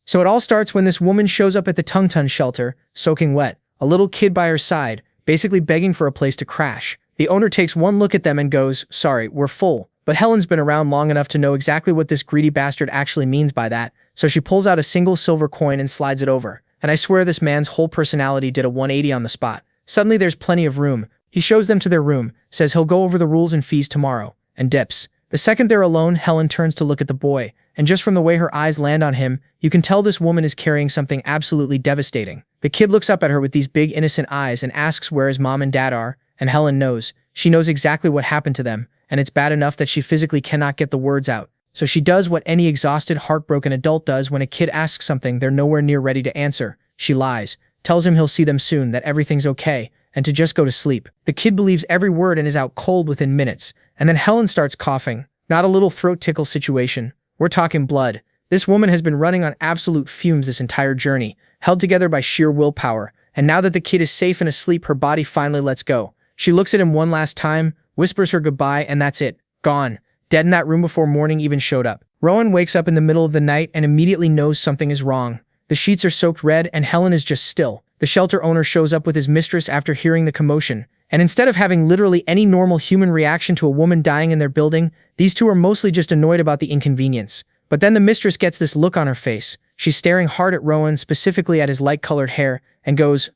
So it all starts when this woman shows up at the Tungtun shelter, soaking wet, a little kid by her side, basically begging for a place to crash. The owner takes one look at them and goes, "Sorry, we're full." But Helen's been around long enough to know exactly what this greedy bastard actually means by that, so she pulls out a single silver coin and slides it over. And I swear this man's whole personality did a 180 on the spot. Suddenly there's plenty of room. He shows them to their room, says he'll go over the rules and fees tomorrow, and dips. The second they're alone, Helen turns to look at the boy, and just from the way her eyes land on him, you can tell this woman is carrying something absolutely devastating. The kid looks up at her with these big innocent eyes and asks where his mom and dad are, and Helen knows. She knows exactly what happened to them, and it's bad enough that she physically cannot get the words out. So she does what any exhausted, heartbroken adult does when a kid asks something they're nowhere near ready to answer. She lies, tells him he'll see them soon, that everything's okay, and to just go to sleep. The kid believes every word and is out cold within minutes, and then Helen starts coughing. Not a little throat tickle situation. We're talking blood. This woman has been running on absolute fumes this entire journey, held together by sheer willpower, and now that the kid is safe and asleep, her body finally lets go. She looks at him one last time, whispers her goodbye, and that's it. Gone. Dead in that room before morning even showed up. Rowan wakes up in the middle of the night and immediately knows something is wrong. The sheets are soaked red and Helen is just still. The shelter owner shows up with his mistress after hearing the commotion, and instead of having literally any normal human reaction to a woman dying in their building, these two are mostly just annoyed about the inconvenience. But then the mistress gets this look on her face. She's staring hard at Rowan, specifically at his light-colored hair, and goes,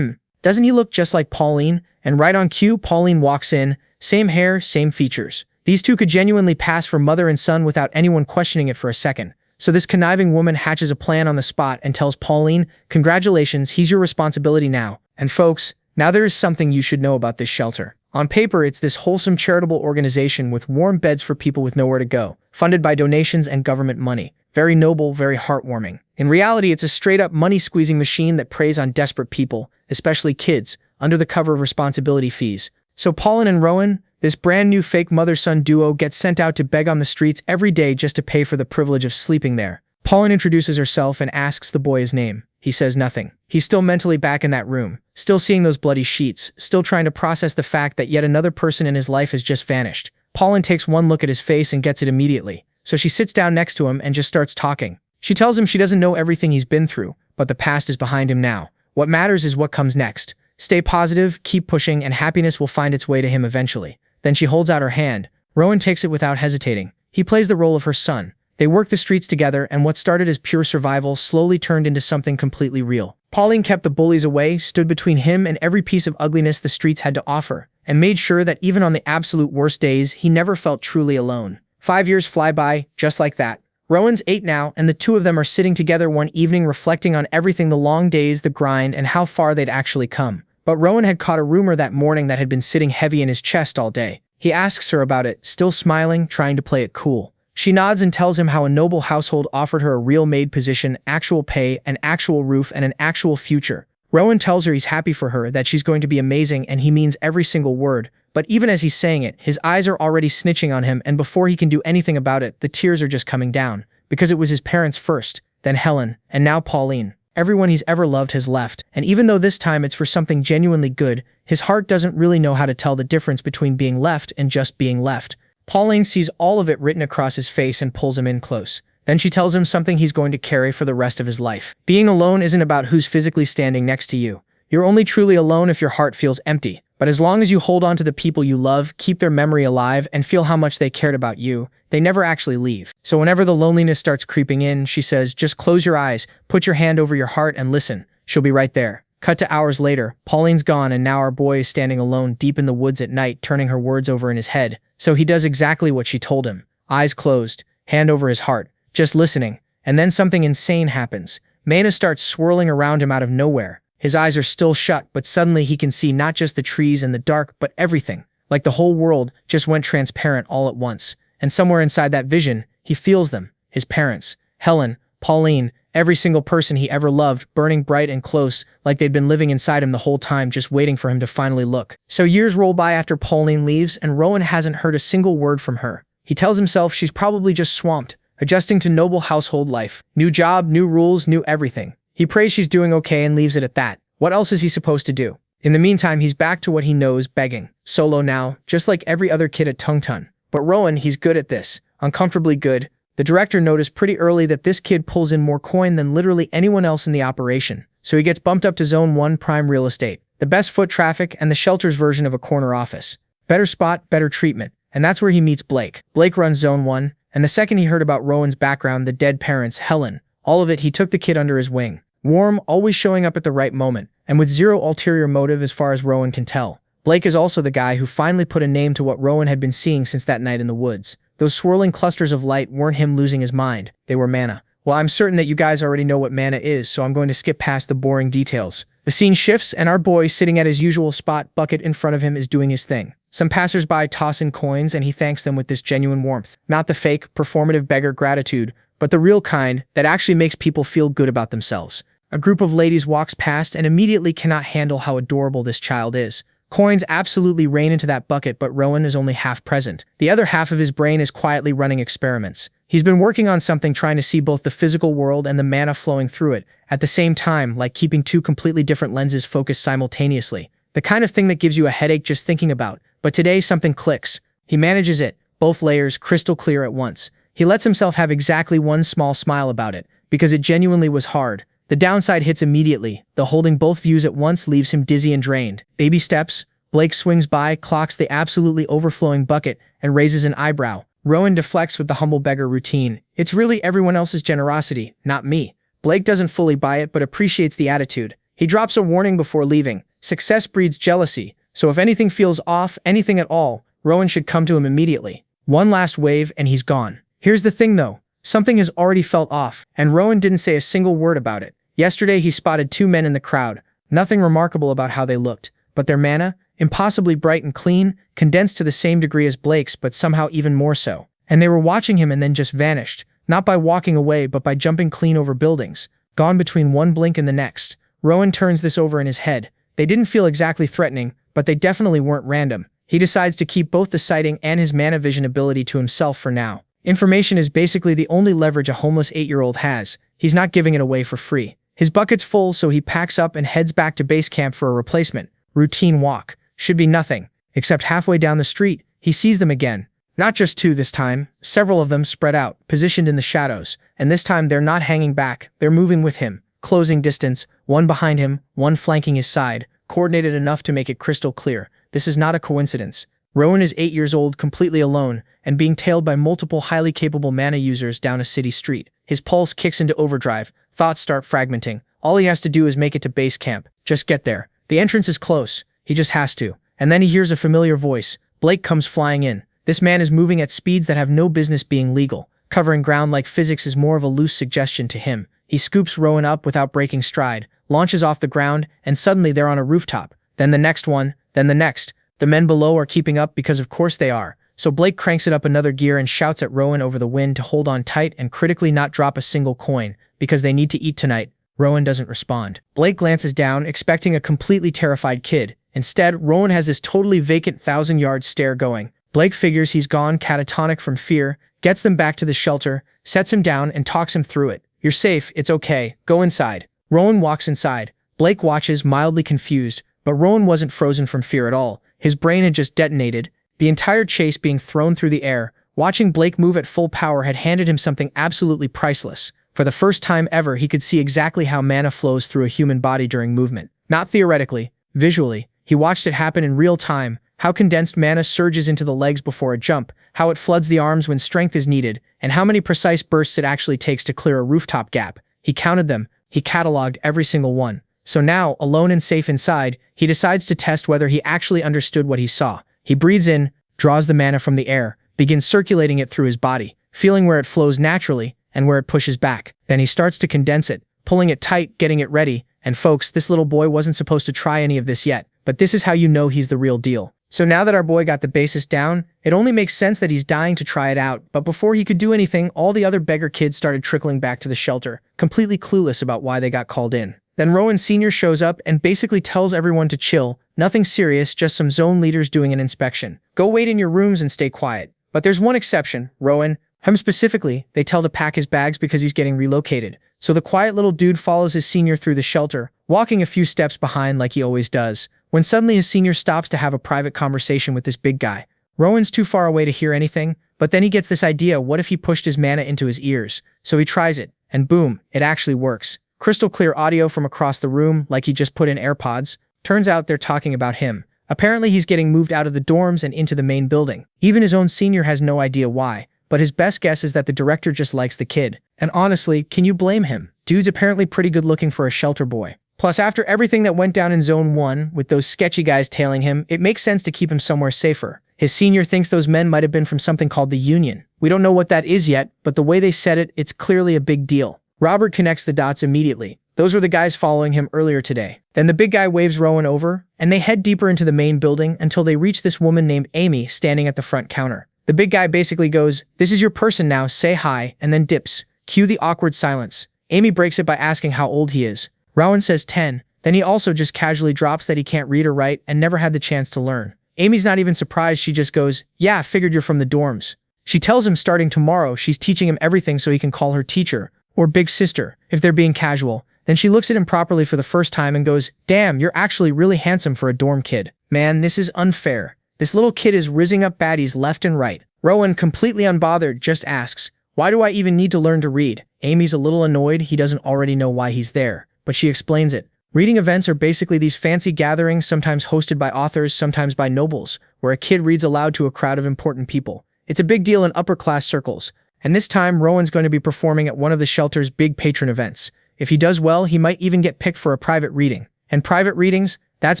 doesn't he look just like Pauline? And right on cue, Pauline walks in, same hair, same features. These two could genuinely pass for mother and son without anyone questioning it for a second. So this conniving woman hatches a plan on the spot and tells Pauline, "Congratulations, he's your responsibility now." And folks, now there is something you should know about this shelter. On paper, it's this wholesome charitable organization with warm beds for people with nowhere to go, funded by donations and government money. Very noble, very heartwarming. In reality, it's a straight-up money-squeezing machine that preys on desperate people, especially kids, under the cover of responsibility fees. So Pauline and Rowan, this brand new fake mother-son duo, gets sent out to beg on the streets every day just to pay for the privilege of sleeping there. Pauline introduces herself and asks the boy his name. He says nothing. He's still mentally back in that room, still seeing those bloody sheets, still trying to process the fact that yet another person in his life has just vanished. Pauline takes one look at his face and gets it immediately. So she sits down next to him and just starts talking. She tells him she doesn't know everything he's been through, but the past is behind him now. What matters is what comes next. Stay positive, keep pushing, and happiness will find its way to him eventually. Then she holds out her hand. Rowan takes it without hesitating. He plays the role of her son. They work the streets together, and what started as pure survival slowly turned into something completely real. Pauline kept the bullies away, stood between him and every piece of ugliness the streets had to offer, and made sure that even on the absolute worst days, he never felt truly alone. 5 years fly by, just like that. Rowan's 8 now, and the two of them are sitting together one evening reflecting on everything, the long days, the grind, and how far they'd actually come. But Rowan had caught a rumor that morning that had been sitting heavy in his chest all day. He asks her about it, still smiling, trying to play it cool. She nods and tells him how a noble household offered her a real maid position, actual pay, an actual roof, and an actual future. Rowan tells her he's happy for her, that she's going to be amazing, and he means every single word. But even as he's saying it, his eyes are already snitching on him, and before he can do anything about it, the tears are just coming down. Because it was his parents first, then Helen, and now Pauline. Everyone he's ever loved has left, and even though this time it's for something genuinely good, his heart doesn't really know how to tell the difference between being left and just being left. Pauline sees all of it written across his face and pulls him in close. Then she tells him something he's going to carry for the rest of his life. Being alone isn't about who's physically standing next to you. You're only truly alone if your heart feels empty. But as long as you hold on to the people you love, keep their memory alive, and feel how much they cared about you, they never actually leave. So whenever the loneliness starts creeping in, she says, just close your eyes, put your hand over your heart, and listen. She'll be right there. Cut to hours later, Pauline's gone, and now our boy is standing alone deep in the woods at night, turning her words over in his head. So he does exactly what she told him. Eyes closed, hand over his heart, just listening. And then something insane happens. Mana starts swirling around him out of nowhere. His eyes are still shut, but suddenly he can see not just the trees and the dark, but everything. Like the whole world just went transparent all at once. And somewhere inside that vision, he feels them. His parents, Helen, Pauline, every single person he ever loved, burning bright and close, like they'd been living inside him the whole time, just waiting for him to finally look. So years roll by after Pauline leaves, and Rowan hasn't heard a single word from her. He tells himself she's probably just swamped, adjusting to noble household life. New job, new rules, new everything. He prays she's doing okay and leaves it at that. What else is he supposed to do? In the meantime, he's back to what he knows, begging. Solo now, just like every other kid at Tungtun. But Rowan, he's good at this. Uncomfortably good. The director noticed pretty early that this kid pulls in more coin than literally anyone else in the operation, so he gets bumped up to Zone 1 prime real estate, the best foot traffic and the shelter's version of a corner office. Better spot, better treatment, and that's where he meets Blake. Blake runs Zone 1, and the second he heard about Rowan's background, the dead parents, Helen, all of it, he took the kid under his wing. Warm, always showing up at the right moment, and with zero ulterior motive as far as Rowan can tell. Blake is also the guy who finally put a name to what Rowan had been seeing since that night in the woods. Those swirling clusters of light weren't him losing his mind, they were mana. Well, I'm certain that you guys already know what mana is, so I'm going to skip past the boring details. The scene shifts, and our boy, sitting at his usual spot, bucket in front of him, is doing his thing. Some passersby toss in coins, and he thanks them with this genuine warmth. Not the fake, performative beggar gratitude, but the real kind that actually makes people feel good about themselves. A group of ladies walks past and immediately cannot handle how adorable this child is. Coins absolutely rain into that bucket, but Rowan is only half present. The other half of his brain is quietly running experiments. He's been working on something, trying to see both the physical world and the mana flowing through it at the same time, like keeping two completely different lenses focused simultaneously. The kind of thing that gives you a headache just thinking about. But today something clicks. He manages it, both layers crystal clear at once. He lets himself have exactly one small smile about it, because it genuinely was hard. The downside hits immediately. The holding both views at once leaves him dizzy and drained. Baby steps. Blake swings by, clocks the absolutely overflowing bucket, and raises an eyebrow. Rowan deflects with the humble beggar routine. It's really everyone else's generosity, not me. Blake doesn't fully buy it, but appreciates the attitude. He drops a warning before leaving. Success breeds jealousy, so if anything feels off, anything at all, Rowan should come to him immediately. One last wave, and he's gone. Here's the thing though. Something has already felt off, and Rowan didn't say a single word about it. Yesterday he spotted two men in the crowd. Nothing remarkable about how they looked, but their mana, impossibly bright and clean, condensed to the same degree as Blake's, but somehow even more so. And they were watching him and then just vanished, not by walking away but by jumping clean over buildings, gone between one blink and the next. Rowan turns this over in his head. They didn't feel exactly threatening, but they definitely weren't random. He decides to keep both the sighting and his mana vision ability to himself for now. Information is basically the only leverage a homeless 8-year-old has. He's not giving it away for free. His bucket's full, so he packs up and heads back to base camp for a replacement. Routine walk. Should be nothing. Except halfway down the street, he sees them again. Not just two this time, several of them spread out, positioned in the shadows, and this time they're not hanging back, they're moving with him, closing distance, one behind him, one flanking his side, coordinated enough to make it crystal clear. This is not a coincidence. Rowan is 8 years old, completely alone, and being tailed by multiple highly capable mana users down a city street. His pulse kicks into overdrive, thoughts start fragmenting. All he has to do is make it to base camp. Just get there. The entrance is close. He just has to. And then he hears a familiar voice. Blake comes flying in. This man is moving at speeds that have no business being legal. Covering ground like physics is more of a loose suggestion to him. He scoops Rowan up without breaking stride, launches off the ground, and suddenly they're on a rooftop. Then the next one, then the next. The men below are keeping up because of course they are. So Blake cranks it up another gear and shouts at Rowan over the wind to hold on tight and critically not drop a single coin, because they need to eat tonight. Rowan doesn't respond. Blake glances down, expecting a completely terrified kid. Instead, Rowan has this totally vacant 1,000-yard stare going. Blake figures he's gone catatonic from fear, gets them back to the shelter, sets him down and talks him through it. You're safe, it's okay, go inside. Rowan walks inside. Blake watches, mildly confused, but Rowan wasn't frozen from fear at all. His brain had just detonated. The entire chase being thrown through the air, watching Blake move at full power had handed him something absolutely priceless. For the first time ever, he could see exactly how mana flows through a human body during movement. Not theoretically, visually. He watched it happen in real time, how condensed mana surges into the legs before a jump, how it floods the arms when strength is needed, and how many precise bursts it actually takes to clear a rooftop gap. He counted them, he cataloged every single one. So now, alone and safe inside, he decides to test whether he actually understood what he saw. He breathes in, draws the mana from the air, begins circulating it through his body, feeling where it flows naturally and where it pushes back. Then he starts to condense it, pulling it tight, getting it ready. And folks, this little boy wasn't supposed to try any of this yet, but this is how you know he's the real deal. So now that our boy got the basis down, it only makes sense that he's dying to try it out, but before he could do anything, all the other beggar kids started trickling back to the shelter, completely clueless about why they got called in. Then Rowan Sr. shows up and basically tells everyone to chill, nothing serious, just some zone leaders doing an inspection. Go wait in your rooms and stay quiet. But there's one exception, Rowan. Him specifically, they tell to pack his bags because he's getting relocated. So the quiet little dude follows his senior through the shelter, walking a few steps behind like he always does, when suddenly his senior stops to have a private conversation with this big guy. Rowan's too far away to hear anything, But then he gets this idea, what if he pushed his mana into his ears? So he tries it, and boom, it actually works. Crystal clear audio from across the room, like he just put in AirPods. Turns out they're talking about him. Apparently he's getting moved out of the dorms and into the main building. Even his own senior has no idea why, but his best guess is that the director just likes the kid. And honestly, can you blame him? Dude's apparently pretty good looking for a shelter boy. Plus, after everything that went down in Zone 1, with those sketchy guys tailing him, it makes sense to keep him somewhere safer. His senior thinks those men might have been from something called the Union. We don't know what that is yet, but the way they said it, it's clearly a big deal. Robert connects the dots immediately. Those were the guys following him earlier today. Then the big guy waves Rowan over, and they head deeper into the main building until they reach this woman named Amy standing at the front counter. The big guy basically goes, "This is your person now, say hi," and then dips. Cue the awkward silence. Amy breaks it by asking how old he is. Rowan says 10, then he also just casually drops that he can't read or write and never had the chance to learn. Amy's not even surprised, she just goes, "Yeah, figured you're from the dorms." She tells him starting tomorrow she's teaching him everything so he can call her teacher, or big sister, if they're being casual. Then she looks at him properly for the first time and goes, "Damn, you're actually really handsome for a dorm kid. Man, this is unfair. This little kid is rizzing up baddies left and right." Rowan, completely unbothered, just asks, "Why do I even need to learn to read?" Amy's a little annoyed he doesn't already know why he's there, but she explains it. Reading events are basically these fancy gatherings, sometimes hosted by authors, sometimes by nobles, where a kid reads aloud to a crowd of important people. It's a big deal in upper-class circles, and this time Rowan's going to be performing at one of the shelter's big patron events. If he does well, he might even get picked for a private reading. And private readings, that's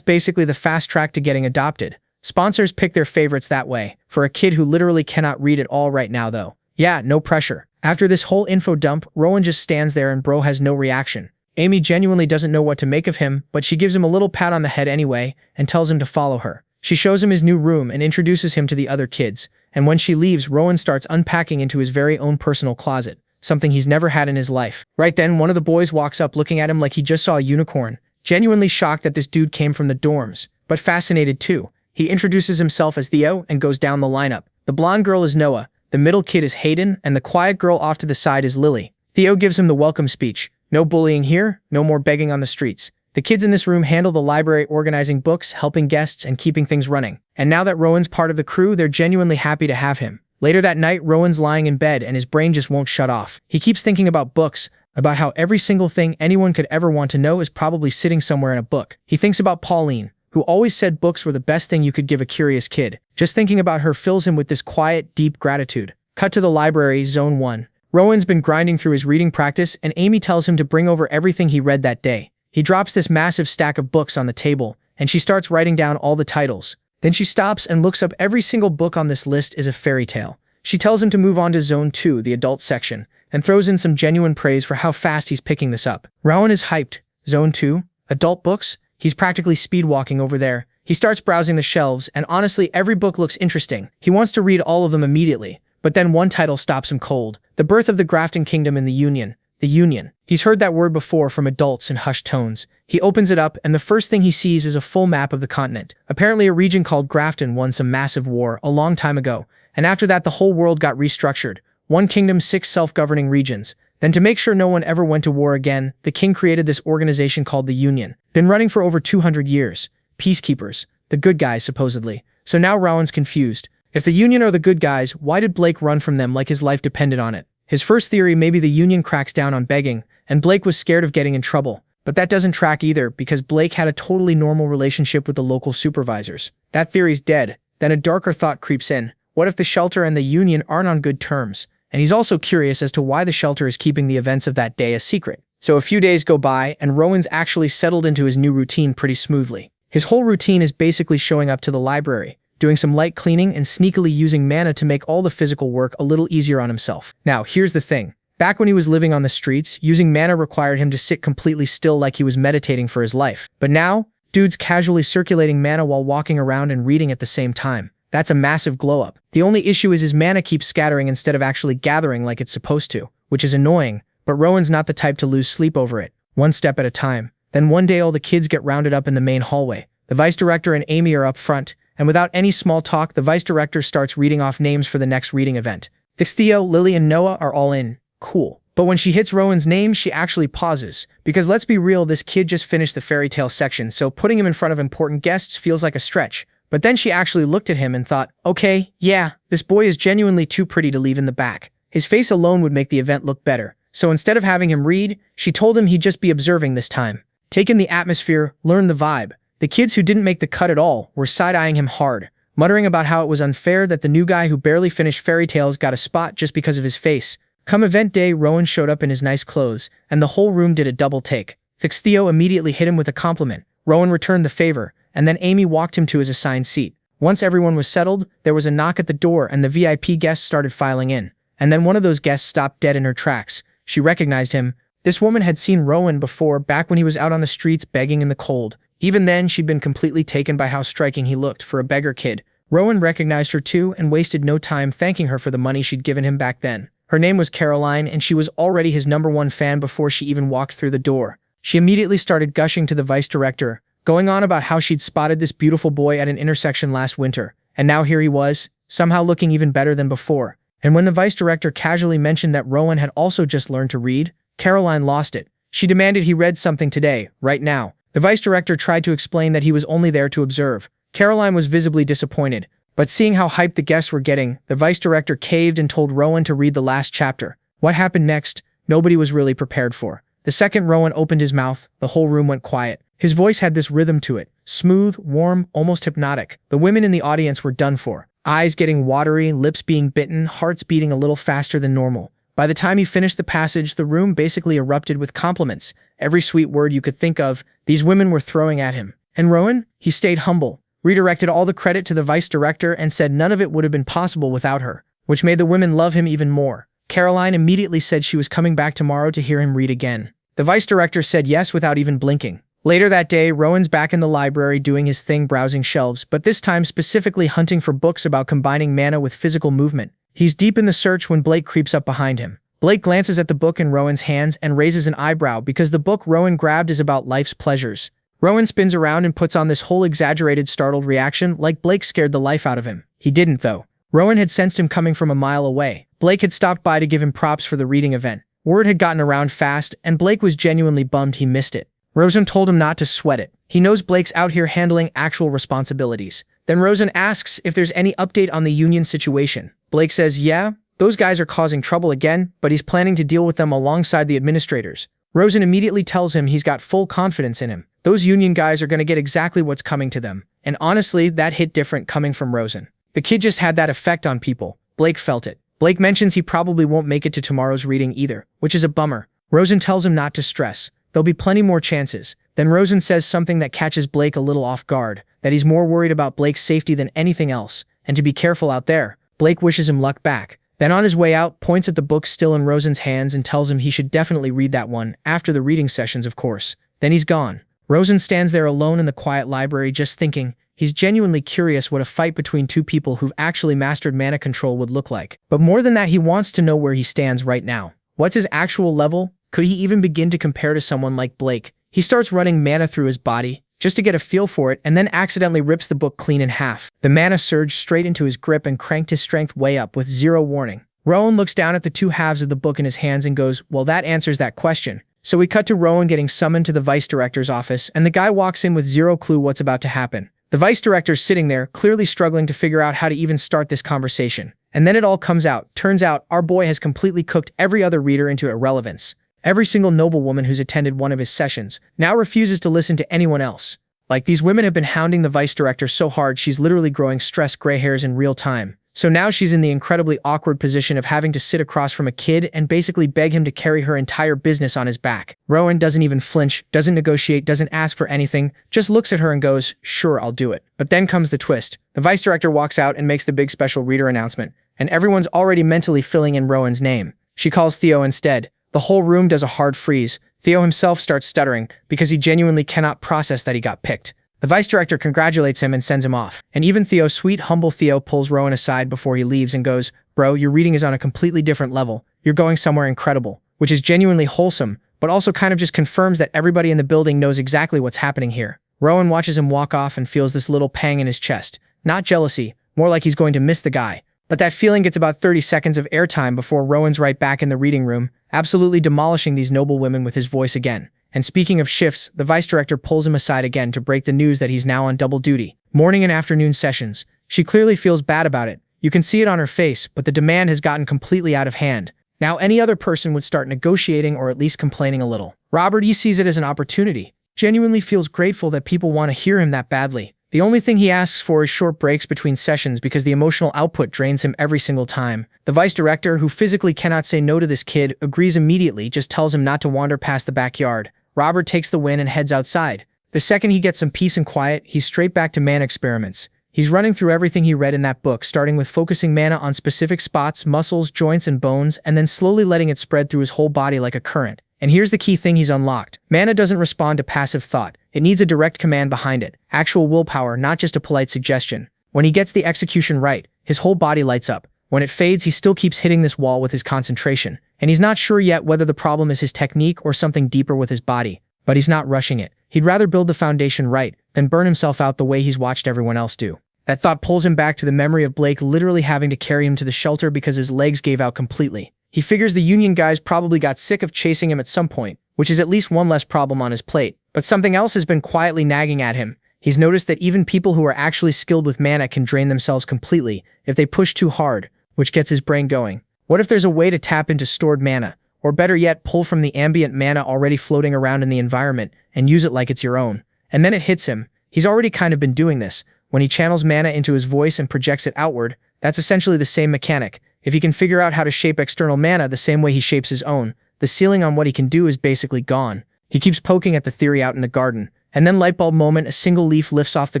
basically the fast track to getting adopted. Sponsors pick their favorites that way. For a kid who literally cannot read at all right now though. Yeah, no pressure. After this whole info dump, Rowan just stands there and bro has no reaction. Amy genuinely doesn't know what to make of him, but she gives him a little pat on the head anyway, and tells him to follow her. She shows him his new room and introduces him to the other kids. And when she leaves, Rowan starts unpacking into his very own personal closet. Something he's never had in his life. Right then, one of the boys walks up looking at him like he just saw a unicorn, genuinely shocked that this dude came from the dorms, but fascinated too. He introduces himself as Theo and goes down the lineup. The blonde girl is Noah, the middle kid is Hayden, and the quiet girl off to the side is Lily. Theo gives him the welcome speech. No bullying here, no more begging on the streets. The kids in this room handle the library, organizing books, helping guests, and keeping things running. And now that Rowan's part of the crew, they're genuinely happy to have him. Later that night, Rowan's lying in bed and his brain just won't shut off. He keeps thinking about books, about how every single thing anyone could ever want to know is probably sitting somewhere in a book. He thinks about Pauline, who always said books were the best thing you could give a curious kid. Just thinking about her fills him with this quiet, deep gratitude. Cut to the library, Zone 1. Rowan's been grinding through his reading practice, and Amy tells him to bring over everything he read that day. He drops this massive stack of books on the table, and she starts writing down all the titles. Then she stops and looks up every single book on this list is a fairy tale. She tells him to move on to Zone 2, the adult section, and throws in some genuine praise for how fast he's picking this up. Rowan is hyped. Zone 2? Adult books? He's practically speed-walking over there. He starts browsing the shelves, and honestly, every book looks interesting. He wants to read all of them immediately, but then one title stops him cold. The Birth of the Grafton Kingdom in the Union. The Union. He's heard that word before from adults in hushed tones. He opens it up, and the first thing he sees is a full map of the continent. Apparently, a region called Grafton won some massive war a long time ago, and after that the whole world got restructured. One kingdom, 6 self-governing regions. Then to make sure no one ever went to war again, the king created this organization called the Union. Been running for over 200 years. Peacekeepers. The good guys, supposedly. So now Rowan's confused. If the Union are the good guys, why did Blake run from them like his life depended on it? His first theory, maybe the Union cracks down on begging, and Blake was scared of getting in trouble. But that doesn't track either, because Blake had a totally normal relationship with the local supervisors. That theory's dead. Then a darker thought creeps in. What if the shelter and the Union aren't on good terms? And he's also curious as to why the shelter is keeping the events of that day a secret. So a few days go by, and Rowan's actually settled into his new routine pretty smoothly. His whole routine is basically showing up to the library, doing some light cleaning, and sneakily using mana to make all the physical work a little easier on himself. Now, here's the thing. Back when he was living on the streets, using mana required him to sit completely still like he was meditating for his life. But now, dude's casually circulating mana while walking around and reading at the same time. That's a massive glow-up. The only issue is his mana keeps scattering instead of actually gathering like it's supposed to, which is annoying, but Rowan's not the type to lose sleep over it. One step at a time. Then one day all the kids get rounded up in the main hallway. The vice director and Amy are up front, and without any small talk, the vice director starts reading off names for the next reading event. Theo, Lily, and Noah are all in. Cool. But when she hits Rowan's name, she actually pauses. Because let's be real, this kid just finished the fairy tale section, so putting him in front of important guests feels like a stretch. But then she actually looked at him and thought, okay, yeah, this boy is genuinely too pretty to leave in the back. His face alone would make the event look better. So instead of having him read, she told him he'd just be observing this time. Take in the atmosphere, learn the vibe. The kids who didn't make the cut at all were side-eyeing him hard, muttering about how it was unfair that the new guy who barely finished fairy tales got a spot just because of his face. Come event day, Rowan showed up in his nice clothes, and the whole room did a double take. Theo immediately hit him with a compliment. Rowan returned the favor, and then Amy walked him to his assigned seat. Once everyone was settled, there was a knock at the door and the VIP guests started filing in. And then one of those guests stopped dead in her tracks. She recognized him. This woman had seen Rowan before, back when he was out on the streets begging in the cold. Even then, she'd been completely taken by how striking he looked for a beggar kid. Rowan recognized her too and wasted no time thanking her for the money she'd given him back then. Her name was Caroline, and she was already his #1 fan before she even walked through the door. She immediately started gushing to the vice director, going on about how she'd spotted this beautiful boy at an intersection last winter, and now here he was, somehow looking even better than before. And when the vice director casually mentioned that Rowan had also just learned to read, Caroline lost it. She demanded he read something today, right now. The vice director tried to explain that he was only there to observe. Caroline was visibly disappointed, but seeing how hyped the guests were getting, the vice director caved and told Rowan to read the last chapter. What happened next, nobody was really prepared for. The second Rowan opened his mouth, the whole room went quiet. His voice had this rhythm to it, smooth, warm, almost hypnotic. The women in the audience were done for. Eyes getting watery, lips being bitten, hearts beating a little faster than normal. By the time he finished the passage, the room basically erupted with compliments. Every sweet word you could think of, these women were throwing at him. And Rowan? He stayed humble, redirected all the credit to the vice director and said none of it would have been possible without her, which made the women love him even more. Caroline immediately said she was coming back tomorrow to hear him read again. The vice director said yes without even blinking. Later that day, Rowan's back in the library doing his thing, browsing shelves, but this time specifically hunting for books about combining mana with physical movement. He's deep in the search when Blake creeps up behind him. Blake glances at the book in Rowan's hands and raises an eyebrow because the book Rowan grabbed is about life's pleasures. Rowan spins around and puts on this whole exaggerated startled reaction like Blake scared the life out of him. He didn't though. Rowan had sensed him coming from a mile away. Blake had stopped by to give him props for the reading event. Word had gotten around fast and Blake was genuinely bummed he missed it. Rowan told him not to sweat it. He knows Blake's out here handling actual responsibilities. Then Rowan asks if there's any update on the union situation. Blake says, yeah, those guys are causing trouble again, but he's planning to deal with them alongside the administrators. Rowan immediately tells him he's got full confidence in him. Those union guys are going to get exactly what's coming to them. And honestly, that hit different coming from Rowan. The kid just had that effect on people. Blake felt it. Blake mentions he probably won't make it to tomorrow's reading either, which is a bummer. Rowan tells him not to stress. There'll be plenty more chances. Then Rowan says something that catches Blake a little off guard, that he's more worried about Blake's safety than anything else, and to be careful out there. Blake wishes him luck back. Then on his way out, points at the book still in Rowan's hands and tells him he should definitely read that one, after the reading sessions of course. Then he's gone. Rowan stands there alone in the quiet library just thinking. He's genuinely curious what a fight between two people who've actually mastered mana control would look like. But more than that, he wants to know where he stands right now. What's his actual level? Could he even begin to compare to someone like Blake? He starts running mana through his body, just to get a feel for it, and then accidentally rips the book clean in half. The mana surged straight into his grip and cranked his strength way up with zero warning. Rowan looks down at the two halves of the book in his hands and goes, well, that answers that question. So we cut to Rowan getting summoned to the vice director's office, and the guy walks in with zero clue what's about to happen. The vice director's sitting there, clearly struggling to figure out how to even start this conversation. And then it all comes out. Turns out, our boy has completely cooked every other reader into irrelevance. Every single noble woman who's attended one of his sessions now refuses to listen to anyone else. Like, these women have been hounding the vice director so hard she's literally growing stressed gray hairs in real time. So now she's in the incredibly awkward position of having to sit across from a kid and basically beg him to carry her entire business on his back. Rowan doesn't even flinch, doesn't negotiate, doesn't ask for anything, just looks at her and goes, sure, I'll do it. But then comes the twist. The vice director walks out and makes the big special reader announcement, and everyone's already mentally filling in Rowan's name. She calls Theo instead. The whole room does a hard freeze. Theo himself starts stuttering because he genuinely cannot process that he got picked. The vice director congratulates him and sends him off. And even Theo, sweet, humble Theo, pulls Rowan aside before he leaves and goes, bro, your reading is on a completely different level. You're going somewhere incredible, which is genuinely wholesome, but also kind of just confirms that everybody in the building knows exactly what's happening here. Rowan watches him walk off and feels this little pang in his chest. Not jealousy, more like he's going to miss the guy. But that feeling gets about 30 seconds of airtime before Rowan's right back in the reading room, absolutely demolishing these noble women with his voice again. And speaking of shifts, the vice director pulls him aside again to break the news that he's now on double duty. Morning and afternoon sessions. She clearly feels bad about it. You can see it on her face, but the demand has gotten completely out of hand. Now any other person would start negotiating or at least complaining a little. Robert, he sees it as an opportunity. Genuinely feels grateful that people want to hear him that badly. The only thing he asks for is short breaks between sessions because the emotional output drains him every single time. The vice director, who physically cannot say no to this kid, agrees immediately, just tells him not to wander past the backyard. Robert takes the win and heads outside. The second he gets some peace and quiet, he's straight back to mana experiments. He's running through everything he read in that book, starting with focusing mana on specific spots, muscles, joints, and bones, and then slowly letting it spread through his whole body like a current. And here's the key thing he's unlocked. Mana doesn't respond to passive thought. It needs a direct command behind it. Actual willpower, not just a polite suggestion. When he gets the execution right, his whole body lights up. When it fades, he still keeps hitting this wall with his concentration. And he's not sure yet whether the problem is his technique or something deeper with his body. But he's not rushing it. He'd rather build the foundation right than burn himself out the way he's watched everyone else do. That thought pulls him back to the memory of Blake literally having to carry him to the shelter because his legs gave out completely. He figures the Union guys probably got sick of chasing him at some point, which is at least one less problem on his plate. But something else has been quietly nagging at him. He's noticed that even people who are actually skilled with mana can drain themselves completely if they push too hard, which gets his brain going. What if there's a way to tap into stored mana, or better yet, pull from the ambient mana already floating around in the environment and use it like it's your own? And then it hits him. He's already kind of been doing this. When he channels mana into his voice and projects it outward, that's essentially the same mechanic. If he can figure out how to shape external mana the same way he shapes his own, the ceiling on what he can do is basically gone. He keeps poking at the theory out in the garden, and then lightbulb moment, a single leaf lifts off the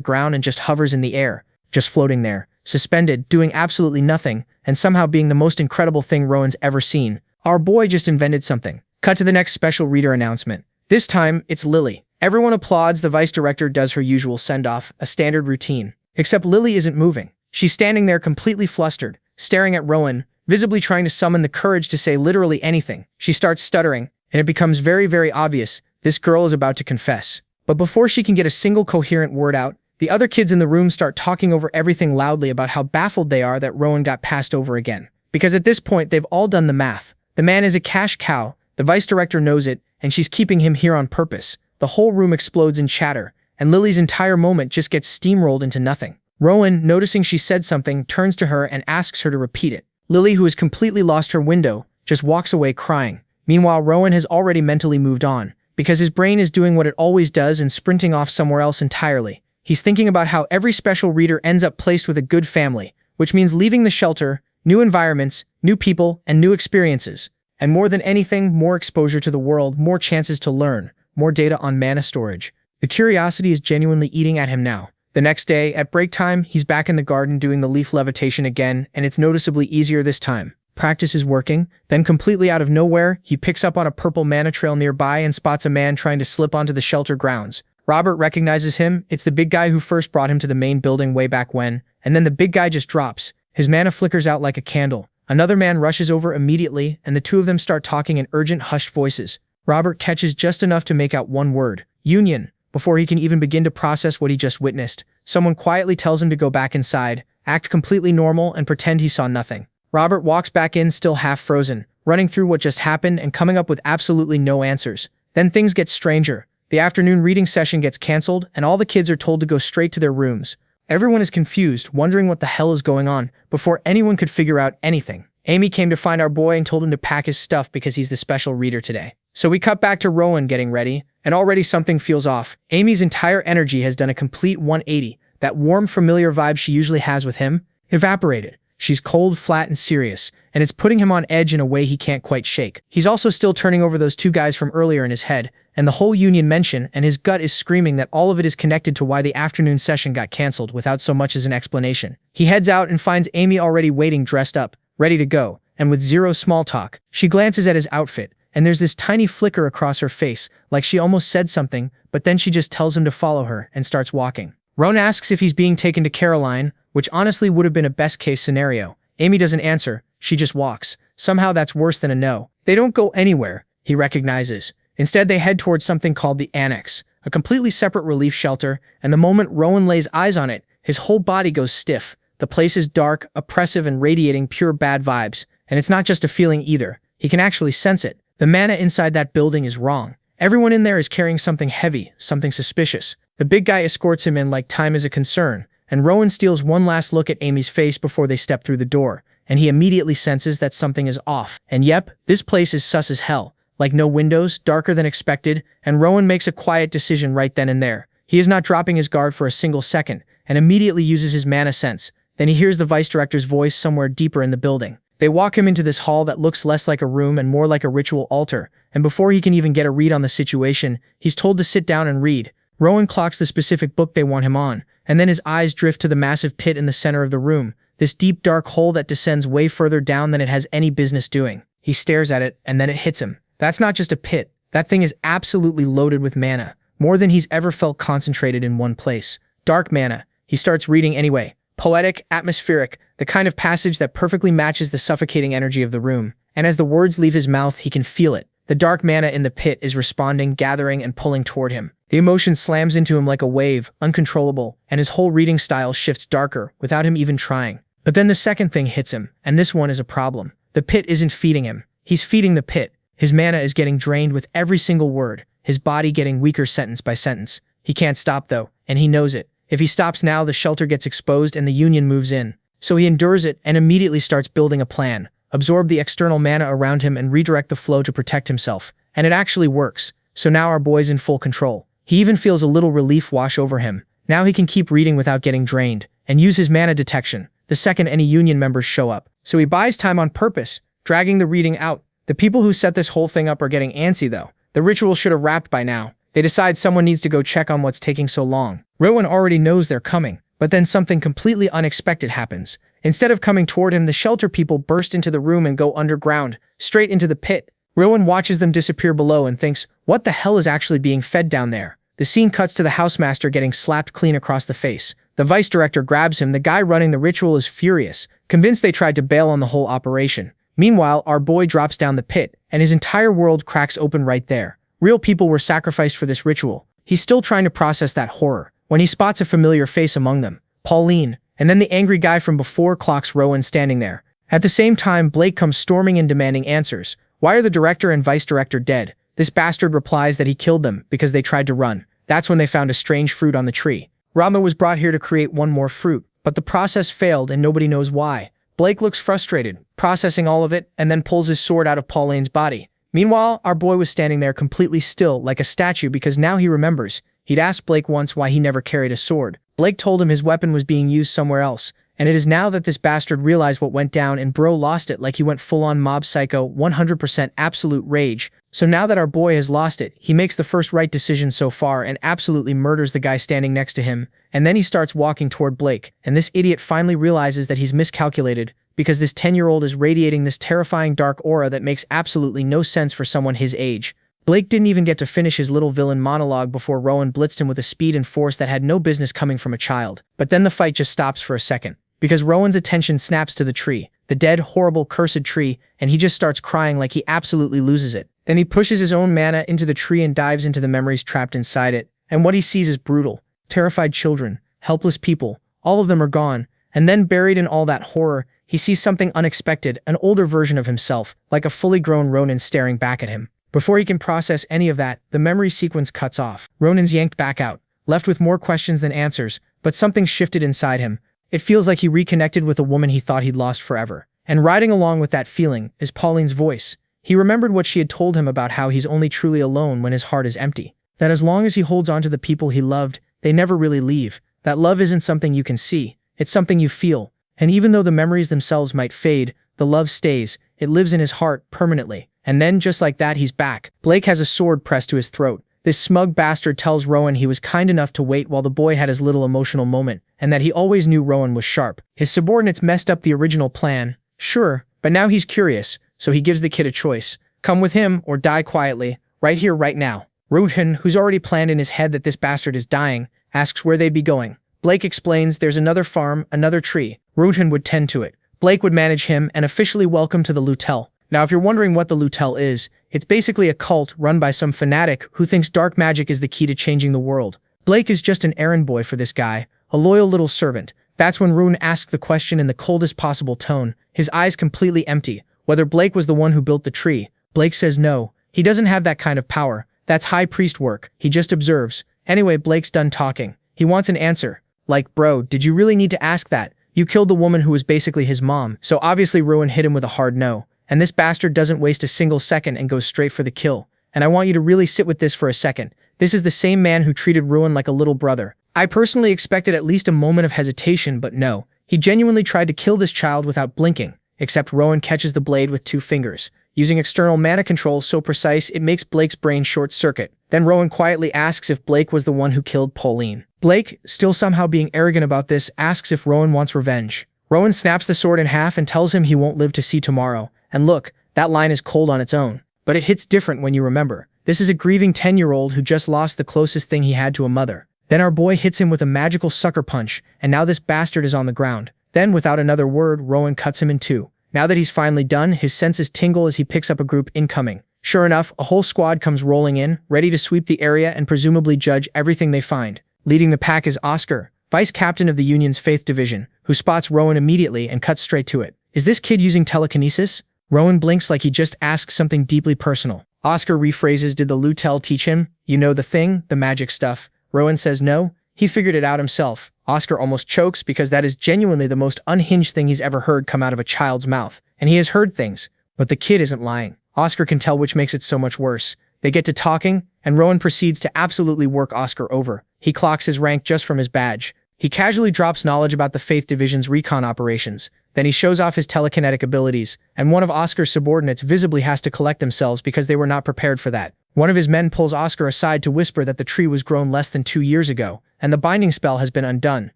ground and just hovers in the air, just floating there, suspended, doing absolutely nothing, and somehow being the most incredible thing Rowan's ever seen. Our boy just invented something. Cut to the next special reader announcement. This time, it's Lily. Everyone applauds. The vice director does her usual send-off, a standard routine. Except Lily isn't moving. She's standing there completely flustered, staring at Rowan, visibly trying to summon the courage to say literally anything. She starts stuttering, and it becomes very, very obvious this girl is about to confess. But before she can get a single coherent word out, the other kids in the room start talking over everything loudly about how baffled they are that Rowan got passed over again. Because at this point, they've all done the math. The man is a cash cow, the vice director knows it, and she's keeping him here on purpose. The whole room explodes in chatter, and Lily's entire moment just gets steamrolled into nothing. Rowan, noticing she said something, turns to her and asks her to repeat it. Lily, who has completely lost her window, just walks away crying. Meanwhile, Rowan has already mentally moved on, because his brain is doing what it always does and sprinting off somewhere else entirely. He's thinking about how every special reader ends up placed with a good family, which means leaving the shelter, new environments, new people, and new experiences. And more than anything, more exposure to the world, more chances to learn, more data on mana storage. The curiosity is genuinely eating at him now. The next day, at break time, he's back in the garden doing the leaf levitation again, and it's noticeably easier this time. Practice is working. Then completely out of nowhere, he picks up on a purple mana trail nearby and spots a man trying to slip onto the shelter grounds. Robert recognizes him. It's the big guy who first brought him to the main building way back when, and then the big guy just drops. His mana flickers out like a candle. Another man rushes over immediately, and the two of them start talking in urgent, hushed voices. Robert catches just enough to make out one word, Union. Before he can even begin to process what he just witnessed, someone quietly tells him to go back inside, act completely normal, and pretend he saw nothing. Robert walks back in, still half frozen, running through what just happened and coming up with absolutely no answers. Then things get stranger. The afternoon reading session gets canceled, and all the kids are told to go straight to their rooms. Everyone is confused, wondering what the hell is going on, before anyone could figure out anything. Amy came to find our boy and told him to pack his stuff because he's the special reader today. So we cut back to Rowan getting ready, and already something feels off. Amy's entire energy has done a complete 180. That warm, familiar vibe she usually has with him evaporated. She's cold, flat, and serious, and it's putting him on edge in a way he can't quite shake. He's also still turning over those two guys from earlier in his head, and the whole Union mention, and his gut is screaming that all of it is connected to why the afternoon session got canceled without so much as an explanation. He heads out and finds Amy already waiting, dressed up, ready to go, and with zero small talk. She glances at his outfit, and there's this tiny flicker across her face, like she almost said something, but then she just tells him to follow her and starts walking. Rowan asks if he's being taken to Caroline, which honestly would have been a best-case scenario. Amy doesn't answer, she just walks. Somehow that's worse than a no. They don't go anywhere, he recognizes. Instead, they head towards something called the Annex, a completely separate relief shelter, and the moment Rowan lays eyes on it, his whole body goes stiff. The place is dark, oppressive, and radiating pure bad vibes. And it's not just a feeling either. He can actually sense it. The mana inside that building is wrong. Everyone in there is carrying something heavy, something suspicious. The big guy escorts him in like time is a concern, and Rowan steals one last look at Amy's face before they step through the door, and he immediately senses that something is off. And yep, this place is sus as hell. Like no windows, darker than expected, and Rowan makes a quiet decision right then and there. He is not dropping his guard for a single second, and immediately uses his mana sense. Then he hears the vice director's voice somewhere deeper in the building. They walk him into this hall that looks less like a room and more like a ritual altar, and before he can even get a read on the situation, he's told to sit down and read. Rowan clocks the specific book they want him on, and then his eyes drift to the massive pit in the center of the room, this deep dark hole that descends way further down than it has any business doing. He stares at it, and then it hits him. That's not just a pit. That thing is absolutely loaded with mana, more than he's ever felt concentrated in one place. Dark mana. He starts reading anyway. Poetic, atmospheric, the kind of passage that perfectly matches the suffocating energy of the room. And as the words leave his mouth, he can feel it. The dark mana in the pit is responding, gathering, and pulling toward him. The emotion slams into him like a wave, uncontrollable, and his whole reading style shifts darker, without him even trying. But then the second thing hits him, and this one is a problem. The pit isn't feeding him. He's feeding the pit. His mana is getting drained with every single word, his body getting weaker sentence by sentence. He can't stop though, and he knows it. If he stops now, the shelter gets exposed and the Union moves in. So he endures it and immediately starts building a plan. Absorb the external mana around him and redirect the flow to protect himself. And it actually works. So now our boy's in full control. He even feels a little relief wash over him. Now he can keep reading without getting drained, and use his mana detection the second any Union members show up. So he buys time on purpose, dragging the reading out. The people who set this whole thing up are getting antsy though. The ritual should have wrapped by now. They decide someone needs to go check on what's taking so long. Rowan already knows they're coming, but then something completely unexpected happens. Instead of coming toward him, the shelter people burst into the room and go underground, straight into the pit. Rowan watches them disappear below and thinks, what the hell is actually being fed down there? The scene cuts to the housemaster getting slapped clean across the face. The vice director grabs him. The guy running the ritual is furious, convinced they tried to bail on the whole operation. Meanwhile, our boy drops down the pit, and his entire world cracks open right there. Real people were sacrificed for this ritual. He's still trying to process that horror, when he spots a familiar face among them. Pauline, and then the angry guy from before clocks Rowan standing there. At the same time, Blake comes storming in demanding answers. Why are the director and vice director dead? This bastard replies that he killed them because they tried to run. That's when they found a strange fruit on the tree. Rama was brought here to create one more fruit, but the process failed and nobody knows why. Blake looks frustrated, processing all of it, and then pulls his sword out of Pauline's body. Meanwhile, our boy was standing there completely still, like a statue, because now he remembers. He'd asked Blake once why he never carried a sword. Blake told him his weapon was being used somewhere else, and it is now that this bastard realized what went down and bro lost it like he went full-on mob psycho, 100% absolute rage. So now that our boy has lost it, he makes the first right decision so far and absolutely murders the guy standing next to him, and then he starts walking toward Blake, and this idiot finally realizes that he's miscalculated, because this 10-year-old is radiating this terrifying dark aura that makes absolutely no sense for someone his age. Blake didn't even get to finish his little villain monologue before Rowan blitzed him with a speed and force that had no business coming from a child. But then the fight just stops for a second, because Rowan's attention snaps to the tree, the dead, horrible, cursed tree, and he just starts crying like he absolutely loses it. Then he pushes his own mana into the tree and dives into the memories trapped inside it, and what he sees is brutal. Terrified children, helpless people, all of them are gone, and then buried in all that horror, he sees something unexpected, an older version of himself, like a fully grown Ronan staring back at him. Before he can process any of that, the memory sequence cuts off. Ronan's yanked back out, left with more questions than answers, but something shifted inside him. It feels like he reconnected with a woman he thought he'd lost forever. And riding along with that feeling is Pauline's voice. He remembered what she had told him about how he's only truly alone when his heart is empty. That as long as he holds on to the people he loved, they never really leave. That love isn't something you can see, it's something you feel. And even though the memories themselves might fade, the love stays. It lives in his heart permanently. And then, just like that, he's back. Blake has a sword pressed to his throat. This smug bastard tells Rowan he was kind enough to wait while the boy had his little emotional moment, and that he always knew Rowan was sharp. His subordinates messed up the original plan, sure, but now he's curious, so he gives the kid a choice. Come with him, or die quietly, right here, right now. Rowan, who's already planned in his head that this bastard is dying, asks where they'd be going. Blake explains there's another farm, another tree. Rowan would tend to it. Blake would manage him and officially welcome to the Lutell. Now, if you're wondering what the Lutell is, it's basically a cult run by some fanatic who thinks dark magic is the key to changing the world. Blake is just an errand boy for this guy, a loyal little servant. That's when Rowan asks the question in the coldest possible tone, his eyes completely empty, whether Blake was the one who built the tree. Blake says no, he doesn't have that kind of power. That's high priest work. He just observes, Anyway, Blake's done talking. He wants an answer. Like, bro, did you really need to ask that? You killed the woman who was basically his mom, so obviously Rowan hit him with a hard no. And this bastard doesn't waste a single second and goes straight for the kill. And I want you to really sit with this for a second. This is the same man who treated Rowan like a little brother. I personally expected at least a moment of hesitation, but no. He genuinely tried to kill this child without blinking, except Rowan catches the blade with 2 fingers, using external mana control so precise it makes Blake's brain short-circuit. Then Rowan quietly asks if Blake was the one who killed Pauline. Blake, still somehow being arrogant about this, asks if Rowan wants revenge. Rowan snaps the sword in half and tells him he won't live to see tomorrow. And look, that line is cold on its own. But it hits different when you remember. This is a grieving 10-year-old who just lost the closest thing he had to a mother. Then our boy hits him with a magical sucker punch, and now this bastard is on the ground. Then, without another word, Rowan cuts him in 2. Now that he's finally done, his senses tingle as he picks up a group incoming. Sure enough, a whole squad comes rolling in, ready to sweep the area and presumably judge everything they find. Leading the pack is Oscar, vice captain of the Union's Faith Division, who spots Rowan immediately and cuts straight to it. Is this kid using telekinesis? Rowan blinks like he just asked something deeply personal. Oscar rephrases, did the Lutell teach him? You know the thing, the magic stuff. Rowan says no, he figured it out himself. Oscar almost chokes because that is genuinely the most unhinged thing he's ever heard come out of a child's mouth. And he has heard things, but the kid isn't lying. Oscar can tell, which makes it so much worse. They get to talking, and Rowan proceeds to absolutely work Oscar over. He clocks his rank just from his badge. He casually drops knowledge about the Faith Division's recon operations. Then he shows off his telekinetic abilities, and one of Oscar's subordinates visibly has to collect themselves because they were not prepared for that. One of his men pulls Oscar aside to whisper that the tree was grown less than 2 years ago, and the binding spell has been undone,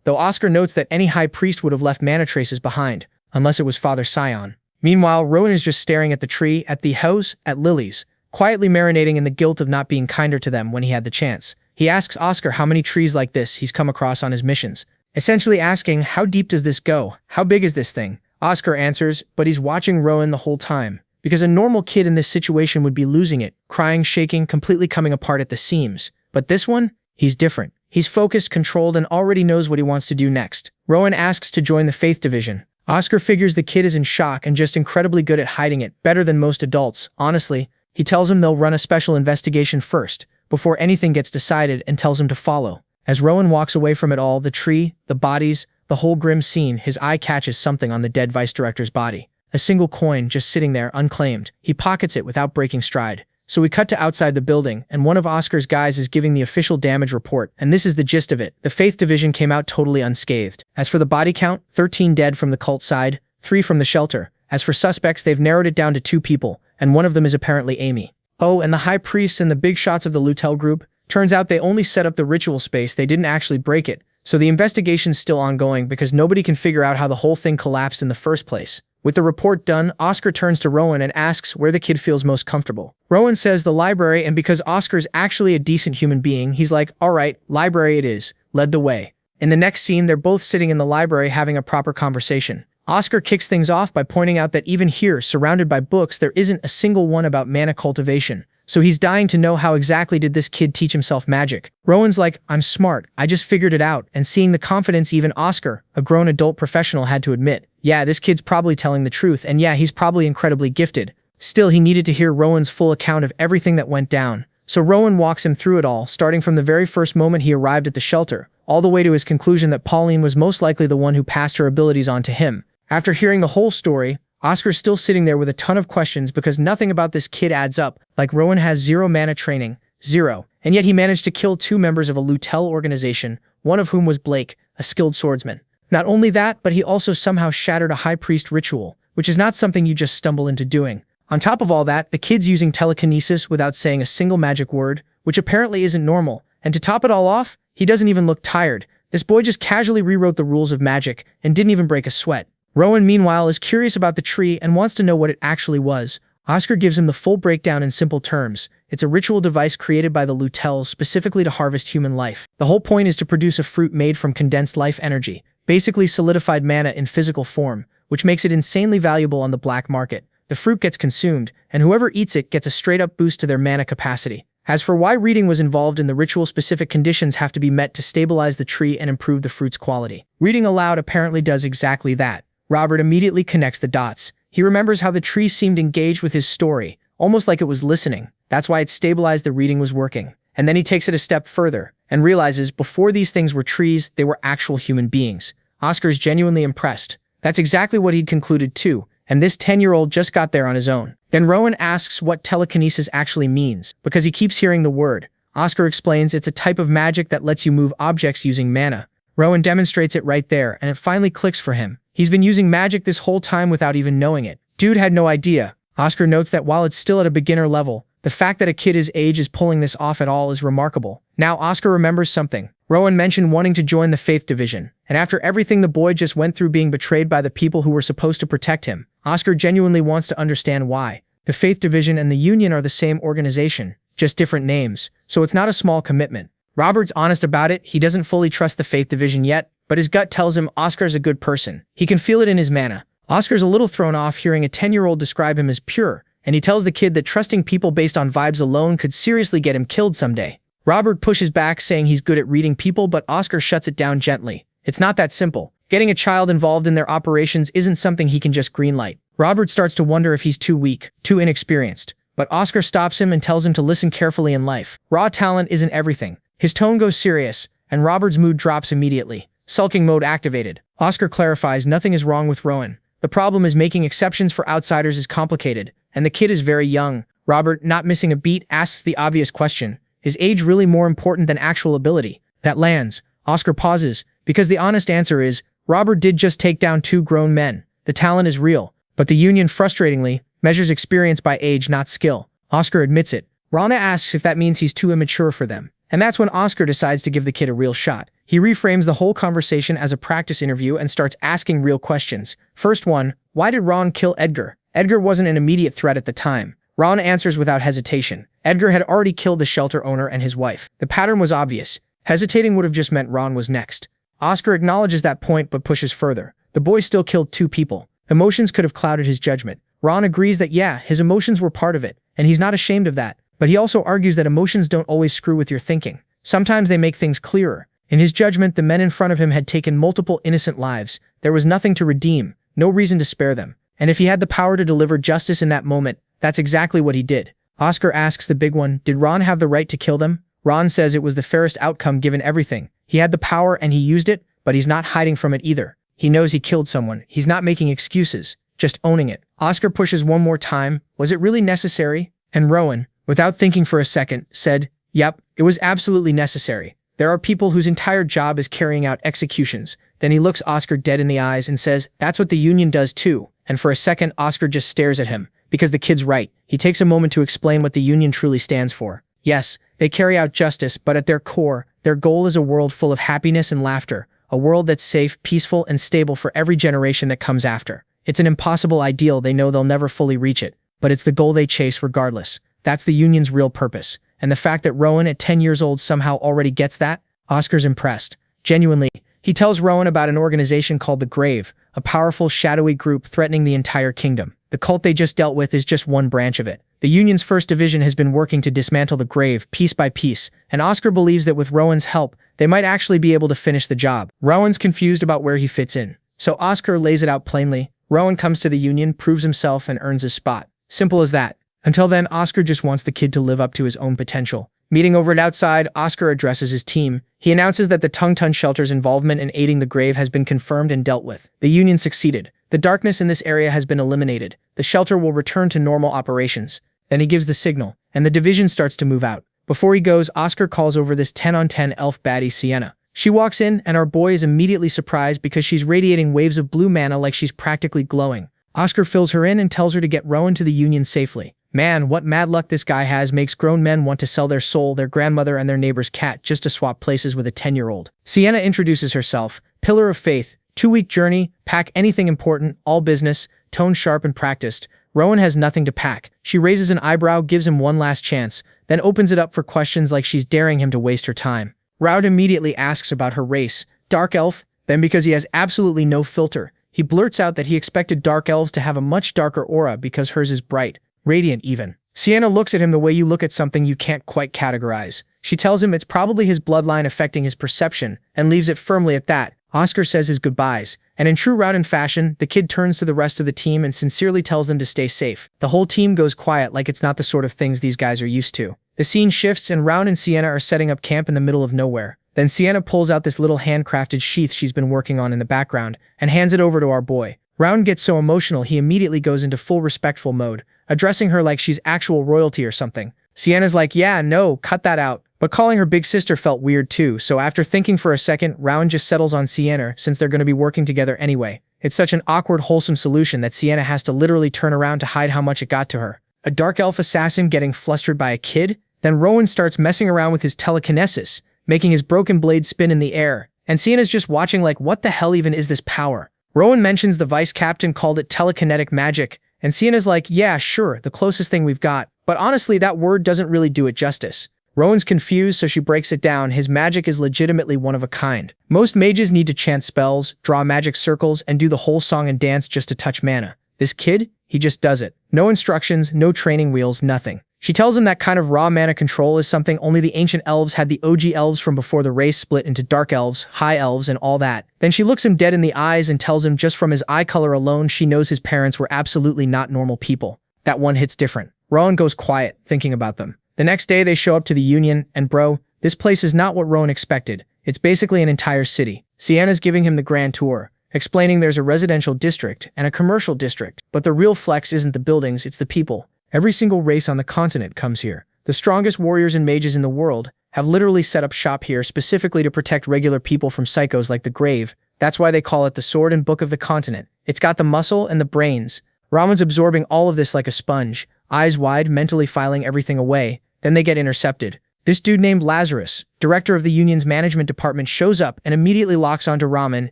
though Oscar notes that any high priest would have left mana traces behind, unless it was Father Sion. Meanwhile, Rowan is just staring at the tree, at the house, at lilies, quietly marinating in the guilt of not being kinder to them when he had the chance. He asks Oscar how many trees like this he's come across on his missions, essentially asking, how deep does this go? How big is this thing? Oscar answers, but he's watching Rowan the whole time, because a normal kid in this situation would be losing it, crying, shaking, completely coming apart at the seams. But this one, he's different. He's focused, controlled, and already knows what he wants to do next. Rowan asks to join the Faith Division. Oscar figures the kid is in shock and just incredibly good at hiding it, better than most adults, honestly. He tells him they'll run a special investigation first, before anything gets decided, and tells him to follow. As Rowan walks away from it all, the tree, the bodies, the whole grim scene, his eye catches something on the dead vice director's body. A single coin just sitting there unclaimed. He pockets it without breaking stride. So we cut to outside the building, and one of Oscar's guys is giving the official damage report, and this is the gist of it. The Faith Division came out totally unscathed. As for the body count, 13 dead from the cult side, 3 from the shelter. As for suspects, they've narrowed it down to 2 people, and one of them is apparently Amy. Oh, and the high priests and the big shots of the Lutell group? Turns out they only set up the ritual space, they didn't actually break it. So the investigation's still ongoing because nobody can figure out how the whole thing collapsed in the first place. With the report done, Oscar turns to Rowan and asks where the kid feels most comfortable. Rowan says the library, and because Oscar's actually a decent human being, he's like, alright, library it is, led the way. In the next scene, they're both sitting in the library having a proper conversation. Oscar kicks things off by pointing out that even here, surrounded by books, there isn't a single one about mana cultivation. So he's dying to know how exactly did this kid teach himself magic. Rowan's like, I'm smart, I just figured it out, and seeing the confidence even Oscar, a grown adult professional, had to admit, yeah, this kid's probably telling the truth, and yeah, he's probably incredibly gifted. Still, he needed to hear Rowan's full account of everything that went down. So Rowan walks him through it all, starting from the very first moment he arrived at the shelter, all the way to his conclusion that Pauline was most likely the one who passed her abilities on to him. After hearing the whole story, Oscar's still sitting there with a ton of questions because nothing about this kid adds up, like Rowan has 0 mana training, 0, and yet he managed to kill 2 members of a Lutell organization, one of whom was Blake, a skilled swordsman. Not only that, but he also somehow shattered a high priest ritual, which is not something you just stumble into doing. On top of all that, the kid's using telekinesis without saying a single magic word, which apparently isn't normal, and to top it all off, he doesn't even look tired. This boy just casually rewrote the rules of magic and didn't even break a sweat. Rowan, meanwhile, is curious about the tree and wants to know what it actually was. Oscar gives him the full breakdown in simple terms. It's a ritual device created by the Lutells specifically to harvest human life. The whole point is to produce a fruit made from condensed life energy, basically solidified mana in physical form, which makes it insanely valuable on the black market. The fruit gets consumed, and whoever eats it gets a straight-up boost to their mana capacity. As for why reading was involved in the ritual, specific conditions have to be met to stabilize the tree and improve the fruit's quality. Reading aloud apparently does exactly that. Robert immediately connects the dots. He remembers how the tree seemed engaged with his story, almost like it was listening. That's why it stabilized the reading was working. And then he takes it a step further, and realizes before these things were trees, they were actual human beings. Oscar's genuinely impressed. That's exactly what he'd concluded too, and this 10-year-old just got there on his own. Then Rowan asks what telekinesis actually means, because he keeps hearing the word. Oscar explains it's a type of magic that lets you move objects using mana. Rowan demonstrates it right there, and it finally clicks for him. He's been using magic this whole time without even knowing it. Dude had no idea. Oscar notes that while it's still at a beginner level, the fact that a kid his age is pulling this off at all is remarkable. Now Oscar remembers something. Rowan mentioned wanting to join the Faith Division, and after everything the boy just went through being betrayed by the people who were supposed to protect him, Oscar genuinely wants to understand why. The Faith Division and the Union are the same organization, just different names, so it's not a small commitment. Robert's honest about it. He doesn't fully trust the Faith Division yet, but his gut tells him Oscar's a good person. He can feel it in his mana. Oscar's a little thrown off hearing a 10-year-old describe him as pure, and he tells the kid that trusting people based on vibes alone could seriously get him killed someday. Robert pushes back saying he's good at reading people, but Oscar shuts it down gently. It's not that simple. Getting a child involved in their operations isn't something he can just greenlight. Robert starts to wonder if he's too weak, too inexperienced. But Oscar stops him and tells him to listen carefully in life. Raw talent isn't everything. His tone goes serious, and Robert's mood drops immediately. Sulking mode activated. Oscar clarifies nothing is wrong with Rowan. The problem is making exceptions for outsiders is complicated, and the kid is very young. Robert, not missing a beat, asks the obvious question. Is age really more important than actual ability? That lands. Oscar pauses, because the honest answer is, Robert did just take down 2 grown men. The talent is real, but the Union, frustratingly, measures experience by age, not skill. Oscar admits it. Rana asks if that means he's too immature for them. And that's when Oscar decides to give the kid a real shot. He reframes the whole conversation as a practice interview and starts asking real questions. First one, why did Ron kill Edgar? Edgar wasn't an immediate threat at the time. Ron answers without hesitation. Edgar had already killed the shelter owner and his wife. The pattern was obvious. Hesitating would have just meant Ron was next. Oscar acknowledges that point but pushes further. The boy still killed 2 people. Emotions could have clouded his judgment. Ron agrees that yeah, his emotions were part of it, and he's not ashamed of that. But he also argues that emotions don't always screw with your thinking. Sometimes they make things clearer. In his judgment, the men in front of him had taken multiple innocent lives. There was nothing to redeem, no reason to spare them. And if he had the power to deliver justice in that moment, that's exactly what he did. Oscar asks the big one, did Ron have the right to kill them? Ron says it was the fairest outcome given everything. He had the power and he used it, but he's not hiding from it either. He knows he killed someone. He's not making excuses, just owning it. Oscar pushes one more time. Was it really necessary? And Rowan, without thinking for a second, said, yep, it was absolutely necessary. There are people whose entire job is carrying out executions. Then he looks Oscar dead in the eyes and says, that's what the Union does too. And for a second, Oscar just stares at him, because the kid's right. He takes a moment to explain what the Union truly stands for. Yes, they carry out justice, but at their core, their goal is a world full of happiness and laughter, a world that's safe, peaceful, and stable for every generation that comes after. It's an impossible ideal. They know they'll never fully reach it, but it's the goal they chase regardless. That's the Union's real purpose. And the fact that Rowan at 10 years old somehow already gets that, Oscar's impressed. Genuinely, he tells Rowan about an organization called the Grave, a powerful, shadowy group threatening the entire kingdom. The cult they just dealt with is just one branch of it. The Union's first division has been working to dismantle the Grave piece by piece, and Oscar believes that with Rowan's help, they might actually be able to finish the job. Rowan's confused about where he fits in, so Oscar lays it out plainly. Rowan comes to the Union, proves himself, and earns his spot. Simple as that. Until then, Oscar just wants the kid to live up to his own potential. Meeting over outside, Oscar addresses his team. He announces that the Tungtun Shelter's involvement in aiding the Grave has been confirmed and dealt with. The Union succeeded. The darkness in this area has been eliminated. The shelter will return to normal operations. Then he gives the signal, and the division starts to move out. Before he goes, Oscar calls over this 10-on-10 elf baddie Sienna. She walks in, and our boy is immediately surprised because she's radiating waves of blue mana like she's practically glowing. Oscar fills her in and tells her to get Rowan to the Union safely. Man, what mad luck this guy has makes grown men want to sell their soul, their grandmother, and their neighbor's cat just to swap places with a 10-year-old. Sienna introduces herself. Pillar of faith, 2-week journey, pack anything important, all business, tone sharp and practiced. Rowan has nothing to pack. She raises an eyebrow, gives him one last chance, then opens it up for questions like she's daring him to waste her time. Rowan immediately asks about her race. Dark elf? Then because he has absolutely no filter, he blurts out that he expected dark elves to have a much darker aura because hers is bright. Radiant even. Sienna looks at him the way you look at something you can't quite categorize. She tells him it's probably his bloodline affecting his perception, and leaves it firmly at that. Oscar says his goodbyes, and in true Rowden fashion, the kid turns to the rest of the team and sincerely tells them to stay safe. The whole team goes quiet like it's not the sort of things these guys are used to. The scene shifts and Rowan and Sienna are setting up camp in the middle of nowhere. Then Sienna pulls out this little handcrafted sheath she's been working on in the background and hands it over to our boy. Rowan gets so emotional he immediately goes into full respectful mode, addressing her like she's actual royalty or something. Sienna's like, yeah, no, cut that out. But calling her big sister felt weird too, so after thinking for a second, Rowan just settles on Sienna since they're going to be working together anyway. It's such an awkward, wholesome solution that Sienna has to literally turn around to hide how much it got to her. A dark elf assassin getting flustered by a kid? Then Rowan starts messing around with his telekinesis, making his broken blade spin in the air, and Sienna's just watching like, what the hell even is this power? Rowan mentions the vice captain called it telekinetic magic, and Sienna's like, yeah, sure, the closest thing we've got, but honestly that word doesn't really do it justice. Rowan's confused, so she breaks it down. His magic is legitimately one of a kind. Most mages need to chant spells, draw magic circles, and do the whole song and dance just to touch mana. This kid, he just does it. No instructions, no training wheels, nothing. She tells him that kind of raw mana control is something only the ancient elves had, the OG elves from before the race split into dark elves, high elves, and all that. Then she looks him dead in the eyes and tells him just from his eye color alone she knows his parents were absolutely not normal people. That one hits different. Rowan goes quiet, thinking about them. The next day they show up to the Union, and bro, this place is not what Rowan expected. It's basically an entire city. Sienna's giving him the grand tour, explaining there's a residential district and a commercial district, but the real flex isn't the buildings, it's the people. Every single race on the continent comes here. The strongest warriors and mages in the world have literally set up shop here specifically to protect regular people from psychos like the Grave. That's why they call it the sword and book of the continent. It's got the muscle and the brains. Rowan's absorbing all of this like a sponge, eyes wide, mentally filing everything away. Then they get intercepted. This dude named Lazarus, director of the Union's management department, shows up and immediately locks onto Rowan,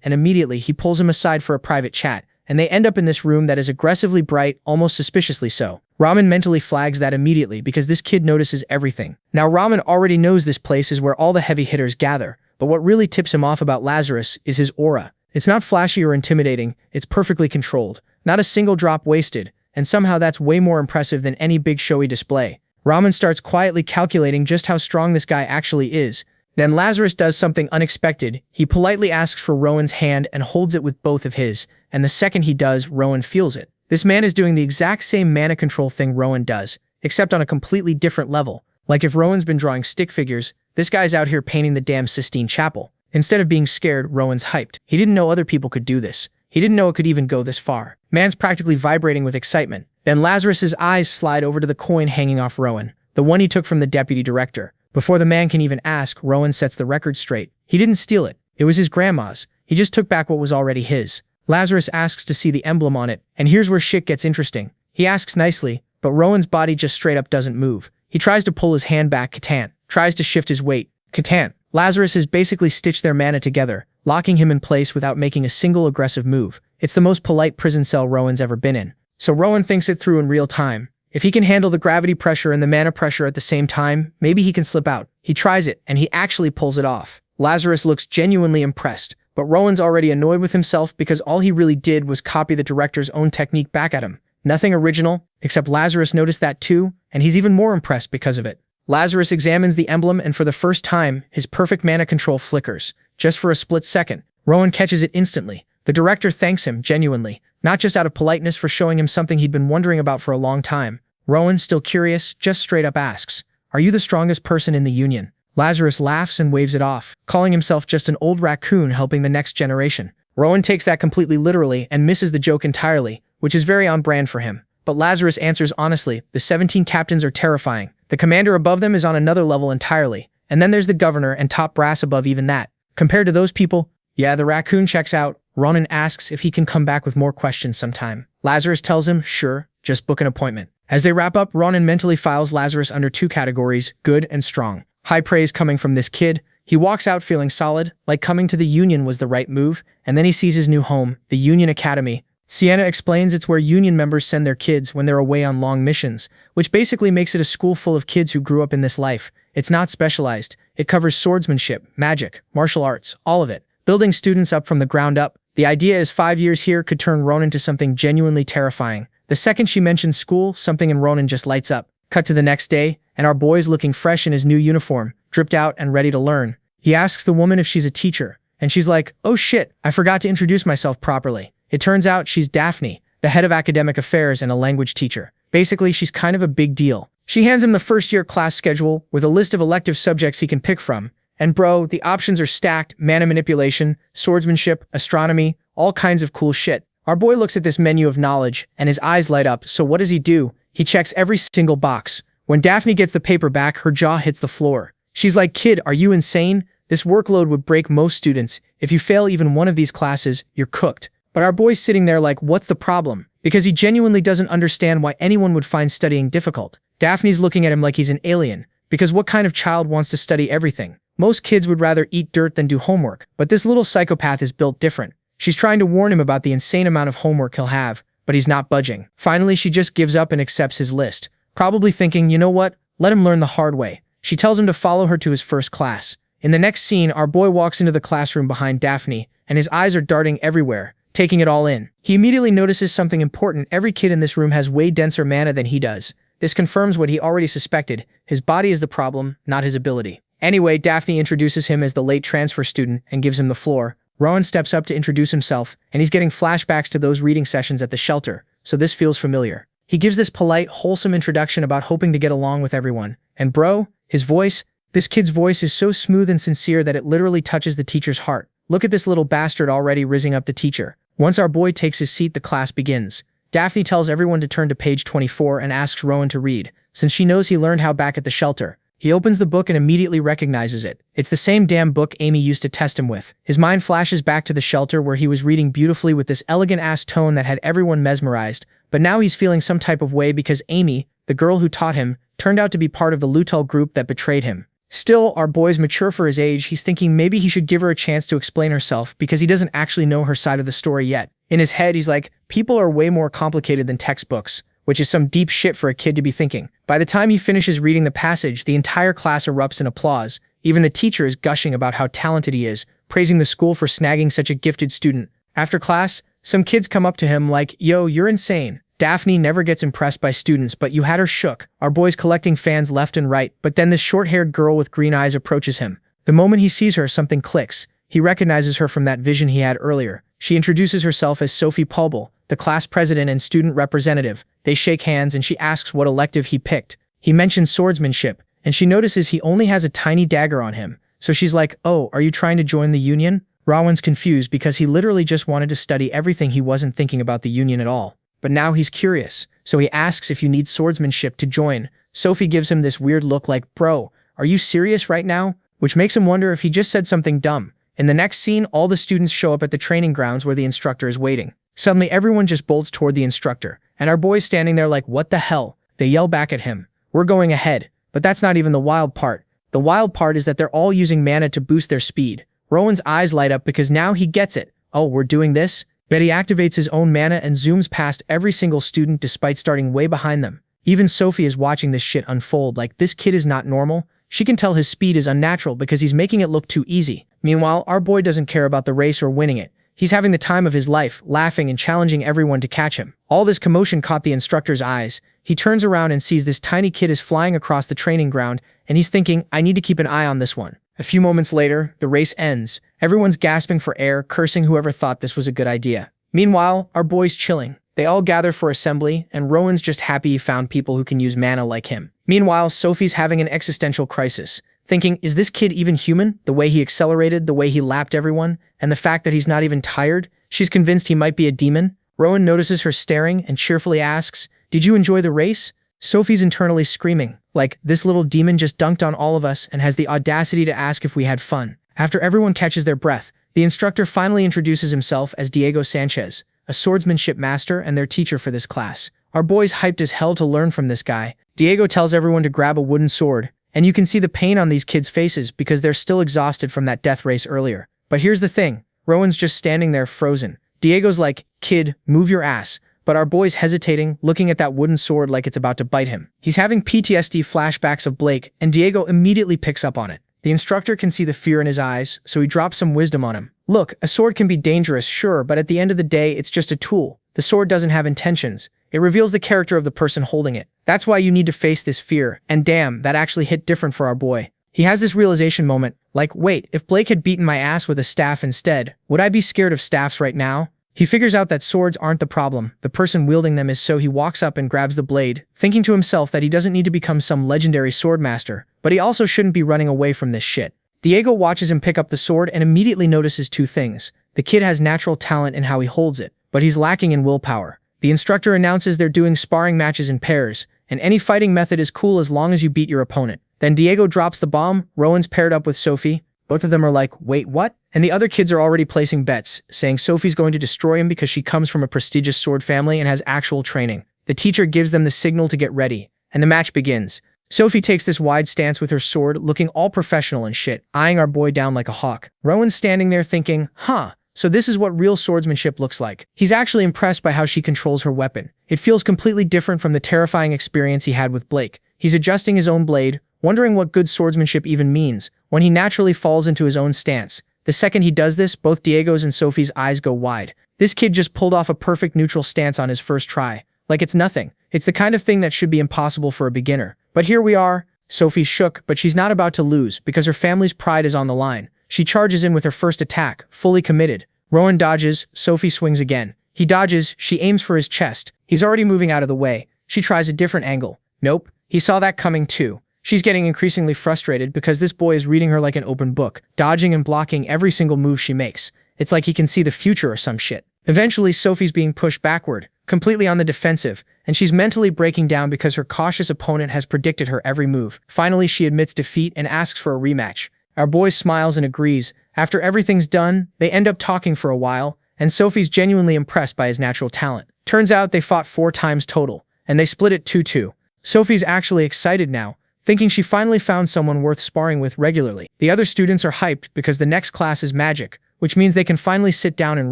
and immediately he pulls him aside for a private chat, and they end up in this room that is aggressively bright, almost suspiciously so. Rowan mentally flags that immediately because this kid notices everything. Now Rowan already knows this place is where all the heavy hitters gather, but what really tips him off about Lazarus is his aura. It's not flashy or intimidating, it's perfectly controlled. Not a single drop wasted, and somehow that's way more impressive than any big showy display. Rowan starts quietly calculating just how strong this guy actually is. Then Lazarus does something unexpected. He politely asks for Rowan's hand and holds it with both of his, and the second he does, Rowan feels it. This man is doing the exact same mana control thing Rowan does, except on a completely different level. Like if Rowan's been drawing stick figures, this guy's out here painting the damn Sistine Chapel. Instead of being scared, Rowan's hyped. He didn't know other people could do this. He didn't know it could even go this far. Man's practically vibrating with excitement. Then Lazarus's eyes slide over to the coin hanging off Rowan, the one he took from the deputy director. Before the man can even ask, Rowan sets the record straight. He didn't steal it. It was his grandma's. He just took back what was already his. Lazarus asks to see the emblem on it, and here's where shit gets interesting. He asks nicely, but Rowan's body just straight up doesn't move. He tries to pull his hand back, Catan. Tries to shift his weight, Catan. Lazarus has basically stitched their mana together, locking him in place without making a single aggressive move. It's the most polite prison cell Rowan's ever been in. So Rowan thinks it through in real time. If he can handle the gravity pressure and the mana pressure at the same time, maybe he can slip out. He tries it, and he actually pulls it off. Lazarus looks genuinely impressed, but Rowan's already annoyed with himself because all he really did was copy the director's own technique back at him. Nothing original, except Lazarus noticed that too, and he's even more impressed because of it. Lazarus examines the emblem, and for the first time, his perfect mana control flickers. Just for a split second, Rowan catches it instantly. The director thanks him genuinely, not just out of politeness for showing him something he'd been wondering about for a long time. Rowan, still curious, just straight up asks, "Are you the strongest person in the Union?" Lazarus laughs and waves it off, calling himself just an old raccoon helping the next generation. Rowan takes that completely literally and misses the joke entirely, which is very on brand for him. But Lazarus answers honestly, the 17 captains are terrifying. The commander above them is on another level entirely. And then there's the governor and top brass above even that. Compared to those people, yeah, the raccoon checks out. Ronan asks if he can come back with more questions sometime. Lazarus tells him, sure, just book an appointment. As they wrap up, Ronan mentally files Lazarus under two categories, good and strong. High praise coming from this kid. He walks out feeling solid, like coming to the Union was the right move, and then he sees his new home, the Union Academy. Sienna explains it's where Union members send their kids when they're away on long missions, which basically makes it a school full of kids who grew up in this life. It's not specialized. It covers swordsmanship, magic, martial arts, all of it. Building students up from the ground up. The idea is 5 years here could turn Ronan into something genuinely terrifying. The second she mentions school, something in Ronan just lights up. Cut to the next day, and our boy's looking fresh in his new uniform, dripped out and ready to learn. He asks the woman if she's a teacher, and she's like, oh shit, I forgot to introduce myself properly. It turns out she's Daphne, the head of academic affairs and a language teacher. Basically, she's kind of a big deal. She hands him the first-year class schedule with a list of elective subjects he can pick from. And bro, the options are stacked: mana manipulation, swordsmanship, astronomy, all kinds of cool shit. Our boy looks at this menu of knowledge, and his eyes light up. So what does he do? He checks every single box. When Daphne gets the paper back, her jaw hits the floor. She's like, "Kid, are you insane? This workload would break most students. If you fail even one of these classes, you're cooked." But our boy's sitting there like, what's the problem? Because he genuinely doesn't understand why anyone would find studying difficult. Daphne's looking at him like he's an alien. Because what kind of child wants to study everything? Most kids would rather eat dirt than do homework. But this little psychopath is built different. She's trying to warn him about the insane amount of homework he'll have, but he's not budging. Finally, she just gives up and accepts his list. Probably thinking, you know what? Let him learn the hard way. She tells him to follow her to his first class. In the next scene, our boy walks into the classroom behind Daphne, and his eyes are darting everywhere, taking it all in. He immediately notices something important. Every kid in this room has way denser mana than he does. This confirms what he already suspected. His body is the problem, not his ability. Anyway, Daphne introduces him as the late transfer student and gives him the floor. Rowan steps up to introduce himself, and he's getting flashbacks to those reading sessions at the shelter, so this feels familiar. He gives this polite, wholesome introduction about hoping to get along with everyone. And bro, his voice, this kid's voice is so smooth and sincere that it literally touches the teacher's heart. Look at this little bastard already rizzing up the teacher. Once our boy takes his seat, the class begins. Daphne tells everyone to turn to page 24 and asks Rowan to read, since she knows he learned how back at the shelter. He opens the book and immediately recognizes it. It's the same damn book Amy used to test him with. His mind flashes back to the shelter where he was reading beautifully with this elegant-ass tone that had everyone mesmerized, but now he's feeling some type of way because Amy, the girl who taught him, turned out to be part of the Lutell group that betrayed him. Still, our boy's mature for his age. He's thinking maybe he should give her a chance to explain herself because he doesn't actually know her side of the story yet. In his head, he's like, people are way more complicated than textbooks, which is some deep shit for a kid to be thinking. By the time he finishes reading the passage, the entire class erupts in applause. Even the teacher is gushing about how talented he is, praising the school for snagging such a gifted student. After class, some kids come up to him like, yo, you're insane. Daphne never gets impressed by students, but you had her shook. Our boy's collecting fans left and right, but then this short-haired girl with green eyes approaches him. The moment he sees her, something clicks. He recognizes her from that vision he had earlier. She introduces herself as Sophie Paulbel, the class president and student representative. They shake hands and she asks what elective he picked. He mentions swordsmanship, and she notices he only has a tiny dagger on him. So she's like, oh, are you trying to join the union? Rowan's confused because he literally just wanted to study everything. He wasn't thinking about the union at all. But now he's curious, so he asks if you need swordsmanship to join. Sophie gives him this weird look like, bro, are you serious right now? Which makes him wonder if he just said something dumb. In the next scene, all the students show up at the training grounds where the instructor is waiting. Suddenly, everyone just bolts toward the instructor, and our boy's standing there like, what the hell? They yell back at him, we're going ahead. But that's not even the wild part. The wild part is that they're all using mana to boost their speed. Rowan's eyes light up because now he gets it. Oh, we're doing this? But he activates his own mana and zooms past every single student despite starting way behind them. Even Sophie is watching this shit unfold like, this kid is not normal. She can tell his speed is unnatural because he's making it look too easy. Meanwhile, our boy doesn't care about the race or winning it. He's having the time of his life, laughing and challenging everyone to catch him. All this commotion caught the instructor's eyes. He turns around and sees this tiny kid is flying across the training ground, and he's thinking, I need to keep an eye on this one. A few moments later, the race ends. Everyone's gasping for air, cursing whoever thought this was a good idea. Meanwhile, our boy's chilling. They all gather for assembly, and Rowan's just happy he found people who can use mana like him. Meanwhile, Sophie's having an existential crisis, thinking, is this kid even human? The way he accelerated, the way he lapped everyone, and the fact that he's not even tired? She's convinced he might be a demon. Rowan notices her staring and cheerfully asks, did you enjoy the race? Sophie's internally screaming, like, this little demon just dunked on all of us and has the audacity to ask if we had fun. After everyone catches their breath, the instructor finally introduces himself as Diego Sanchez, a swordsmanship master and their teacher for this class. Our boy's hyped as hell to learn from this guy. Diego tells everyone to grab a wooden sword, and you can see the pain on these kids' faces because they're still exhausted from that death race earlier. But here's the thing, Rowan's just standing there frozen. Diego's like, kid, move your ass. But our boy's hesitating, looking at that wooden sword like it's about to bite him. He's having PTSD flashbacks of Blake, and Diego immediately picks up on it. The instructor can see the fear in his eyes, so he drops some wisdom on him. Look, a sword can be dangerous, sure, but at the end of the day, it's just a tool. The sword doesn't have intentions. It reveals the character of the person holding it. That's why you need to face this fear, and damn, that actually hit different for our boy. He has this realization moment, like, wait, if Blake had beaten my ass with a staff instead, would I be scared of staffs right now? He figures out that swords aren't the problem, the person wielding them is, so he walks up and grabs the blade, thinking to himself that he doesn't need to become some legendary swordmaster, but he also shouldn't be running away from this shit. Diego watches him pick up the sword and immediately notices two things. The kid has natural talent in how he holds it, but he's lacking in willpower. The instructor announces they're doing sparring matches in pairs, and any fighting method is cool as long as you beat your opponent. Then Diego drops the bomb. Rowan's paired up with Sophie. Both of them are like, wait, what? And the other kids are already placing bets, saying Sophie's going to destroy him because she comes from a prestigious sword family and has actual training. The teacher gives them the signal to get ready, and the match begins. Sophie takes this wide stance with her sword, looking all professional and shit, eyeing our boy down like a hawk. Rowan's standing there thinking, huh, so this is what real swordsmanship looks like. He's actually impressed by how she controls her weapon. It feels completely different from the terrifying experience he had with Blake. He's adjusting his own blade, wondering what good swordsmanship even means, when he naturally falls into his own stance. The second he does this, both Diego's and Sophie's eyes go wide. This kid just pulled off a perfect neutral stance on his first try. Like it's nothing. It's the kind of thing that should be impossible for a beginner. But here we are. Sophie's shook, but she's not about to lose, because her family's pride is on the line. She charges in with her first attack, fully committed. Rowan dodges, Sophie swings again. He dodges, she aims for his chest. He's already moving out of the way. She tries a different angle. Nope. He saw that coming too. She's getting increasingly frustrated because this boy is reading her like an open book, dodging and blocking every single move she makes. It's like he can see the future or some shit. Eventually, Sophie's being pushed backward, completely on the defensive, and she's mentally breaking down because her cautious opponent has predicted her every move. Finally, she admits defeat and asks for a rematch. Our boy smiles and agrees. After everything's done, they end up talking for a while, and Sophie's genuinely impressed by his natural talent. Turns out they fought 4 times total, and they split it 2-2. Sophie's actually excited now, thinking she finally found someone worth sparring with regularly. The other students are hyped because the next class is magic, which means they can finally sit down and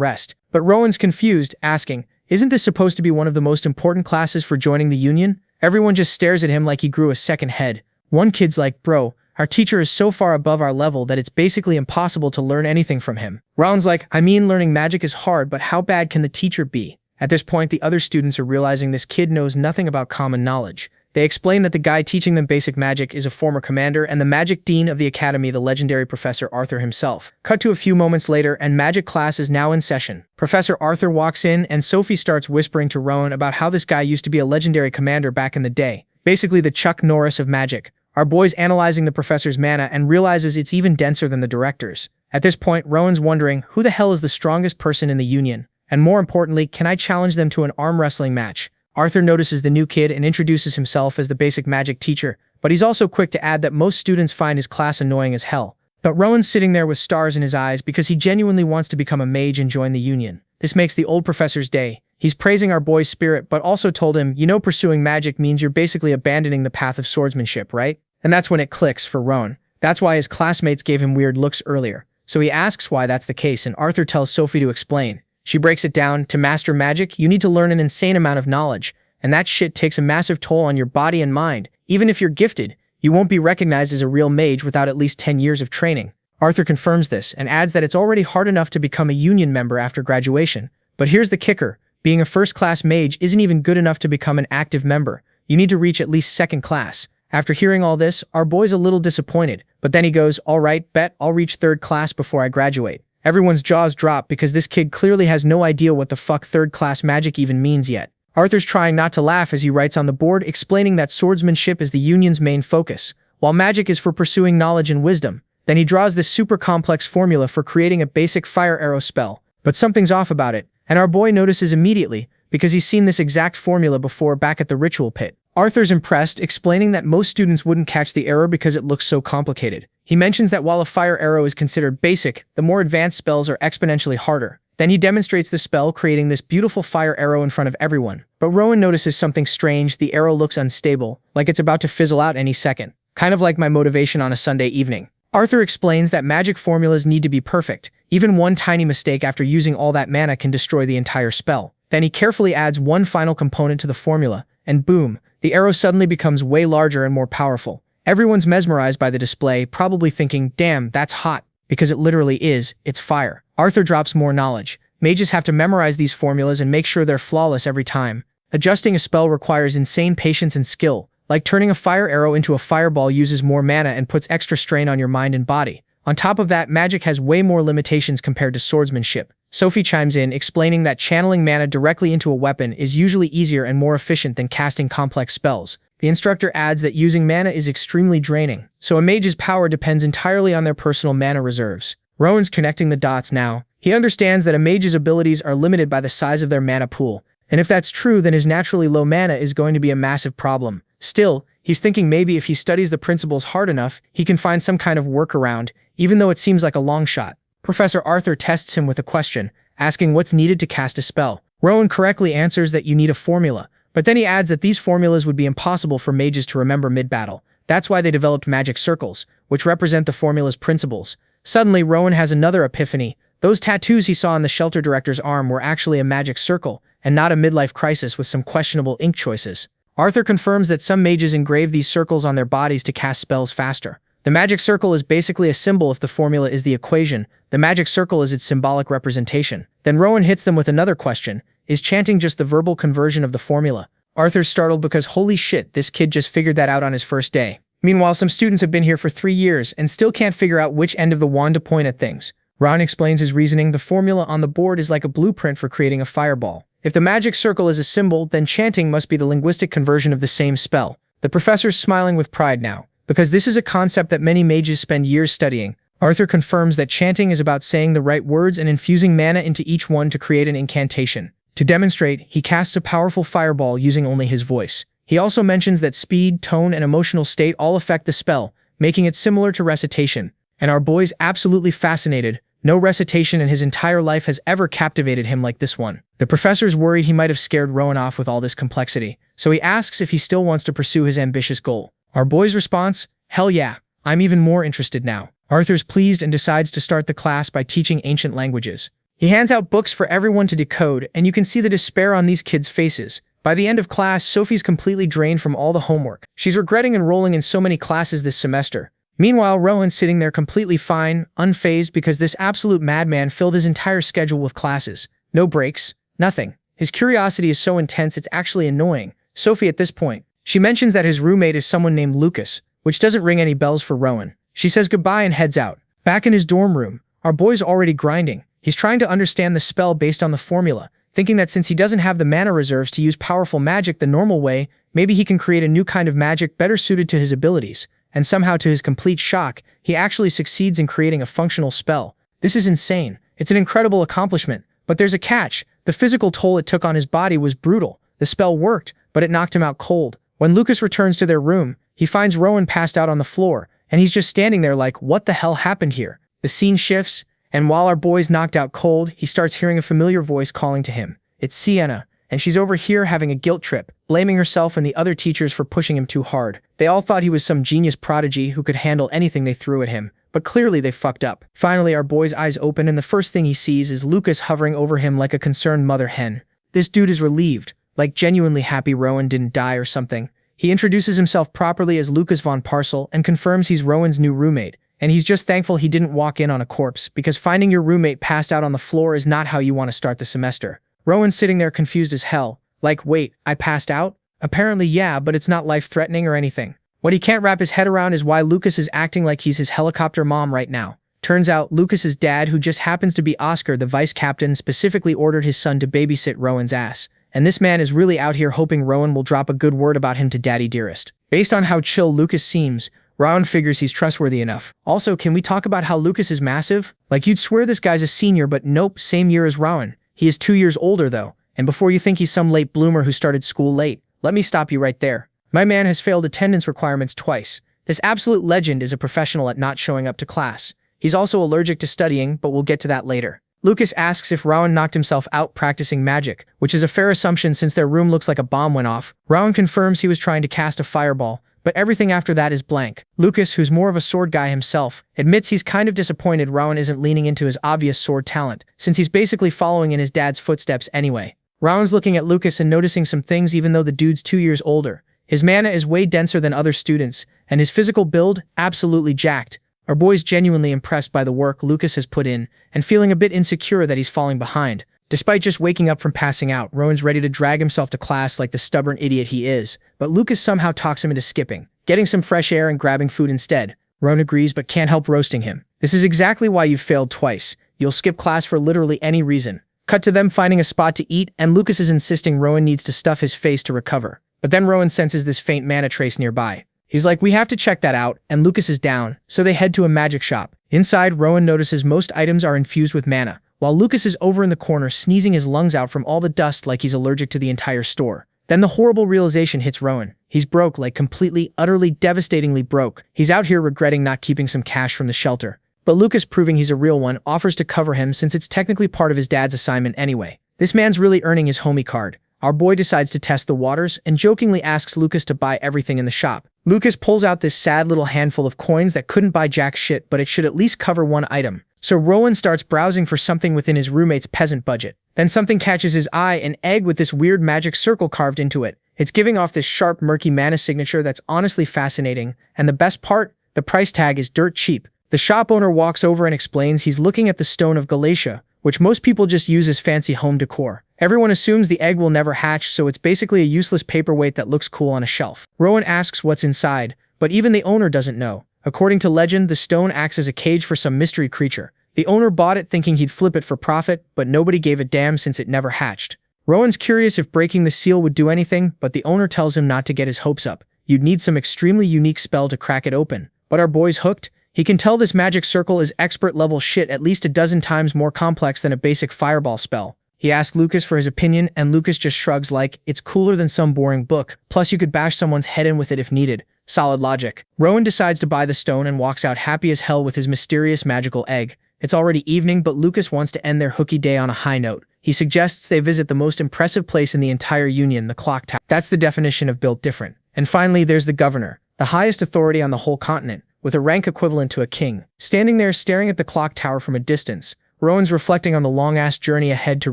rest. But Rowan's confused, asking, isn't this supposed to be one of the most important classes for joining the union? Everyone just stares at him like he grew a second head. One kid's like, bro, our teacher is so far above our level that it's basically impossible to learn anything from him. Rowan's like, I mean, learning magic is hard, but how bad can the teacher be? At this point, the other students are realizing this kid knows nothing about common knowledge. They explain that the guy teaching them basic magic is a former commander and the magic dean of the academy, the legendary Professor Arthur himself. Cut to a few moments later, and magic class is now in session. Professor Arthur walks in, and Sophie starts whispering to Rowan about how this guy used to be a legendary commander back in the day. Basically the Chuck Norris of magic. Our boy's analyzing the professor's mana and realizes it's even denser than the director's. At this point, Rowan's wondering, who the hell is the strongest person in the union? And more importantly, can I challenge them to an arm wrestling match? Arthur notices the new kid and introduces himself as the basic magic teacher, but he's also quick to add that most students find his class annoying as hell. But Rowan's sitting there with stars in his eyes because he genuinely wants to become a mage and join the union. This makes the old professor's day. He's praising our boy's spirit, but also told him, you know, pursuing magic means you're basically abandoning the path of swordsmanship, right? And that's when it clicks for Rowan. That's why his classmates gave him weird looks earlier. So he asks why that's the case, and Arthur tells Sophie to explain. She breaks it down. To master magic, you need to learn an insane amount of knowledge, and that shit takes a massive toll on your body and mind. Even if you're gifted, you won't be recognized as a real mage without at least 10 years of training. Arthur confirms this and adds that it's already hard enough to become a union member after graduation. But here's the kicker. Being a first-class mage isn't even good enough to become an active member. You need to reach at least second class. After hearing all this, our boy's a little disappointed, but then he goes, all right, bet I'll reach third class before I graduate. Everyone's jaws drop because this kid clearly has no idea what the fuck third-class magic even means yet. Arthur's trying not to laugh as he writes on the board, explaining that swordsmanship is the union's main focus, while magic is for pursuing knowledge and wisdom. Then he draws this super complex formula for creating a basic fire arrow spell. But something's off about it, and our boy notices immediately, because he's seen this exact formula before back at the ritual pit. Arthur's impressed, explaining that most students wouldn't catch the error because it looks so complicated. He mentions that while a fire arrow is considered basic, the more advanced spells are exponentially harder. Then he demonstrates the spell, creating this beautiful fire arrow in front of everyone. But Rowan notices something strange. The arrow looks unstable, like it's about to fizzle out any second. Kind of like my motivation on a Sunday evening. Arthur explains that magic formulas need to be perfect. Even one tiny mistake after using all that mana can destroy the entire spell. Then he carefully adds one final component to the formula, and boom, the arrow suddenly becomes way larger and more powerful. Everyone's mesmerized by the display, probably thinking, damn, that's hot. Because it literally is, it's fire. Arthur drops more knowledge. Mages have to memorize these formulas and make sure they're flawless every time. Adjusting a spell requires insane patience and skill. Like turning a fire arrow into a fireball uses more mana and puts extra strain on your mind and body. On top of that, magic has way more limitations compared to swordsmanship. Sophie chimes in, explaining that channeling mana directly into a weapon is usually easier and more efficient than casting complex spells. The instructor adds that using mana is extremely draining, so a mage's power depends entirely on their personal mana reserves. Rowan's connecting the dots now. He understands that a mage's abilities are limited by the size of their mana pool, and if that's true, then his naturally low mana is going to be a massive problem. Still, he's thinking maybe if he studies the principles hard enough, he can find some kind of workaround, even though it seems like a long shot. Professor Arthur tests him with a question, asking what's needed to cast a spell. Rowan correctly answers that you need a formula, but then he adds that these formulas would be impossible for mages to remember mid-battle. That's why they developed magic circles, which represent the formula's principles. Suddenly, Rowan has another epiphany. Those tattoos he saw on the shelter director's arm were actually a magic circle, and not a midlife crisis with some questionable ink choices. Arthur confirms that some mages engrave these circles on their bodies to cast spells faster. The magic circle is basically a symbol if the formula is the equation. The magic circle is its symbolic representation. Then Rowan hits them with another question. Is chanting just the verbal conversion of the formula? Arthur's startled because holy shit, this kid just figured that out on his first day. Meanwhile, some students have been here for 3 years and still can't figure out which end of the wand to point at things. Rowan explains his reasoning. The formula on the board is like a blueprint for creating a fireball. If the magic circle is a symbol, then chanting must be the linguistic conversion of the same spell. The professor's smiling with pride now, because this is a concept that many mages spend years studying. Arthur confirms that chanting is about saying the right words and infusing mana into each one to create an incantation. To demonstrate, he casts a powerful fireball using only his voice. He also mentions that speed, tone, and emotional state all affect the spell, making it similar to recitation. And our boy's absolutely fascinated. No recitation in his entire life has ever captivated him like this one. The professor's worried he might have scared Rowan off with all this complexity, so he asks if he still wants to pursue his ambitious goal. Our boy's response? Hell yeah, I'm even more interested now. Arthur's pleased and decides to start the class by teaching ancient languages. He hands out books for everyone to decode, and you can see the despair on these kids' faces. By the end of class, Sophie's completely drained from all the homework. She's regretting enrolling in so many classes this semester. Meanwhile, Rowan's sitting there completely fine, unfazed because this absolute madman filled his entire schedule with classes. No breaks, nothing. His curiosity is so intense it's actually annoying. Sophie at this point. She mentions that his roommate is someone named Lucas, which doesn't ring any bells for Rowan. She says goodbye and heads out. Back in his dorm room, our boy's already grinding. He's trying to understand the spell based on the formula, thinking that since he doesn't have the mana reserves to use powerful magic the normal way, maybe he can create a new kind of magic better suited to his abilities. And somehow, to his complete shock, he actually succeeds in creating a functional spell. This is insane. It's an incredible accomplishment. But there's a catch. The physical toll it took on his body was brutal. The spell worked, but it knocked him out cold. When Lucas returns to their room, he finds Rowan passed out on the floor, and he's just standing there like, what the hell happened here? The scene shifts, and while our boy's knocked out cold, he starts hearing a familiar voice calling to him. It's Sienna, and she's over here having a guilt trip, blaming herself and the other teachers for pushing him too hard. They all thought he was some genius prodigy who could handle anything they threw at him, but clearly they fucked up. Finally, our boy's eyes open, and the first thing he sees is Lucas hovering over him like a concerned mother hen. This dude is relieved, like genuinely happy Rowan didn't die or something. He introduces himself properly as Lucas von Parcel and confirms he's Rowan's new roommate, and he's just thankful he didn't walk in on a corpse, because finding your roommate passed out on the floor is not how you want to start the semester. Rowan's sitting there confused as hell, like, wait, I passed out? Apparently yeah, but it's not life-threatening or anything. What he can't wrap his head around is why Lucas is acting like he's his helicopter mom right now. Turns out, Lucas's dad, who just happens to be Oscar, the vice captain, specifically ordered his son to babysit Rowan's ass. And this man is really out here hoping Rowan will drop a good word about him to Daddy Dearest. Based on how chill Lucas seems, Rowan figures he's trustworthy enough. Also, can we talk about how Lucas is massive? Like, you'd swear this guy's a senior, but nope, same year as Rowan. He is 2 years older though, and before you think he's some late bloomer who started school late, let me stop you right there. My man has failed attendance requirements twice. This absolute legend is a professional at not showing up to class. He's also allergic to studying, but we'll get to that later. Lucas asks if Rowan knocked himself out practicing magic, which is a fair assumption since their room looks like a bomb went off. Rowan confirms he was trying to cast a fireball, but everything after that is blank. Lucas, who's more of a sword guy himself, admits he's kind of disappointed Rowan isn't leaning into his obvious sword talent, since he's basically following in his dad's footsteps anyway. Rowan's looking at Lucas and noticing some things even though the dude's 2 years older. His mana is way denser than other students, and his physical build, absolutely jacked. Our boy's genuinely impressed by the work Lucas has put in, and feeling a bit insecure that he's falling behind. Despite just waking up from passing out, Rowan's ready to drag himself to class like the stubborn idiot he is, but Lucas somehow talks him into skipping, getting some fresh air and grabbing food instead. Rowan agrees but can't help roasting him. This is exactly why you've failed twice. You'll skip class for literally any reason. Cut to them finding a spot to eat, and Lucas is insisting Rowan needs to stuff his face to recover. But then Rowan senses this faint mana trace nearby. He's like, we have to check that out, and Lucas is down, so they head to a magic shop. Inside, Rowan notices most items are infused with mana, while Lucas is over in the corner sneezing his lungs out from all the dust like he's allergic to the entire store. Then the horrible realization hits Rowan. He's broke, like completely, utterly, devastatingly broke. He's out here regretting not keeping some cash from the shelter. But Lucas, proving he's a real one, offers to cover him since it's technically part of his dad's assignment anyway. This man's really earning his homie card. Our boy decides to test the waters and jokingly asks Lucas to buy everything in the shop. Lucas pulls out this sad little handful of coins that couldn't buy jack shit, but it should at least cover one item. So Rowan starts browsing for something within his roommate's peasant budget. Then something catches his eye, an egg with this weird magic circle carved into it. It's giving off this sharp, murky mana signature that's honestly fascinating. And the best part? The price tag is dirt cheap. The shop owner walks over and explains he's looking at the stone of Galatia, which most people just use as fancy home decor. Everyone assumes the egg will never hatch, so it's basically a useless paperweight that looks cool on a shelf. Rowan asks what's inside, but even the owner doesn't know. According to legend, the stone acts as a cage for some mystery creature. The owner bought it thinking he'd flip it for profit, but nobody gave a damn since it never hatched. Rowan's curious if breaking the seal would do anything, but the owner tells him not to get his hopes up. You'd need some extremely unique spell to crack it open. But our boy's hooked. He can tell this magic circle is expert level shit, at least a dozen times more complex than a basic fireball spell. He asks Lucas for his opinion, and Lucas just shrugs like, it's cooler than some boring book, plus you could bash someone's head in with it if needed. Solid logic. Rowan decides to buy the stone and walks out happy as hell with his mysterious magical egg. It's already evening, but Lucas wants to end their hooky day on a high note. He suggests they visit the most impressive place in the entire Union, the clock tower. That's the definition of built different. And finally, there's the governor, the highest authority on the whole continent, with a rank equivalent to a king. Standing there staring at the clock tower from a distance, Rowan's reflecting on the long-ass journey ahead to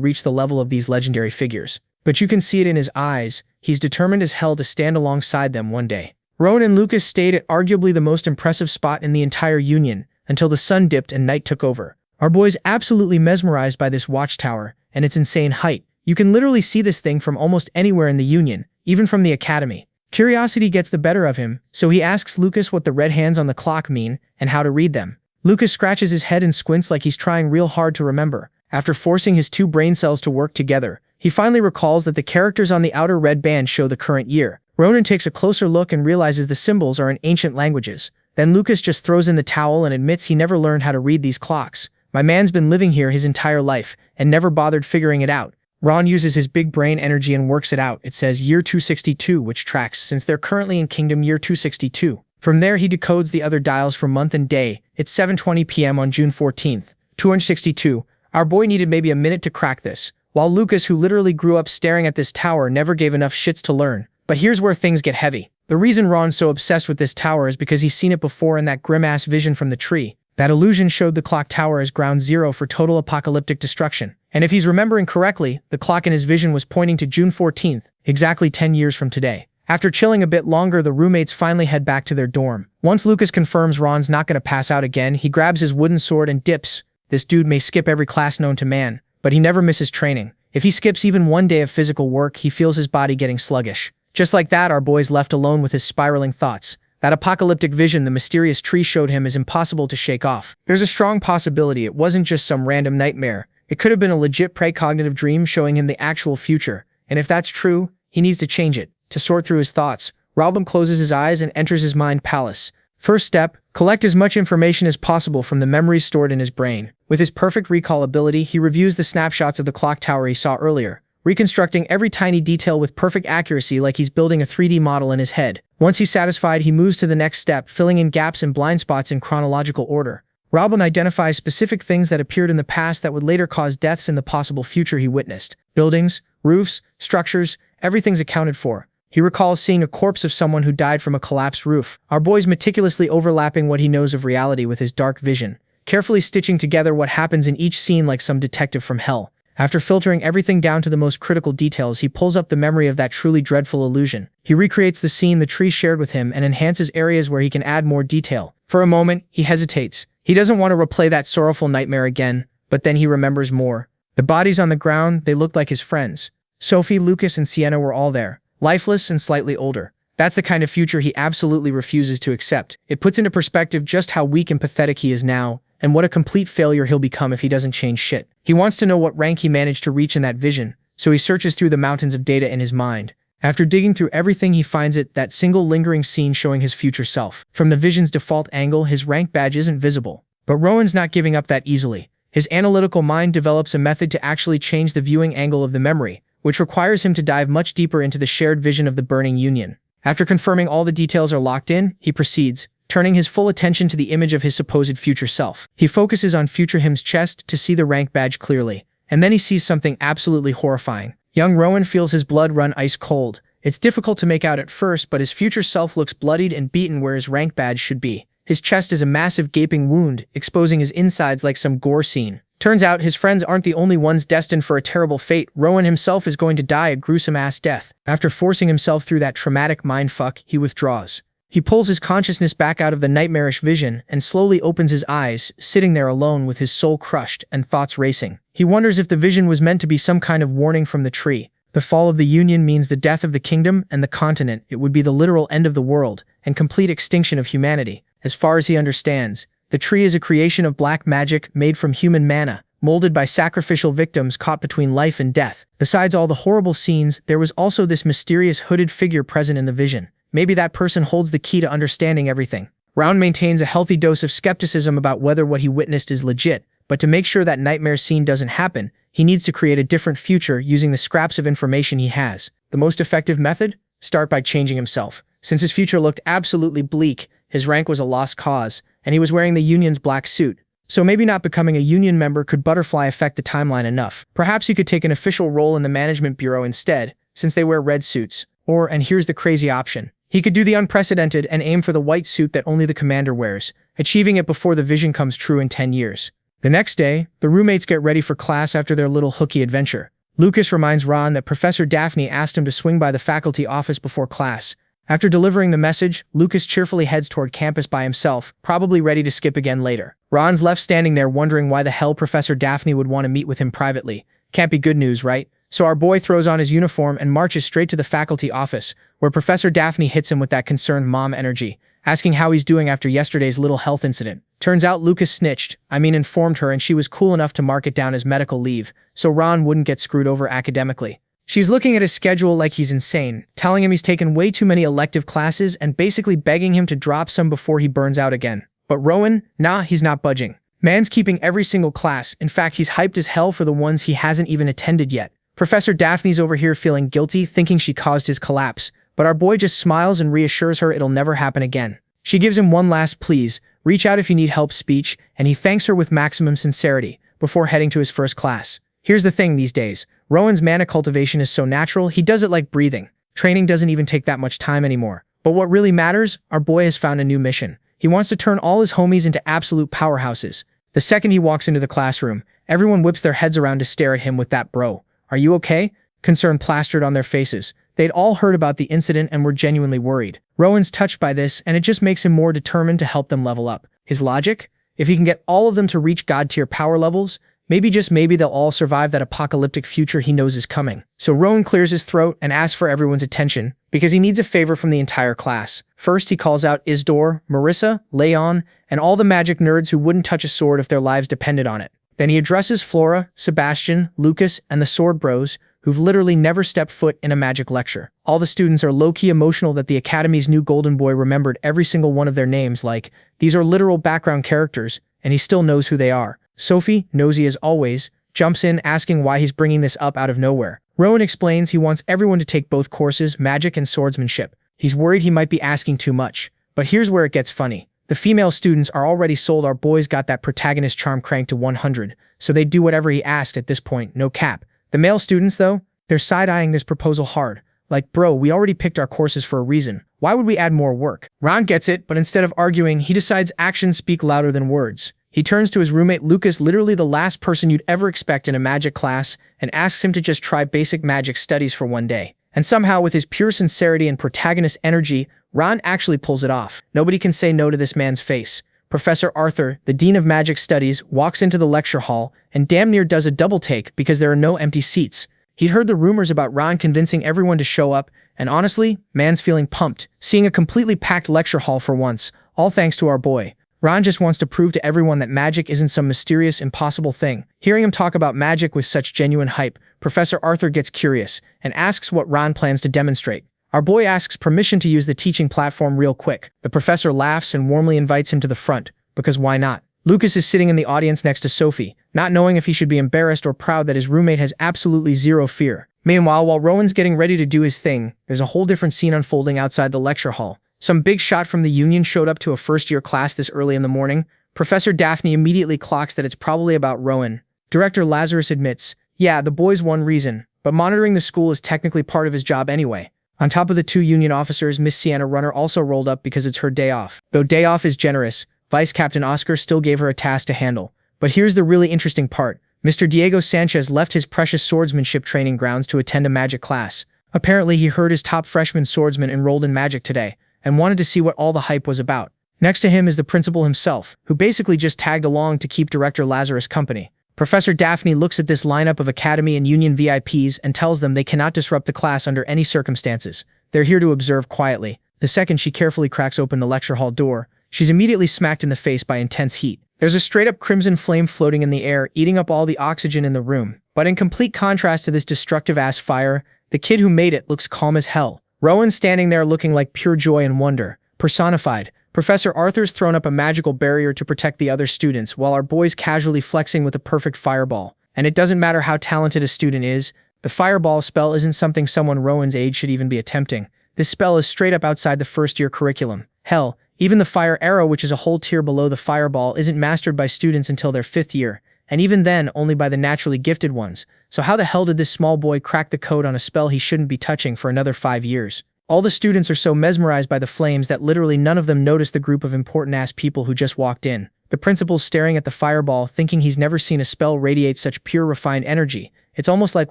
reach the level of these legendary figures. But you can see it in his eyes. He's determined as hell to stand alongside them one day. Rowan and Lucas stayed at arguably the most impressive spot in the entire Union, until the sun dipped and night took over. Our boy's absolutely mesmerized by this watchtower and its insane height. You can literally see this thing from almost anywhere in the Union, even from the academy. Curiosity gets the better of him, so he asks Lucas what the red hands on the clock mean and how to read them. Lucas scratches his head and squints like he's trying real hard to remember. After forcing his two brain cells to work together, he finally recalls that the characters on the outer red band show the current year. Rowan takes a closer look and realizes the symbols are in ancient languages. Then Lucas just throws in the towel and admits he never learned how to read these clocks. My man's been living here his entire life and never bothered figuring it out. Rowan uses his big brain energy and works it out. It says year 262, which tracks since they're currently in Kingdom year 262. From there, he decodes the other dials for month and day. It's 7:20 p.m. on June 14th, 262. Our boy needed maybe a minute to crack this, while Lucas, who literally grew up staring at this tower, never gave enough shits to learn. But here's where things get heavy. The reason Ron's so obsessed with this tower is because he's seen it before in that grim-ass vision from the tree. That illusion showed the clock tower as ground zero for total apocalyptic destruction. And if he's remembering correctly, the clock in his vision was pointing to June 14th, exactly 10 years from today. After chilling a bit longer, the roommates finally head back to their dorm. Once Lucas confirms Ron's not gonna pass out again, he grabs his wooden sword and dips. This dude may skip every class known to man, but he never misses training. If he skips even one day of physical work, he feels his body getting sluggish. Just like that, our boy's left alone with his spiraling thoughts. That apocalyptic vision the mysterious tree showed him is impossible to shake off. There's a strong possibility it wasn't just some random nightmare. It could have been a legit precognitive dream showing him the actual future. And if that's true, he needs to change it. To sort through his thoughts, Rowan closes his eyes and enters his mind palace. First step, collect as much information as possible from the memories stored in his brain. With his perfect recall ability, he reviews the snapshots of the clock tower he saw earlier, reconstructing every tiny detail with perfect accuracy like he's building a 3D model in his head. Once he's satisfied, he moves to the next step, filling in gaps and blind spots in chronological order. Rowan identifies specific things that appeared in the past that would later cause deaths in the possible future he witnessed. Buildings, roofs, structures, everything's accounted for. He recalls seeing a corpse of someone who died from a collapsed roof. Our boy's meticulously overlapping what he knows of reality with his dark vision, carefully stitching together what happens in each scene like some detective from hell. After filtering everything down to the most critical details, he pulls up the memory of that truly dreadful illusion. He recreates the scene the tree shared with him and enhances areas where he can add more detail. For a moment, he hesitates. He doesn't want to replay that sorrowful nightmare again, but then he remembers more. The bodies on the ground, they looked like his friends. Sophie, Lucas, and Sienna were all there, lifeless and slightly older. That's the kind of future he absolutely refuses to accept. It puts into perspective just how weak and pathetic he is now, and what a complete failure he'll become if he doesn't change shit. He wants to know what rank he managed to reach in that vision, so he searches through the mountains of data in his mind. After digging through everything, he finds that single lingering scene showing his future self. From the vision's default angle, his rank badge isn't visible. But Rowan's not giving up that easily. His analytical mind develops a method to actually change the viewing angle of the memory, which requires him to dive much deeper into the shared vision of the burning Union. After confirming all the details are locked in, he proceeds, turning his full attention to the image of his supposed future self. He focuses on future him's chest to see the rank badge clearly, and then he sees something absolutely horrifying. Young Rowan feels his blood run ice cold. It's difficult to make out at first, but his future self looks bloodied and beaten where his rank badge should be. His chest is a massive gaping wound, exposing his insides like some gore scene. Turns out his friends aren't the only ones destined for a terrible fate. Rowan himself is going to die a gruesome-ass death. After forcing himself through that traumatic mindfuck, he withdraws. He pulls his consciousness back out of the nightmarish vision and slowly opens his eyes, sitting there alone with his soul crushed and thoughts racing. He wonders if the vision was meant to be some kind of warning from the tree. The fall of the Union means the death of the kingdom and the continent. It would be the literal end of the world and complete extinction of humanity. As far as he understands, the tree is a creation of black magic made from human mana, molded by sacrificial victims caught between life and death. Besides all the horrible scenes, there was also this mysterious hooded figure present in the vision. Maybe that person holds the key to understanding everything. Rowan maintains a healthy dose of skepticism about whether what he witnessed is legit, but to make sure that nightmare scene doesn't happen, he needs to create a different future using the scraps of information he has. The most effective method? Start by changing himself. Since his future looked absolutely bleak, his rank was a lost cause, and he was wearing the Union's black suit. So maybe not becoming a Union member could butterfly affect the timeline enough. Perhaps he could take an official role in the management bureau instead, since they wear red suits. Or, and here's the crazy option, he could do the unprecedented and aim for the white suit that only the commander wears, achieving it before the vision comes true in 10 years. The next day, the roommates get ready for class after their little hooky adventure. Lucas reminds Ron that Professor Daphne asked him to swing by the faculty office before class. After delivering the message, Lucas cheerfully heads toward campus by himself, probably ready to skip again later. Ron's left standing there wondering why the hell Professor Daphne would want to meet with him privately. Can't be good news, right? So our boy throws on his uniform and marches straight to the faculty office, where Professor Daphne hits him with that concerned mom energy, asking how he's doing after yesterday's little health incident. Turns out Lucas informed her, and she was cool enough to mark it down as medical leave, so Ron wouldn't get screwed over academically. She's looking at his schedule like he's insane, telling him he's taken way too many elective classes and basically begging him to drop some before he burns out again. But Rowan, nah, he's not budging. Man's keeping every single class. In fact, he's hyped as hell for the ones he hasn't even attended yet. Professor Daphne's over here feeling guilty, thinking she caused his collapse, but our boy just smiles and reassures her it'll never happen again. She gives him one last please, reach out if you need help speech, and he thanks her with maximum sincerity, before heading to his first class. Here's the thing these days, Rowan's mana cultivation is so natural, he does it like breathing. Training doesn't even take that much time anymore. But what really matters, our boy has found a new mission. He wants to turn all his homies into absolute powerhouses. The second he walks into the classroom, everyone whips their heads around to stare at him with that "Bro, are you okay?" concern plastered on their faces. They'd all heard about the incident and were genuinely worried. Rowan's touched by this, and it just makes him more determined to help them level up. His logic? If he can get all of them to reach god-tier power levels, maybe just maybe they'll all survive that apocalyptic future he knows is coming. So Rowan clears his throat and asks for everyone's attention, because he needs a favor from the entire class. First, he calls out Isidore, Marissa, Leon, and all the magic nerds who wouldn't touch a sword if their lives depended on it. Then he addresses Flora, Sebastian, Lucas, and the Sword Bros, who've literally never stepped foot in a magic lecture. All the students are low-key emotional that the Academy's new golden boy remembered every single one of their names, like, these are literal background characters, and he still knows who they are. Sophie, nosy as always, jumps in asking why he's bringing this up out of nowhere. Rowan explains he wants everyone to take both courses, magic and swordsmanship. He's worried he might be asking too much. But here's where it gets funny. The female students are already sold our boy's got that protagonist charm cranked to 100, so they do whatever he asked at this point, no cap. The male students, though, they're side-eyeing this proposal hard. Like, bro, we already picked our courses for a reason. Why would we add more work? Ron gets it, but instead of arguing, he decides actions speak louder than words. He turns to his roommate Lucas, literally the last person you'd ever expect in a magic class, and asks him to just try basic magic studies for one day. And somehow, with his pure sincerity and protagonist energy, Ron actually pulls it off. Nobody can say no to this man's face. Professor Arthur, the Dean of Magic Studies, walks into the lecture hall and damn near does a double take because there are no empty seats. He'd heard the rumors about Ron convincing everyone to show up, and honestly, man's feeling pumped, seeing a completely packed lecture hall for once, all thanks to our boy. Ron just wants to prove to everyone that magic isn't some mysterious, impossible thing. Hearing him talk about magic with such genuine hype, Professor Arthur gets curious and asks what Ron plans to demonstrate. Our boy asks permission to use the teaching platform real quick. The professor laughs and warmly invites him to the front, because why not? Lucas is sitting in the audience next to Sophie, not knowing if he should be embarrassed or proud that his roommate has absolutely zero fear. Meanwhile, while Rowan's getting ready to do his thing, there's a whole different scene unfolding outside the lecture hall. Some big shot from the Union showed up to a first-year class this early in the morning. Professor Daphne immediately clocks that it's probably about Rowan. Director Lazarus admits, yeah, the boy's one reason, but monitoring the school is technically part of his job anyway. On top of the two Union officers, Miss Sienna Runner also rolled up because it's her day off. Though day off is generous, Vice Captain Oscar still gave her a task to handle. But here's the really interesting part. Mr. Diego Sanchez left his precious swordsmanship training grounds to attend a magic class. Apparently, he heard his top freshman swordsman enrolled in magic today, and wanted to see what all the hype was about. Next to him is the principal himself, who basically just tagged along to keep Director Lazarus company. Professor Daphne looks at this lineup of Academy and Union VIPs and tells them they cannot disrupt the class under any circumstances. They're here to observe quietly. The second she carefully cracks open the lecture hall door, she's immediately smacked in the face by intense heat. There's a straight-up crimson flame floating in the air, eating up all the oxygen in the room. But in complete contrast to this destructive-ass fire, the kid who made it looks calm as hell. Rowan standing there looking like pure joy and wonder, personified. Professor Arthur's thrown up a magical barrier to protect the other students, while our boy's casually flexing with a perfect fireball. And it doesn't matter how talented a student is, the fireball spell isn't something someone Rowan's age should even be attempting. This spell is straight up outside the first-year curriculum. Hell, even the fire arrow, which is a whole tier below the fireball, isn't mastered by students until their 5th year, and even then only by the naturally gifted ones. So how the hell did this small boy crack the code on a spell he shouldn't be touching for another 5 years? All the students are so mesmerized by the flames that literally none of them notice the group of important-ass people who just walked in. The principal's staring at the fireball, thinking he's never seen a spell radiate such pure, refined energy. It's almost like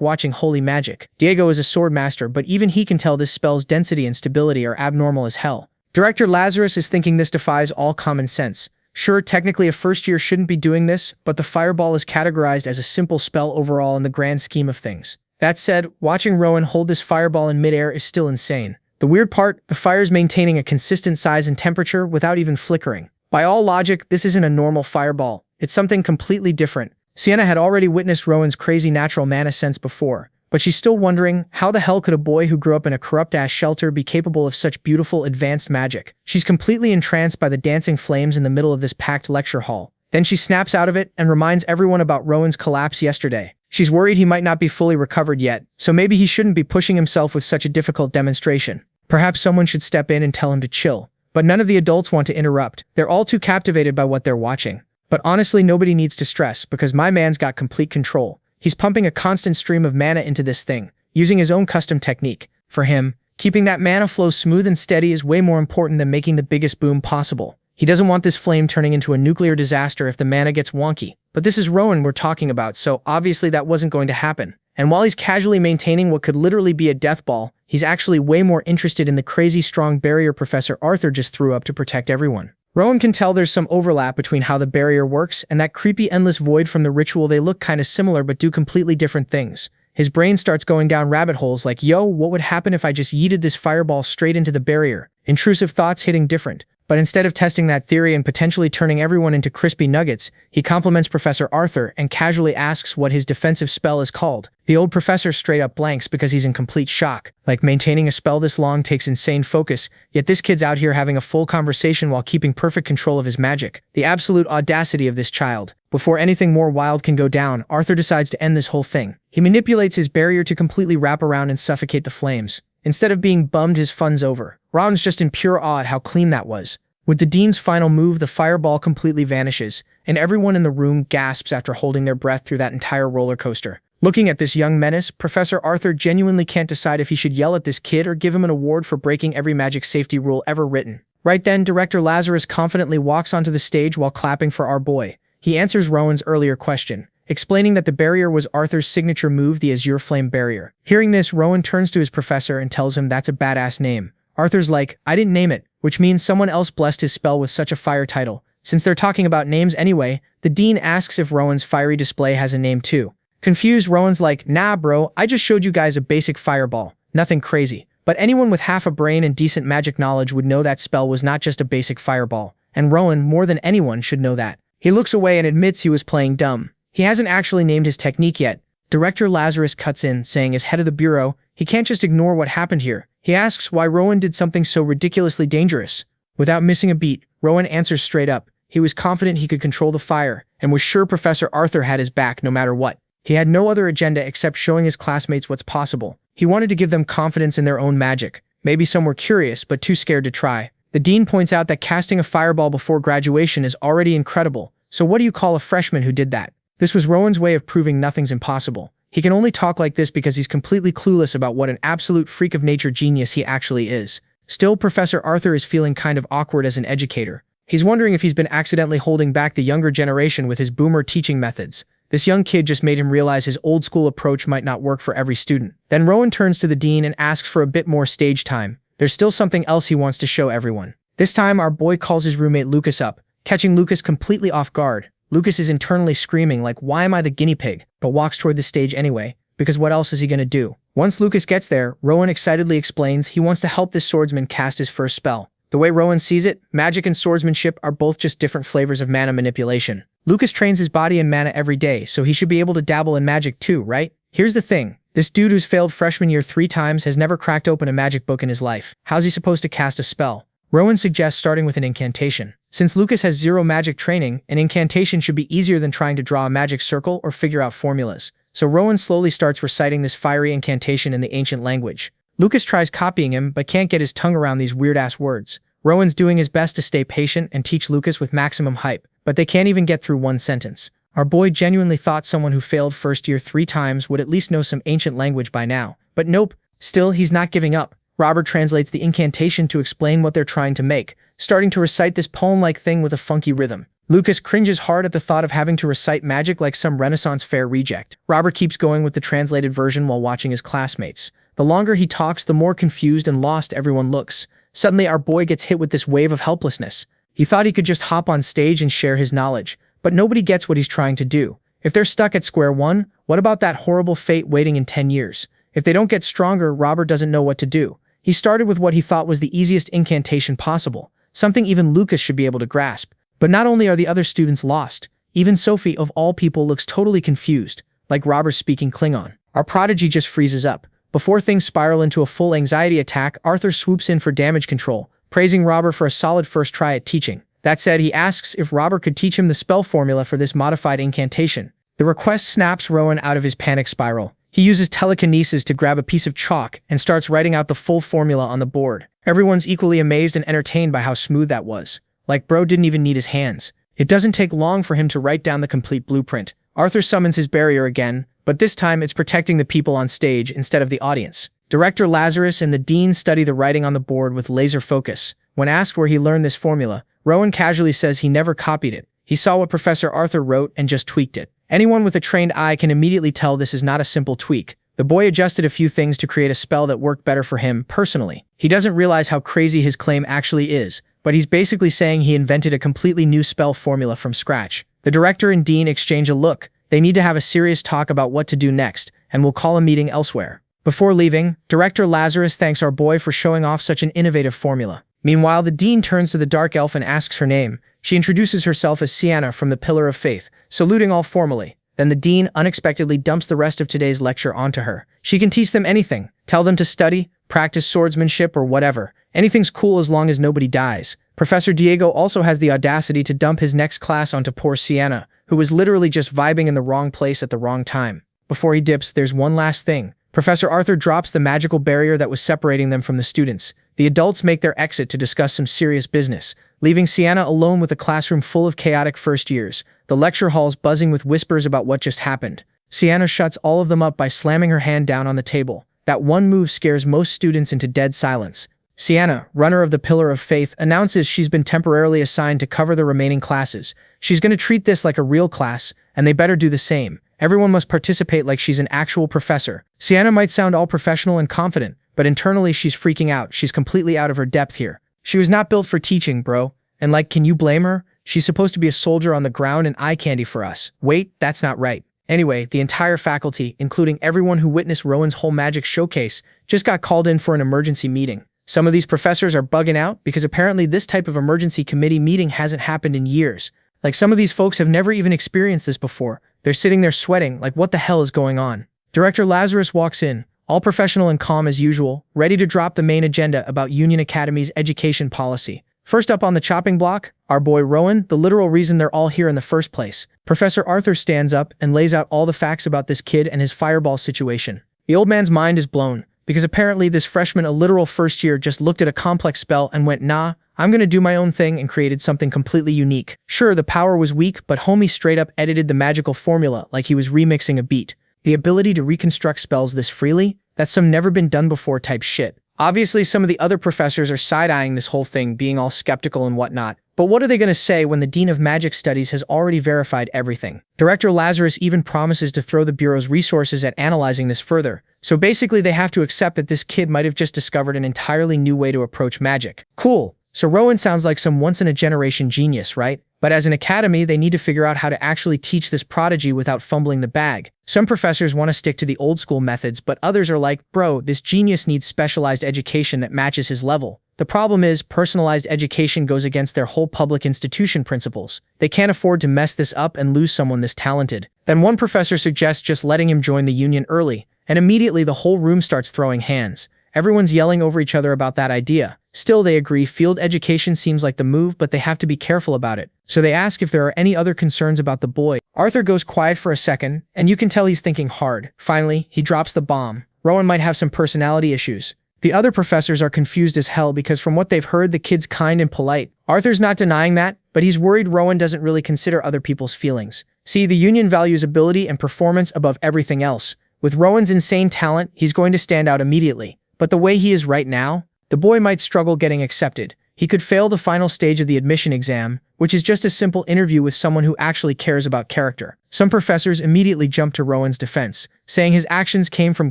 watching holy magic. Diego is a sword master, but even he can tell this spell's density and stability are abnormal as hell. Director Lazarus is thinking this defies all common sense. Sure, technically a first year shouldn't be doing this, but the fireball is categorized as a simple spell overall in the grand scheme of things. That said, watching Rowan hold this fireball in midair is still insane. The weird part, the fire's maintaining a consistent size and temperature without even flickering. By all logic, this isn't a normal fireball. It's something completely different. Sienna had already witnessed Rowan's crazy natural mana sense before, but she's still wondering, how the hell could a boy who grew up in a corrupt-ass shelter be capable of such beautiful, advanced magic? She's completely entranced by the dancing flames in the middle of this packed lecture hall. Then she snaps out of it and reminds everyone about Rowan's collapse yesterday. She's worried he might not be fully recovered yet, so maybe he shouldn't be pushing himself with such a difficult demonstration. Perhaps someone should step in and tell him to chill. But none of the adults want to interrupt. They're all too captivated by what they're watching. But honestly, nobody needs to stress, because my man's got complete control. He's pumping a constant stream of mana into this thing, using his own custom technique. For him, keeping that mana flow smooth and steady is way more important than making the biggest boom possible. He doesn't want this flame turning into a nuclear disaster if the mana gets wonky. But this is Rowan we're talking about, so obviously that wasn't going to happen. And while he's casually maintaining what could literally be a death ball, he's actually way more interested in the crazy strong barrier Professor Arthur just threw up to protect everyone. Rowan can tell there's some overlap between how the barrier works and that creepy endless void from the ritual. They look kinda similar but do completely different things. His brain starts going down rabbit holes like, yo, what would happen if I just yeeted this fireball straight into the barrier? Intrusive thoughts hitting different. But instead of testing that theory and potentially turning everyone into crispy nuggets, he compliments Professor Arthur and casually asks what his defensive spell is called. The old professor straight up blanks because he's in complete shock. Like, maintaining a spell this long takes insane focus, yet this kid's out here having a full conversation while keeping perfect control of his magic. The absolute audacity of this child. Before anything more wild can go down, Arthur decides to end this whole thing. He manipulates his barrier to completely wrap around and suffocate the flames. Instead of being bummed his fun's over, Ron's just in pure awe at how clean that was. With the dean's final move, the fireball completely vanishes, and everyone in the room gasps after holding their breath through that entire roller coaster. Looking at this young menace, Professor Arthur genuinely can't decide if he should yell at this kid or give him an award for breaking every magic safety rule ever written. Right then, Director Lazarus confidently walks onto the stage while clapping for our boy. He answers Rowan's earlier question, explaining that the barrier was Arthur's signature move, the Azure Flame Barrier. Hearing this, Rowan turns to his professor and tells him that's a badass name. Arthur's like, I didn't name it, which means someone else blessed his spell with such a fire title. Since they're talking about names anyway, the dean asks if Rowan's fiery display has a name too. Confused, Rowan's like, nah bro, I just showed you guys a basic fireball. Nothing crazy. But anyone with half a brain and decent magic knowledge would know that spell was not just a basic fireball. And Rowan, more than anyone, should know that. He looks away and admits he was playing dumb. He hasn't actually named his technique yet. Director Lazarus cuts in, saying as head of the bureau, he can't just ignore what happened here. He asks why Rowan did something so ridiculously dangerous. Without missing a beat, Rowan answers straight up. He was confident he could control the fire, and was sure Professor Arthur had his back no matter what. He had no other agenda except showing his classmates what's possible. He wanted to give them confidence in their own magic. Maybe some were curious, but too scared to try. The dean points out that casting a fireball before graduation is already incredible, so what do you call a freshman who did that? This was Rowan's way of proving nothing's impossible. He can only talk like this because he's completely clueless about what an absolute freak of nature genius he actually is. Still, Professor Arthur is feeling kind of awkward as an educator. He's wondering if he's been accidentally holding back the younger generation with his boomer teaching methods. This young kid just made him realize his old-school approach might not work for every student. Then Rowan turns to the dean and asks for a bit more stage time. There's still something else he wants to show everyone. This time, our boy calls his roommate Lucas up, catching Lucas completely off guard. Lucas is internally screaming like, why am I the guinea pig? But walks toward the stage anyway, because what else is he gonna do? Once Lucas gets there, Rowan excitedly explains he wants to help this swordsman cast his first spell. The way Rowan sees it, magic and swordsmanship are both just different flavors of mana manipulation. Lucas trains his body in mana every day, so he should be able to dabble in magic too, right? Here's the thing. This dude who's failed freshman year 3 times has never cracked open a magic book in his life. How's he supposed to cast a spell? Rowan suggests starting with an incantation. Since Lucas has zero magic training, an incantation should be easier than trying to draw a magic circle or figure out formulas. So Rowan slowly starts reciting this fiery incantation in the ancient language. Lucas tries copying him, but can't get his tongue around these weird-ass words. Rowan's doing his best to stay patient and teach Lucas with maximum hype, but they can't even get through one sentence. Our boy genuinely thought someone who failed first year 3 times would at least know some ancient language by now. But nope, still he's not giving up. Robert translates the incantation to explain what they're trying to make, starting to recite this poem-like thing with a funky rhythm. Lucas cringes hard at the thought of having to recite magic like some Renaissance fair reject. Robert keeps going with the translated version while watching his classmates. The longer he talks, the more confused and lost everyone looks. Suddenly, our boy gets hit with this wave of helplessness. He thought he could just hop on stage and share his knowledge, but nobody gets what he's trying to do. If they're stuck at square one, what about that horrible fate waiting in 10 years? If they don't get stronger, Robert doesn't know what to do. He started with what he thought was the easiest incantation possible, something even Lucas should be able to grasp. But not only are the other students lost, even Sophie, of all people, looks totally confused, like Robert speaking Klingon. Our Prodigy just freezes up. Before things spiral into a full anxiety attack, Arthur swoops in for damage control, praising Robert for a solid first try at teaching. That said, he asks if Robert could teach him the spell formula for this modified incantation. The request snaps Rowan out of his panic spiral. He uses telekinesis to grab a piece of chalk and starts writing out the full formula on the board. Everyone's equally amazed and entertained by how smooth that was. Like bro didn't even need his hands. It doesn't take long for him to write down the complete blueprint. Arthur summons his barrier again, but this time it's protecting the people on stage instead of the audience. Director Lazarus and the dean study the writing on the board with laser focus. When asked where he learned this formula, Rowan casually says he never copied it. He saw what Professor Arthur wrote and just tweaked it. Anyone with a trained eye can immediately tell this is not a simple tweak. The boy adjusted a few things to create a spell that worked better for him personally. He doesn't realize how crazy his claim actually is, but he's basically saying he invented a completely new spell formula from scratch. The director and dean exchange a look. They need to have a serious talk about what to do next, and will call a meeting elsewhere. Before leaving, Director Lazarus thanks our boy for showing off such an innovative formula. Meanwhile, the dean turns to the dark elf and asks her name. She introduces herself as Sienna from the Pillar of Faith, saluting all formally. Then the dean unexpectedly dumps the rest of today's lecture onto her. She can teach them anything, tell them to study, practice swordsmanship, or whatever. Anything's cool as long as nobody dies. Professor Diego also has the audacity to dump his next class onto poor Sienna, who was literally just vibing in the wrong place at the wrong time. Before he dips, there's one last thing. Professor Arthur drops the magical barrier that was separating them from the students. The adults make their exit to discuss some serious business, leaving Sienna alone with a classroom full of chaotic first years, the lecture halls buzzing with whispers about what just happened. Sienna shuts all of them up by slamming her hand down on the table. That one move scares most students into dead silence. Sienna, runner of the Pillar of Faith, announces she's been temporarily assigned to cover the remaining classes. She's going to treat this like a real class, and they better do the same. Everyone must participate like she's an actual professor. Sienna might sound all professional and confident, but internally she's freaking out. She's completely out of her depth here. She was not built for teaching, bro. And like, can you blame her? She's supposed to be a soldier on the ground and eye candy for us. Wait, that's not right. Anyway, the entire faculty, including everyone who witnessed Rowan's whole magic showcase, just got called in for an emergency meeting. Some of these professors are bugging out because apparently this type of emergency committee meeting hasn't happened in years. Like some of these folks have never even experienced this before. They're sitting there sweating like what the hell is going on. Director Lazarus walks in, all professional and calm as usual, ready to drop the main agenda about Union Academy's education policy. First up on the chopping block, our boy Rowan, the literal reason they're all here in the first place. Professor Arthur stands up and lays out all the facts about this kid and his fireball situation. The old man's mind is blown, because apparently this freshman, a literal first year, just looked at a complex spell and went, nah, I'm gonna do my own thing, and created something completely unique. Sure, the power was weak, but homie straight up edited the magical formula like he was remixing a beat. The ability to reconstruct spells this freely? That's some never been done before type shit. Obviously, some of the other professors are side-eyeing this whole thing, being all skeptical and whatnot. But what are they going to say when the Dean of Magic Studies has already verified everything? Director Lazarus even promises to throw the Bureau's resources at analyzing this further. So basically, they have to accept that this kid might have just discovered an entirely new way to approach magic. Cool. So Rowan sounds like some once-in-a-generation genius, right? But as an academy, they need to figure out how to actually teach this prodigy without fumbling the bag. Some professors want to stick to the old-school methods, but others are like, bro, this genius needs specialized education that matches his level. The problem is, personalized education goes against their whole public institution principles. They can't afford to mess this up and lose someone this talented. Then one professor suggests just letting him join the union early, and immediately the whole room starts throwing hands. Everyone's yelling over each other about that idea. Still, they agree field education seems like the move, but they have to be careful about it. So they ask if there are any other concerns about the boy. Arthur goes quiet for a second, and you can tell he's thinking hard. Finally, he drops the bomb. Rowan might have some personality issues. The other professors are confused as hell because from what they've heard, the kid's kind and polite. Arthur's not denying that, but he's worried Rowan doesn't really consider other people's feelings. See, the union values ability and performance above everything else. With Rowan's insane talent, he's going to stand out immediately. But the way he is right now, the boy might struggle getting accepted. He could fail the final stage of the admission exam, which is just a simple interview with someone who actually cares about character. Some professors immediately jump to Rowan's defense, saying his actions came from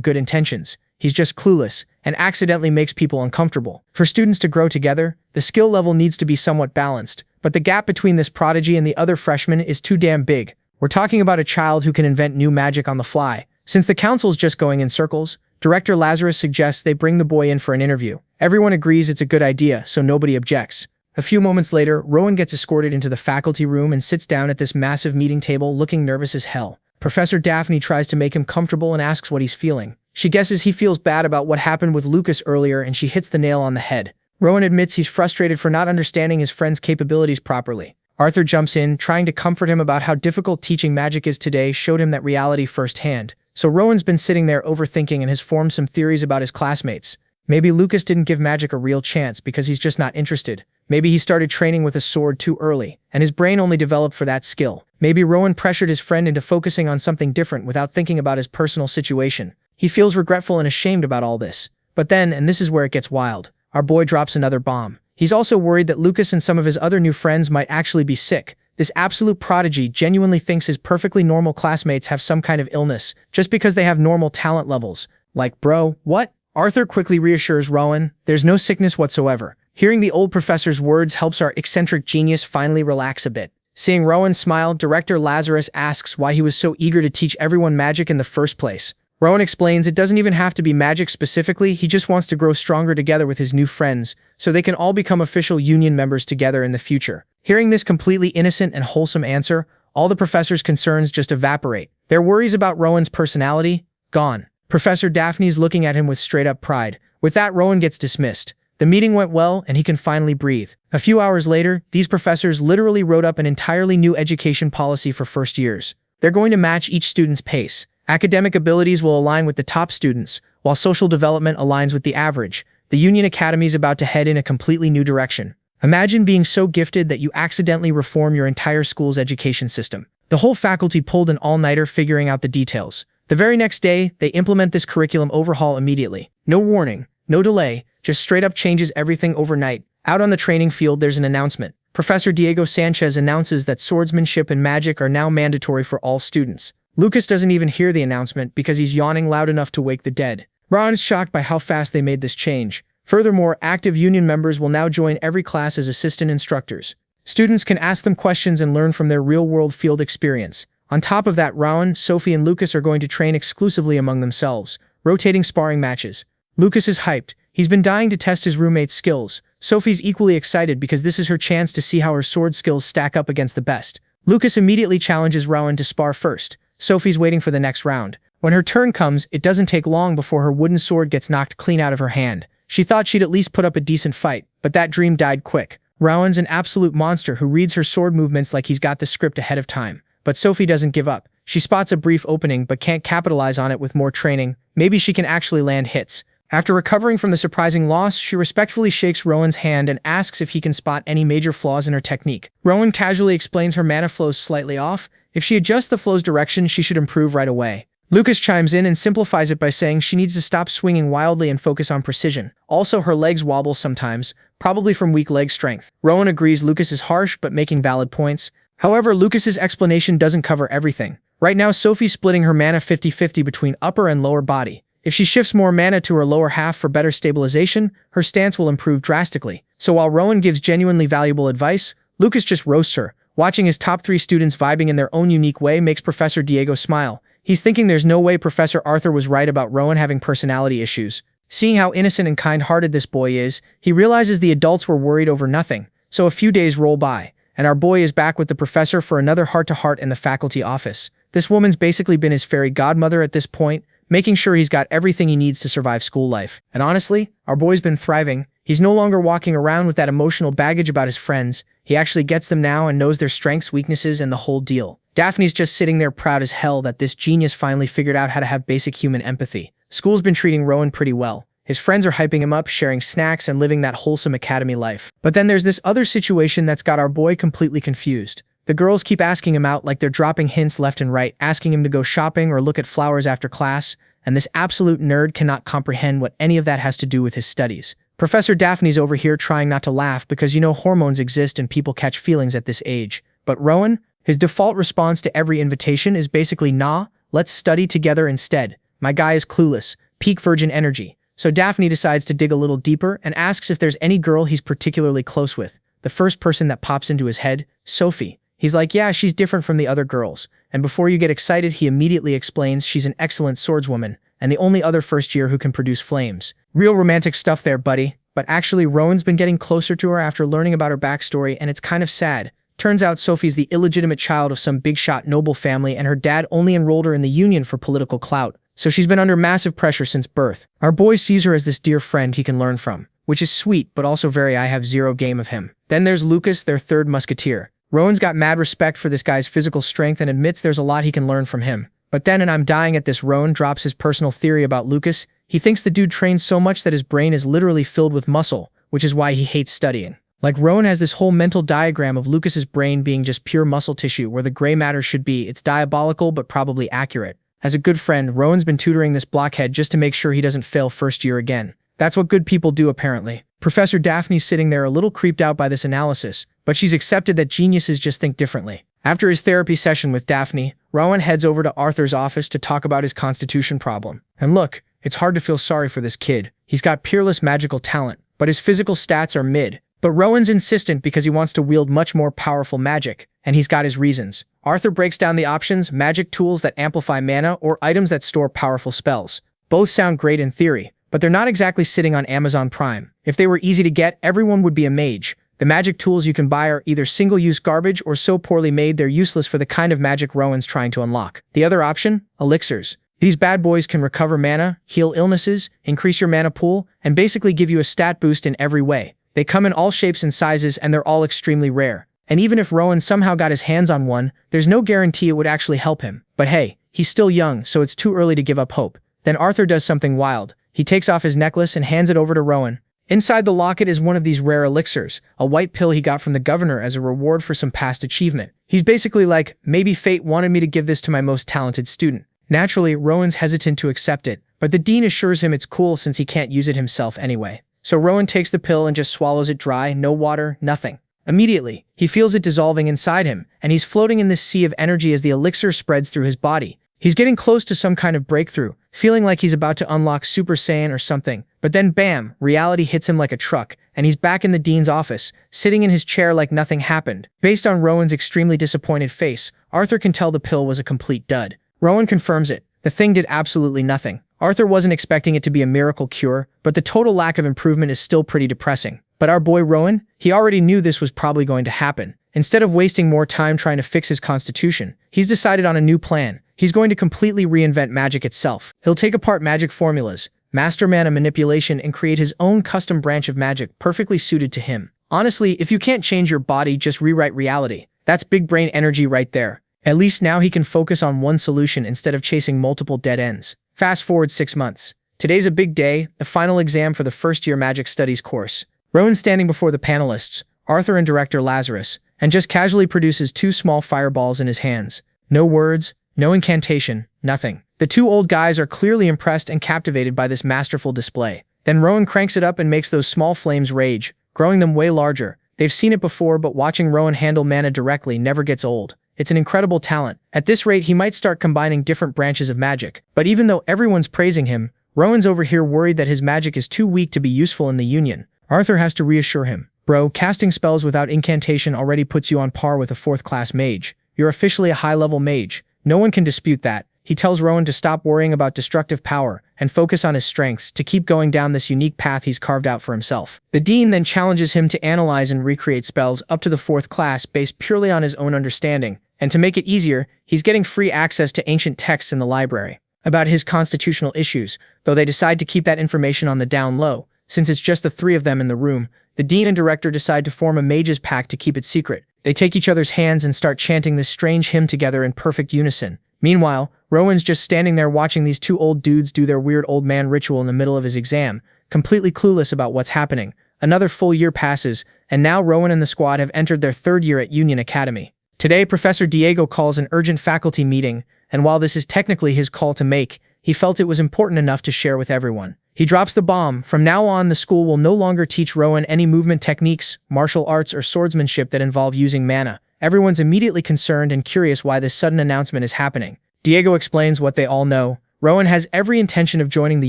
good intentions. He's just clueless, and accidentally makes people uncomfortable. For students to grow together, the skill level needs to be somewhat balanced, but the gap between this prodigy and the other freshmen is too damn big. We're talking about a child who can invent new magic on the fly. Since the council's just going in circles, Director Lazarus suggests they bring the boy in for an interview. Everyone agrees it's a good idea, so nobody objects. A few moments later, Rowan gets escorted into the faculty room and sits down at this massive meeting table looking nervous as hell. Professor Daphne tries to make him comfortable and asks what he's feeling. She guesses he feels bad about what happened with Lucas earlier, and she hits the nail on the head. Rowan admits he's frustrated for not understanding his friend's capabilities properly. Arthur jumps in, trying to comfort him about how difficult teaching magic is today, showed him that reality firsthand. So Rowan's been sitting there overthinking and has formed some theories about his classmates. Maybe Lucas didn't give magic a real chance because he's just not interested. Maybe he started training with a sword too early, and his brain only developed for that skill. Maybe Rowan pressured his friend into focusing on something different without thinking about his personal situation. He feels regretful and ashamed about all this. But then, and this is where it gets wild, our boy drops another bomb. He's also worried that Lucas and some of his other new friends might actually be sick. This absolute prodigy genuinely thinks his perfectly normal classmates have some kind of illness, just because they have normal talent levels. Like, bro, what? Arthur quickly reassures Rowan, there's no sickness whatsoever. Hearing the old professor's words helps our eccentric genius finally relax a bit. Seeing Rowan smile, Director Lazarus asks why he was so eager to teach everyone magic in the first place. Rowan explains it doesn't even have to be magic specifically, he just wants to grow stronger together with his new friends, so they can all become official union members together in the future. Hearing this completely innocent and wholesome answer, all the professor's concerns just evaporate. Their worries about Rowan's personality? Gone. Professor Daphne's looking at him with straight-up pride. With that, Rowan gets dismissed. The meeting went well, and he can finally breathe. A few hours later, these professors literally wrote up an entirely new education policy for first years. They're going to match each student's pace. Academic abilities will align with the top students, while social development aligns with the average. The Union Academy is about to head in a completely new direction. Imagine being so gifted that you accidentally reform your entire school's education system. The whole faculty pulled an all-nighter figuring out the details. The very next day, they implement this curriculum overhaul immediately. No warning, no delay, just straight up changes everything overnight. Out on the training field, there's an announcement. Professor Diego Sanchez announces that swordsmanship and magic are now mandatory for all students. Lucas doesn't even hear the announcement because he's yawning loud enough to wake the dead. Ron is shocked by how fast they made this change. Furthermore, active union members will now join every class as assistant instructors. Students can ask them questions and learn from their real-world field experience. On top of that, Rowan, Sophie, and Lucas are going to train exclusively among themselves, rotating sparring matches. Lucas is hyped. He's been dying to test his roommate's skills. Sophie's equally excited because this is her chance to see how her sword skills stack up against the best. Lucas immediately challenges Rowan to spar first. Sophie's waiting for the next round. When her turn comes, it doesn't take long before her wooden sword gets knocked clean out of her hand. She thought she'd at least put up a decent fight, but that dream died quick. Rowan's an absolute monster who reads her sword movements like he's got the script ahead of time. But Sophie doesn't give up. She spots a brief opening but can't capitalize on it with more training. Maybe she can actually land hits. After recovering from the surprising loss, she respectfully shakes Rowan's hand and asks if he can spot any major flaws in her technique. Rowan casually explains her mana flow's slightly off. If she adjusts the flow's direction, she should improve right away. Lucas chimes in and simplifies it by saying she needs to stop swinging wildly and focus on precision. Also, her legs wobble sometimes, probably from weak leg strength. Rowan agrees Lucas is harsh but making valid points. However, Lucas's explanation doesn't cover everything. Right now, Sophie's splitting her mana 50-50 between upper and lower body. If she shifts more mana to her lower half for better stabilization, her stance will improve drastically. So while Rowan gives genuinely valuable advice, Lucas just roasts her. Watching his top 3 students vibing in their own unique way makes Professor Diego smile. He's thinking there's no way Professor Arthur was right about Rowan having personality issues. Seeing how innocent and kind-hearted this boy is, he realizes the adults were worried over nothing. So a few days roll by, and our boy is back with the professor for another heart-to-heart in the faculty office. This woman's basically been his fairy godmother at this point, making sure he's got everything he needs to survive school life. And honestly, our boy's been thriving. He's no longer walking around with that emotional baggage about his friends. He actually gets them now and knows their strengths, weaknesses, and the whole deal. Daphne's just sitting there proud as hell that this genius finally figured out how to have basic human empathy. School's been treating Rowan pretty well. His friends are hyping him up, sharing snacks, and living that wholesome academy life. But then there's this other situation that's got our boy completely confused. The girls keep asking him out like they're dropping hints left and right, asking him to go shopping or look at flowers after class, and this absolute nerd cannot comprehend what any of that has to do with his studies. Professor Daphne's over here trying not to laugh because you know hormones exist and people catch feelings at this age. But Rowan, his default response to every invitation is basically, nah, let's study together instead. My guy is clueless, peak virgin energy. So Daphne decides to dig a little deeper and asks if there's any girl he's particularly close with. The first person that pops into his head, Sophie. He's like, yeah, she's different from the other girls. And before you get excited, he immediately explains she's an excellent swordswoman and the only other first year who can produce flames. Real romantic stuff there, buddy. But actually, Rowan's been getting closer to her after learning about her backstory, and it's kind of sad. Turns out Sophie's the illegitimate child of some big-shot noble family, and her dad only enrolled her in the Union for political clout. So she's been under massive pressure since birth. Our boy sees her as this dear friend he can learn from, which is sweet, but also very I have zero game of him. Then there's Lucas, their third musketeer. Rowan's got mad respect for this guy's physical strength and admits there's a lot he can learn from him. But then, and I'm dying at this, Rowan drops his personal theory about Lucas. He thinks the dude trains so much that his brain is literally filled with muscle, which is why he hates studying. Like, Rowan has this whole mental diagram of Lucas's brain being just pure muscle tissue where the gray matter should be. It's diabolical but probably accurate. As a good friend, Rowan's been tutoring this blockhead just to make sure he doesn't fail first year again. That's what good people do, apparently. Professor Daphne's sitting there a little creeped out by this analysis, but she's accepted that geniuses just think differently. After his therapy session with Daphne, Rowan heads over to Arthur's office to talk about his constitution problem. And look, it's hard to feel sorry for this kid. He's got peerless magical talent, but his physical stats are mid. But Rowan's insistent because he wants to wield much more powerful magic, and he's got his reasons. Arthur breaks down the options: magic tools that amplify mana or items that store powerful spells. Both sound great in theory, but they're not exactly sitting on Amazon Prime. If they were easy to get, everyone would be a mage. The magic tools you can buy are either single-use garbage or so poorly made they're useless for the kind of magic Rowan's trying to unlock. The other option? Elixirs. These bad boys can recover mana, heal illnesses, increase your mana pool, and basically give you a stat boost in every way. They come in all shapes and sizes, and they're all extremely rare. And even if Rowan somehow got his hands on one, there's no guarantee it would actually help him. But hey, he's still young, so it's too early to give up hope. Then Arthur does something wild. He takes off his necklace and hands it over to Rowan. Inside the locket is one of these rare elixirs, a white pill he got from the governor as a reward for some past achievement. He's basically like, maybe fate wanted me to give this to my most talented student. Naturally, Rowan's hesitant to accept it, but the dean assures him it's cool since he can't use it himself anyway. So Rowan takes the pill and just swallows it dry, no water, nothing. Immediately, he feels it dissolving inside him, and he's floating in this sea of energy as the elixir spreads through his body. He's getting close to some kind of breakthrough, feeling like he's about to unlock Super Saiyan or something. But then bam, reality hits him like a truck, and he's back in the dean's office, sitting in his chair like nothing happened. Based on Rowan's extremely disappointed face, Arthur can tell the pill was a complete dud. Rowan confirms it. The thing did absolutely nothing. Arthur wasn't expecting it to be a miracle cure, but the total lack of improvement is still pretty depressing. But our boy Rowan, he already knew this was probably going to happen. Instead of wasting more time trying to fix his constitution, he's decided on a new plan. He's going to completely reinvent magic itself. He'll take apart magic formulas, master mana manipulation, and create his own custom branch of magic perfectly suited to him. Honestly, if you can't change your body, just rewrite reality. That's big brain energy right there. At least now he can focus on one solution instead of chasing multiple dead ends. Fast forward 6 months. Today's a big day, the final exam for the first-year magic studies course. Rowan's standing before the panelists, Arthur and director Lazarus, and just casually produces 2 small fireballs in his hands. No words, no incantation, nothing. The 2 old guys are clearly impressed and captivated by this masterful display. Then Rowan cranks it up and makes those small flames rage, growing them way larger. They've seen it before, but watching Rowan handle mana directly never gets old. It's an incredible talent. At this rate, he might start combining different branches of magic. But even though everyone's praising him, Rowan's over here worried that his magic is too weak to be useful in the Union. Arthur has to reassure him. Bro, casting spells without incantation already puts you on par with a 4th-class mage. You're officially a high-level mage. No one can dispute that. He tells Rowan to stop worrying about destructive power and focus on his strengths, to keep going down this unique path he's carved out for himself. The dean then challenges him to analyze and recreate spells up to the 4th class based purely on his own understanding. And to make it easier, he's getting free access to ancient texts in the library about his constitutional issues, though they decide to keep that information on the down low. Since it's just the 3 of them in the room, the dean and director decide to form a mages pact to keep it secret. They take each other's hands and start chanting this strange hymn together in perfect unison. Meanwhile, Rowan's just standing there watching these 2 old dudes do their weird old man ritual in the middle of his exam, completely clueless about what's happening. Another full year passes, and now Rowan and the squad have entered their 3rd year at Union Academy. Today, Professor Diego calls an urgent faculty meeting, and while this is technically his call to make, he felt it was important enough to share with everyone. He drops the bomb. From now on, the school will no longer teach Rowan any movement techniques, martial arts, or swordsmanship that involve using mana. Everyone's immediately concerned and curious why this sudden announcement is happening. Diego explains what they all know. Rowan has every intention of joining the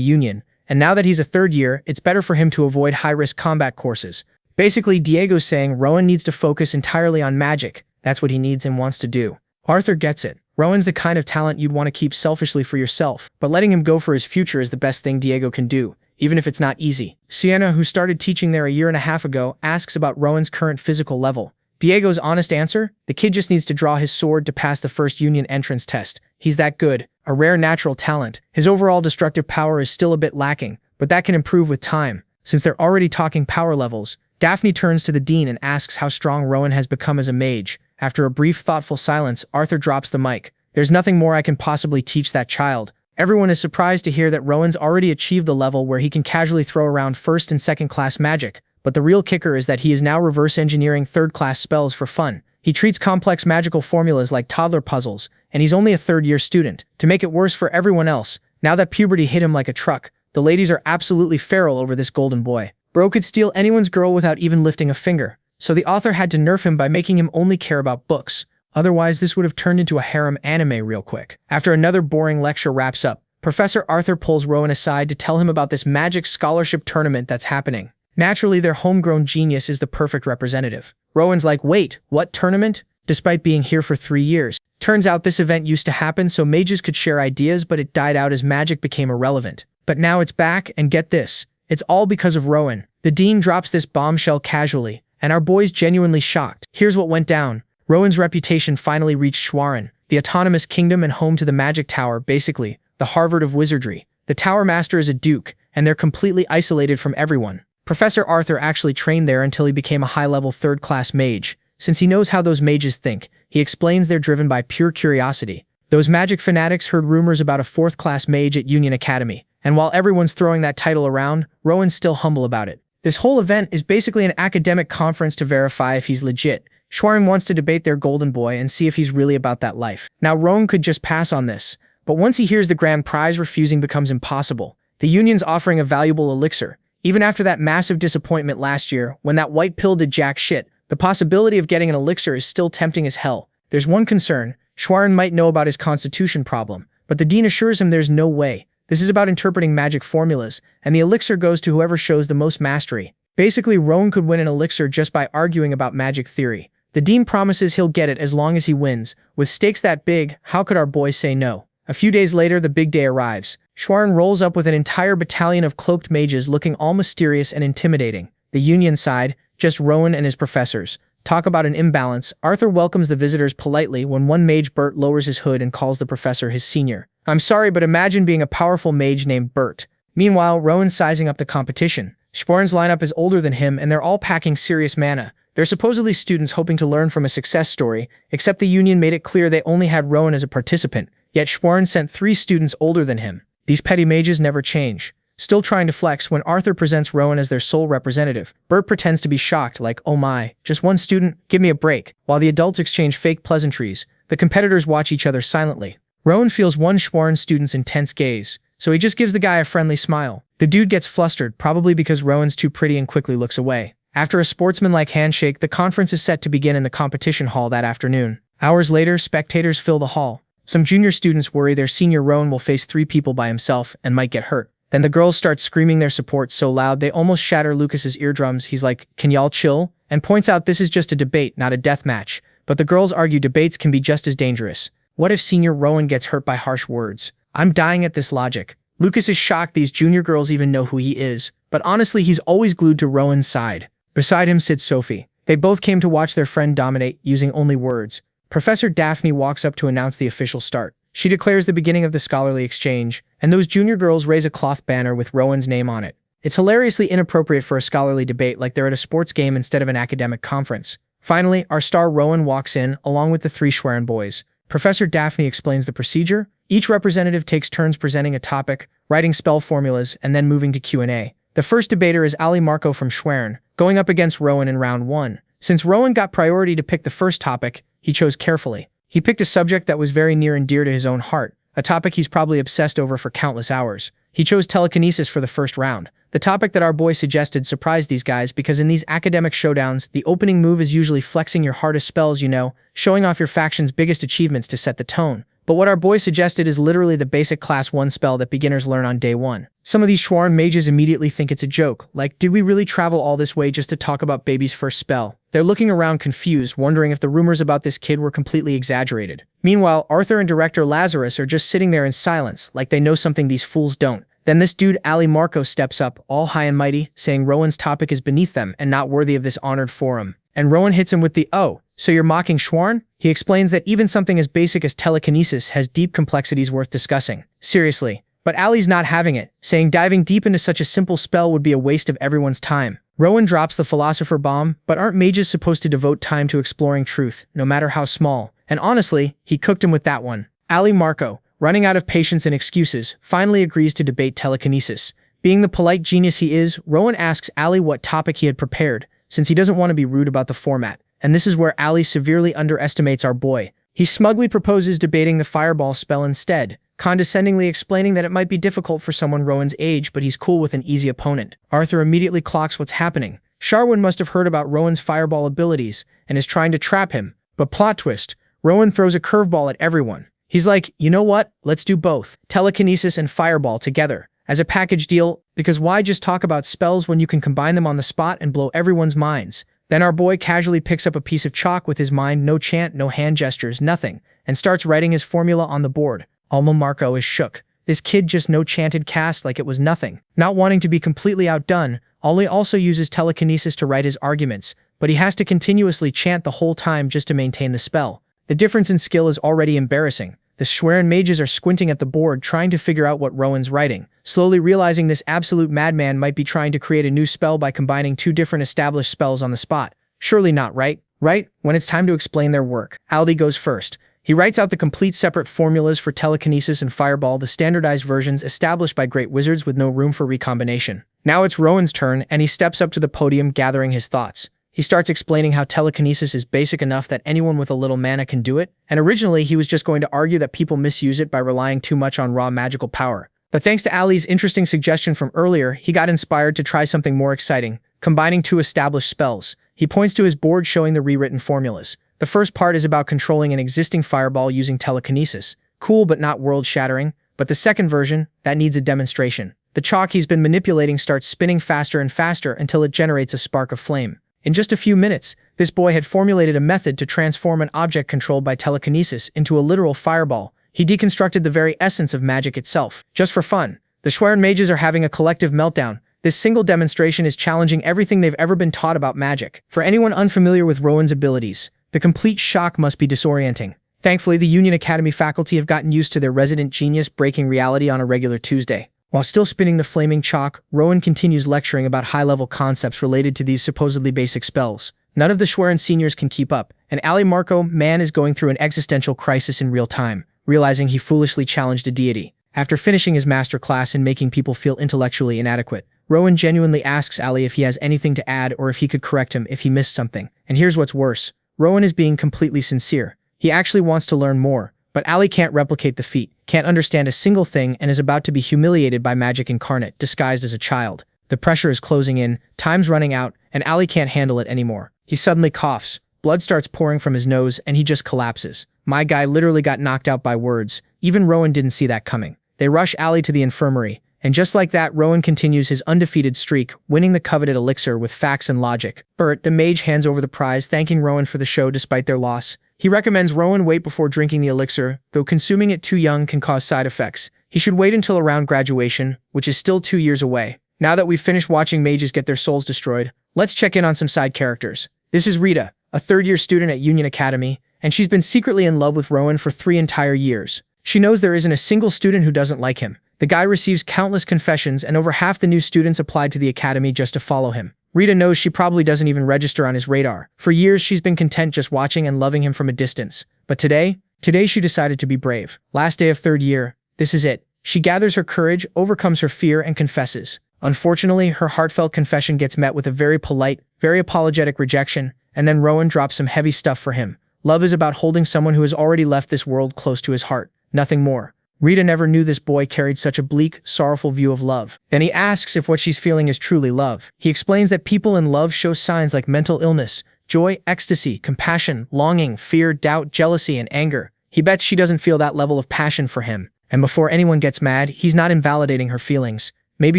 Union, and now that he's a 3rd year, it's better for him to avoid high-risk combat courses. Basically, Diego's saying Rowan needs to focus entirely on magic. That's what he needs and wants to do. Arthur gets it. Rowan's the kind of talent you'd want to keep selfishly for yourself, but letting him go for his future is the best thing Diego can do, even if it's not easy. Sienna, who started teaching there a year and a half ago, asks about Rowan's current physical level. Diego's honest answer? The kid just needs to draw his sword to pass the first Union entrance test. He's that good. A rare natural talent. His overall destructive power is still a bit lacking, but that can improve with time. Since they're already talking power levels, Daphne turns to the dean and asks how strong Rowan has become as a mage. After a brief, thoughtful silence, Arthur drops the mic. There's nothing more I can possibly teach that child. Everyone is surprised to hear that Rowan's already achieved the level where he can casually throw around 1st and 2nd class magic. But the real kicker is that he is now reverse engineering 3rd class spells for fun. He treats complex magical formulas like toddler puzzles, and he's only a 3rd year student. To make it worse for everyone else, now that puberty hit him like a truck, the ladies are absolutely feral over this golden boy. Bro could steal anyone's girl without even lifting a finger. So the author had to nerf him by making him only care about books. Otherwise, this would have turned into a harem anime real quick. After another boring lecture wraps up, Professor Arthur pulls Rowan aside to tell him about this magic scholarship tournament that's happening. Naturally, their homegrown genius is the perfect representative. Rowan's like, wait, what tournament? Despite being here for 3 years. Turns out this event used to happen so mages could share ideas, but it died out as magic became irrelevant. But now it's back, and get this. It's all because of Rowan. The dean drops this bombshell casually, and our boy's genuinely shocked. Here's what went down. Rowan's reputation finally reached Schwarin, the autonomous kingdom and home to the Magic Tower, basically, the Harvard of Wizardry. The Tower Master is a duke, and they're completely isolated from everyone. Professor Arthur actually trained there until he became a high-level 3rd class mage. Since he knows how those mages think, he explains they're driven by pure curiosity. Those magic fanatics heard rumors about a 4th class mage at Union Academy, and while everyone's throwing that title around, Rowan's still humble about it. This whole event is basically an academic conference to verify if he's legit. Schwarin wants to debate their golden boy and see if he's really about that life. Now, Rowan could just pass on this, but once he hears the grand prize, refusing becomes impossible. The Union's offering a valuable elixir. Even after that massive disappointment last year, when that white pill did jack shit, the possibility of getting an elixir is still tempting as hell. There's one concern. Schwarin might know about his constitution problem, but the dean assures him there's no way. This is about interpreting magic formulas, and the elixir goes to whoever shows the most mastery. Basically, Rowan could win an elixir just by arguing about magic theory. The dean promises he'll get it as long as he wins. With stakes that big, how could our boy say no? A few days later, the big day arrives. Schwarn rolls up with an entire battalion of cloaked mages looking all mysterious and intimidating. The Union side, just Rowan and his professors. Talk about an imbalance. Arthur welcomes the visitors politely when one mage, Bert, lowers his hood and calls the professor his senior. I'm sorry, but imagine being a powerful mage named Bert. Meanwhile, Rowan's sizing up the competition. Schwarn's lineup is older than him and they're all packing serious mana. They're supposedly students hoping to learn from a success story, except the Union made it clear they only had Rowan as a participant, yet Schwarn sent 3 students older than him. These petty mages never change. Still trying to flex when Arthur presents Rowan as their sole representative. Bert pretends to be shocked, like, oh my, just one student? Give me a break. While the adults exchange fake pleasantries, the competitors watch each other silently. Rowan feels one Schwarn student's intense gaze, so he just gives the guy a friendly smile. The dude gets flustered, probably because Rowan's too pretty, and quickly looks away. After a sportsman-like handshake, the conference is set to begin in the competition hall that afternoon. Hours later, spectators fill the hall. Some junior students worry their senior Rowan will face 3 people by himself and might get hurt. Then the girls start screaming their support so loud they almost shatter Lucas's eardrums. He's like, can y'all chill? And points out this is just a debate, not a death match. But the girls argue debates can be just as dangerous. What if senior Rowan gets hurt by harsh words? I'm dying at this logic. Lucas is shocked these junior girls even know who he is. But honestly, he's always glued to Rowan's side. Beside him sits Sophie. They both came to watch their friend dominate, using only words. Professor Daphne walks up to announce the official start. She declares the beginning of the scholarly exchange, and those junior girls raise a cloth banner with Rowan's name on it. It's hilariously inappropriate for a scholarly debate, like they're at a sports game instead of an academic conference. Finally, our star Rowan walks in, along with the 3 Schwarn boys. Professor Daphne explains the procedure. Each representative takes turns presenting a topic, writing spell formulas, and then moving to Q&A. The first debater is Ali Marco from Schwarn, going up against Rowan in round 1. Since Rowan got priority to pick the first topic, he chose carefully. He picked a subject that was very near and dear to his own heart, a topic he's probably obsessed over for countless hours. He chose telekinesis for the first round. The topic that our boy suggested surprised these guys because in these academic showdowns, the opening move is usually flexing your hardest spells, showing off your faction's biggest achievements to set the tone. But what our boy suggested is literally the basic class 1 spell that beginners learn on day 1. Some of these Schwarn mages immediately think it's a joke, like, did we really travel all this way just to talk about baby's first spell? They're looking around confused, wondering if the rumors about this kid were completely exaggerated. Meanwhile, Arthur and director Lazarus are just sitting there in silence, like they know something these fools don't. Then this dude Ali Marco steps up, all high and mighty, saying Rowan's topic is beneath them and not worthy of this honored forum. And Rowan hits him with the, oh, so you're mocking Schwarn? He explains that even something as basic as telekinesis has deep complexities worth discussing. Seriously. But Ali's not having it, saying diving deep into such a simple spell would be a waste of everyone's time. Rowan drops the philosopher bomb, but aren't mages supposed to devote time to exploring truth, no matter how small? And honestly, he cooked him with that one. Ali Marco, running out of patience and excuses, finally agrees to debate telekinesis. Being the polite genius he is, Rowan asks Ali what topic he had prepared, since he doesn't want to be rude about the format. And this is where Ali severely underestimates our boy. He smugly proposes debating the fireball spell instead, condescendingly explaining that it might be difficult for someone Rowan's age, but he's cool with an easy opponent. Arthur immediately clocks what's happening. Sharwin must have heard about Rowan's fireball abilities and is trying to trap him. But plot twist, Rowan throws a curveball at everyone. He's like, you know what? Let's do both. Telekinesis and fireball together. As a package deal, because why just talk about spells when you can combine them on the spot and blow everyone's minds? Then our boy casually picks up a piece of chalk with his mind, no chant, no hand gestures, nothing, and starts writing his formula on the board. Alma Marco is shook. This kid just no-chanted cast like it was nothing. Not wanting to be completely outdone, Ali also uses telekinesis to write his arguments, but he has to continuously chant the whole time just to maintain the spell. The difference in skill is already embarrassing. The Schwarn mages are squinting at the board trying to figure out what Rowan's writing, slowly realizing this absolute madman might be trying to create a new spell by combining 2 different established spells on the spot. Surely not, right? Right? When it's time to explain their work, Aldi goes first. He writes out the complete separate formulas for telekinesis and fireball, the standardized versions established by great wizards with no room for recombination. Now it's Rowan's turn, and he steps up to the podium gathering his thoughts. He starts explaining how telekinesis is basic enough that anyone with a little mana can do it, and originally he was just going to argue that people misuse it by relying too much on raw magical power. But thanks to Ali's interesting suggestion from earlier, he got inspired to try something more exciting, combining 2 established spells. He points to his board showing the rewritten formulas. The first part is about controlling an existing fireball using telekinesis. Cool but not world-shattering. But the second version, that needs a demonstration. The chalk he's been manipulating starts spinning faster and faster until it generates a spark of flame. In just a few minutes, this boy had formulated a method to transform an object controlled by telekinesis into a literal fireball. He deconstructed the very essence of magic itself. Just for fun, the Schwerin mages are having a collective meltdown. This single demonstration is challenging everything they've ever been taught about magic. For anyone unfamiliar with Rowan's abilities, the complete shock must be disorienting. Thankfully, the Union Academy faculty have gotten used to their resident genius breaking reality on a regular Tuesday. While still spinning the flaming chalk, Rowan continues lecturing about high-level concepts related to these supposedly basic spells. None of the Schwerin seniors can keep up, and Ali Marco, man, is going through an existential crisis in real time, realizing he foolishly challenged a deity. After finishing his master class and making people feel intellectually inadequate, Rowan genuinely asks Ali if he has anything to add or if he could correct him if he missed something. And here's what's worse. Rowan is being completely sincere. He actually wants to learn more, but Ali can't replicate the feat, can't understand a single thing, and is about to be humiliated by magic incarnate, disguised as a child. The pressure is closing in, time's running out, and Ali can't handle it anymore. He suddenly coughs, blood starts pouring from his nose, and he just collapses. My guy literally got knocked out by words. Even Rowan didn't see that coming. They rush Ali to the infirmary, and just like that, Rowan continues his undefeated streak, winning the coveted elixir with facts and logic. Bert, the mage, hands over the prize, thanking Rowan for the show despite their loss. He recommends Rowan wait before drinking the elixir, though consuming it too young can cause side effects. He should wait until around graduation, which is still 2 years away. Now that we've finished watching mages get their souls destroyed, let's check in on some side characters. This is Rita, a third-year student at Union Academy, and she's been secretly in love with Rowan for 3 entire years. She knows there isn't a single student who doesn't like him. The guy receives countless confessions, and over half the new students applied to the academy just to follow him. Rita knows she probably doesn't even register on his radar. For years, she's been content just watching and loving him from a distance. But today she decided to be brave. Last day of third year, this is it. She gathers her courage, overcomes her fear, and confesses. Unfortunately, her heartfelt confession gets met with a very polite, very apologetic rejection, and then Rowan drops some heavy stuff for him. Love is about holding someone who has already left this world close to his heart. Nothing more. Rita never knew this boy carried such a bleak, sorrowful view of love. Then he asks if what she's feeling is truly love. He explains that people in love show signs like mental illness, joy, ecstasy, compassion, longing, fear, doubt, jealousy, and anger. He bets she doesn't feel that level of passion for him. And before anyone gets mad, he's not invalidating her feelings. Maybe